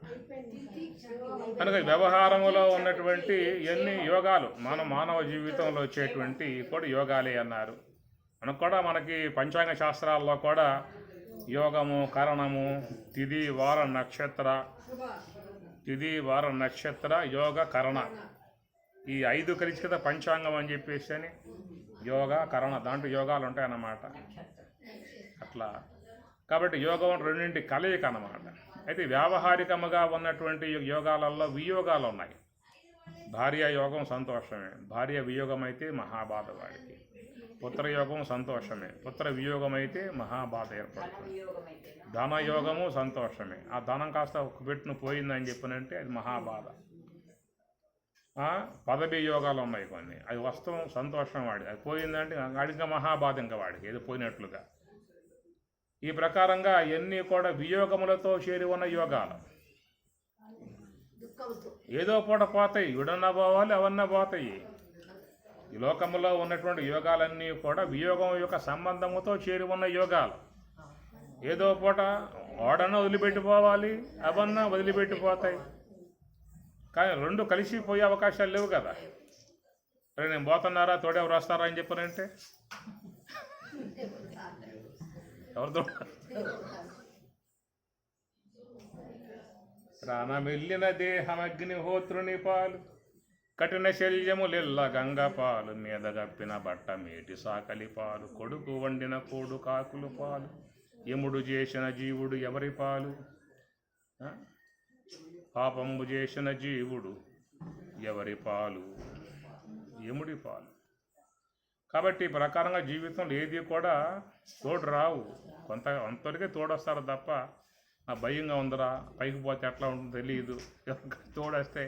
కనుక వ్యవహారంలో ఉన్నటువంటి ఎన్ని యోగాలు మానవ జీవితంలో వచ్చేటువంటి కూడా యోగాలే అన్నారు. మనకి పంచాంగ శాస్త్రాల్లో కూడా యోగము, కరణము, తిథి వార నక్షత్ర యోగ కరణ, ఈ 5 కలిసి కదా పంచాంగం అని చెప్పేసి అని యోగ కరణ, దాంట్లో యోగాలు ఉంటాయన్నమాట. అట్లా కాబట్టి యోగం రెండింటి కలయిక అన్నమాట. అయితే వ్యావహారికముగా ఉన్నటువంటి యోగాలలో వియోగాలు ఉన్నాయి. భార్య యోగం సంతోషమే, భార్య వియోగం అయితే మహాబాధ వాడికి. పుత్రయోగం సంతోషమే, పుత్ర వియోగం అయితే మహాబాధ ఏర్పడుతుంది. ధనయోగము సంతోషమే, ఆ ధనం కాస్త పెట్టును పోయిందని చెప్పినంటే అది మహాబాధ. పదవీ యోగాలు ఉన్నాయి కొన్ని, అది వస్తాం సంతోషం వాడి, అది పోయిందంటే ఇంకా మహాబాధ, ఇంకా వాడికి ఏదో పోయినట్లుగా. ఈ ప్రకారంగా ఇవన్నీ కూడా వియోగములతో చేరి ఉన్న యోగాలు. ఏదో పూట పోతాయి, ఇవిడన్నా పోవాలి, అవన్నా పోతాయి. ఈ లోకంలో ఉన్నటువంటి యోగాలన్నీ కూడా వియోగం యొక్క సంబంధముతో చేరి ఉన్న యోగాలు. ఏదో పూట ఓడన్నా వదిలిపెట్టిపోవాలి, అవన్నా వదిలిపెట్టిపోతాయి. కానీ రెండు కలిసిపోయే అవకాశాలు లేవు కదా. సరే నేను పోతున్నారా, తోడెవరు వస్తారా అని చెప్పానంటే ఎవరితో ప్రాణమెల్లిన దేహమగ్నిహోత్రుని పాలు కఠిన శల్యములెల్ల గంగ పాలు మీద గప్పిన బట్ట మేటి సాకలి పాలు కొడుకు వండిన కోడు కాకులు పాలు యముడు చేసిన జీవుడు ఎవరి పాలు పాపంబు చేసిన జీవుడు ఎవరి పాలు యముడి పాలు. కాబట్టి ఈ ప్రకారంగా జీవితంలో ఏది కూడా తోడు రావు, అంతవరకే తోడొస్తారు తప్ప ఆ భయంగా ఉందరా పైకి పోతే ఎట్లా ఉంటుందో తెలియదు, తోడొస్తే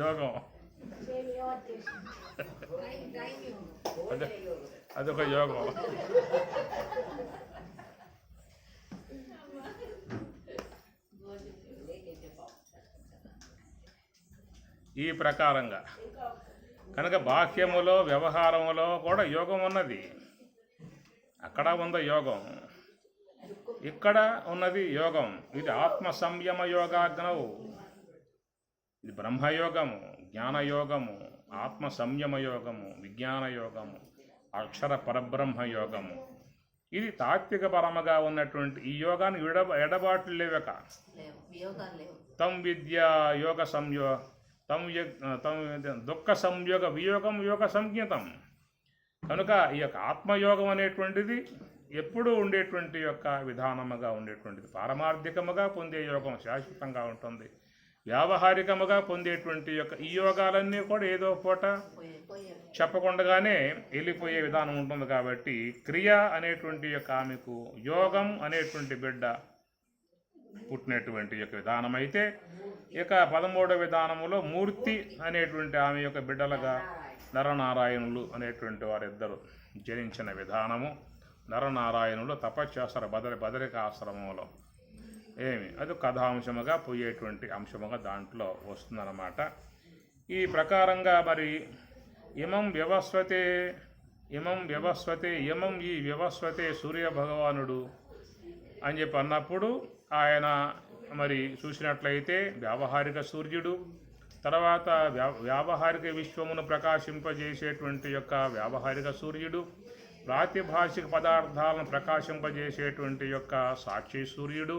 యోగం అదొక యోగం. ఈ ప్రకారంగా కనుక బాహ్యములో వ్యవహారములో కూడా యోగం ఉన్నది. అక్కడ ఉంది యోగం, ఇక్కడ ఉన్నది యోగం. ఇది ఆత్మ సంయమ యోగాగ్నవు, ఇది బ్రహ్మయోగము, జ్ఞానయోగము, ఆత్మ సంయమ యోగము, విజ్ఞాన యోగము, అక్షర పరబ్రహ్మ యోగము. ఇది తాత్విక పరమగా ఉన్నటువంటి ఈ యోగాన్ని ఎడబాట్లు లేవక తం విద్య యోగ సంయోగ తం దుఃఖ సంయోగ వియోగం యోగ సంజ్ఞతం. కనుక ఈ యొక్క ఆత్మయోగం అనేటువంటిది ఎప్పుడూ ఉండేటువంటి యొక్క విధానముగా ఉండేటువంటిది. పారమార్థికముగా పొందే యోగం శాశ్వతంగా ఉంటుంది. వ్యావహారికముగా పొందేటువంటి యొక్క ఈ యోగాలన్నీ కూడా ఏదో పూట చెప్పకుండానే వెళ్ళిపోయే విధానం ఉంటుంది. కాబట్టి క్రియ అనేటువంటి యొక్క ఆమెకు యోగం అనేటువంటి బిడ్డ పుట్టినటువంటి యొక్క విధానం అయితే, ఇక 13వ విధానములో మూర్తి అనేటువంటి ఆమె యొక్క బిడ్డలుగా నరనారాయణులు అనేటువంటి వారిద్దరు జనించిన విధానము. నరనారాయణులు తపస్సేస్తారు బదరిక ఆశ్రమంలో. అది కథాంశముగా పోయేటువంటి అంశముగా దాంట్లో వస్తుందన్నమాట. ఈ ప్రకారంగా మరి ఇమం వ్యవస్వతే ఈ వ్యవస్వతే సూర్య భగవానుడు అని చెప్పి అన్నప్పుడు ఆయన మరి చూసినట్లయితే వ్యావహారిక సూర్యుడు, తర్వాత వ్యావహారిక విశ్వమును ప్రకాశింపజేసేటువంటి యొక్క వ్యావహారిక సూర్యుడు, ప్రాతిభాషిక పదార్థాలను ప్రకాశింపజేసేటువంటి యొక్క సాక్షి సూర్యుడు,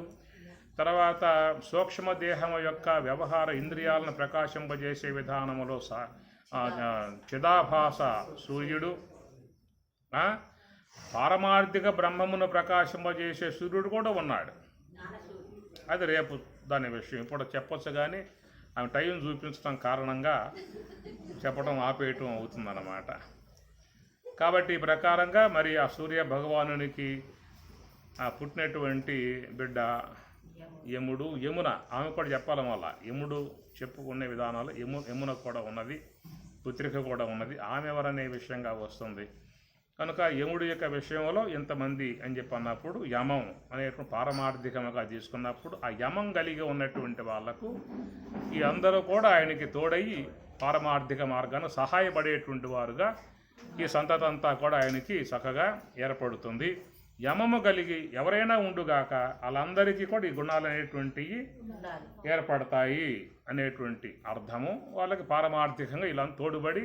తర్వాత సూక్ష్మదేహము యొక్క వ్యవహార ఇంద్రియాలను ప్రకాశింపజేసే విధానములో చిదాభాస సూర్యుడు, పారమార్థిక బ్రహ్మమును ప్రకాశింపజేసే సూర్యుడు కూడా ఉన్నాడు. అది రేపు దాని విషయం ఇప్పుడు చెప్పొచ్చు, కానీ ఆమె టైం చూపించడం కారణంగా చెప్పడం ఆపేయటం అవుతుందన్నమాట. కాబట్టి ఈ ప్రకారంగా మరి ఆ సూర్య భగవానునికి పుట్టినటువంటి బిడ్డ యముడు, యమున. ఆమె కూడా చెప్పాలి వల్ల యముడు చెప్పుకునే విధానాలు యమున కూడా ఉన్నది, పుత్రిక కూడా ఉన్నది. ఆమె ఎవరనే విషయంగా వస్తుంది. కనుక యముడి యొక్క విషయంలో ఇంతమంది అని చెప్పి అన్నప్పుడు యమం అనేటువంటి పారమార్థికముగా తీసుకున్నప్పుడు ఆ యమం కలిగి ఉన్నటువంటి వాళ్లకు ఈ అందరూ కూడా ఆయనకి తోడయి పారమార్థిక మార్గాన్ని సహాయపడేటువంటి వారుగా ఈ సంతతంతా కూడా ఆయనకి చక్కగా ఏర్పడుతుంది. యమము కలిగి ఎవరైనా ఉండుగాక వాళ్ళందరికీ కూడా ఈ గుణాలు అనేటువంటివి ఏర్పడతాయి అనేటువంటి అర్థము. వాళ్ళకి పారమార్థికంగా ఇలా తోడుబడి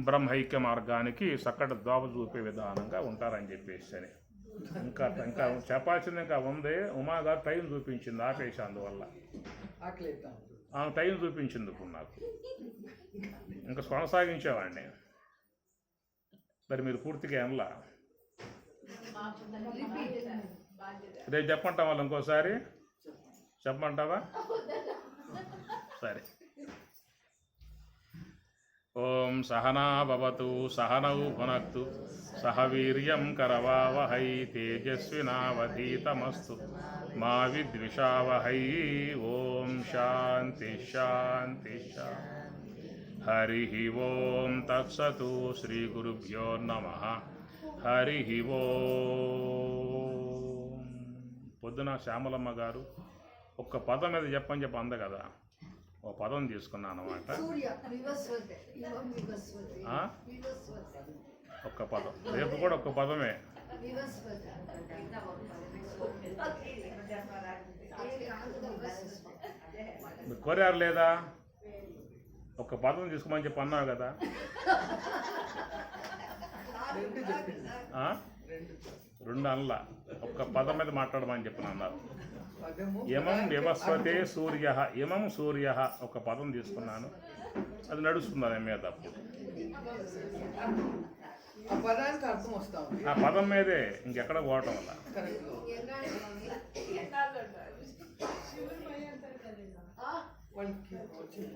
బ్రహ్మైక్య మార్గానికి చక్కటి దోవ చూపే విధానంగా ఉంటారని చెప్పేసి అని ఇంకా చెప్పాల్సింది ఇంకా ఉంది. ఉమాగారు టైం చూపించింది, ఆపేసి అందువల్ల ఆమె టైం చూపించింది. ఇప్పుడు నాకు ఇంకా కొనసాగించేవాడిని. మరి మీరు పూర్తిగా ఏమలా రేపు చెప్పంటాం వాళ్ళు ఇంకోసారి చెప్పమంటావా? సరే. ఓం సహనా భవతు సహనౌ భునక్తు సహ వీర్యం కరవావహై తేజస్వినావధీతమస్తు మా విద్విషావహై. ఓం శాంతి శాంతి శాంతి. హరి ఓం తత్సతు. శ్రీ గురుభ్యో నమః. హరి ఓం. పొద్దున శ్యామలమ్మ గారు ఒక్క పదం మీద చెప్పని అంద కదా, ఓ పదం తీసుకున్నాను అన్నమాట. ఒక్క పదం, రేపు కూడా ఒక్క పదమే. మీరు కోరారు లేదా? ఒక పదం తీసుకోమని చెప్పి అన్నావు కదా. రెండు చెప్పింది. ఆ? రెండు. రెండు అనలా, ఒక్క పదం మీద మాట్లాడమని చెప్పిన అన్నారు. పదము యమం వివస్వతే సూర్య, యమం సూర్య ఒక పదం తీసుకున్నాను, అది నడుస్తుంది దాని మీద. అప్పుడు ఆ పదానికి అర్థం వస్తా ఉంది. ఆ పదం మీదే ఇంకెక్కడ పోవటం వల్ల. కరెక్ట్. వాళ్ళకి వచ్చింది.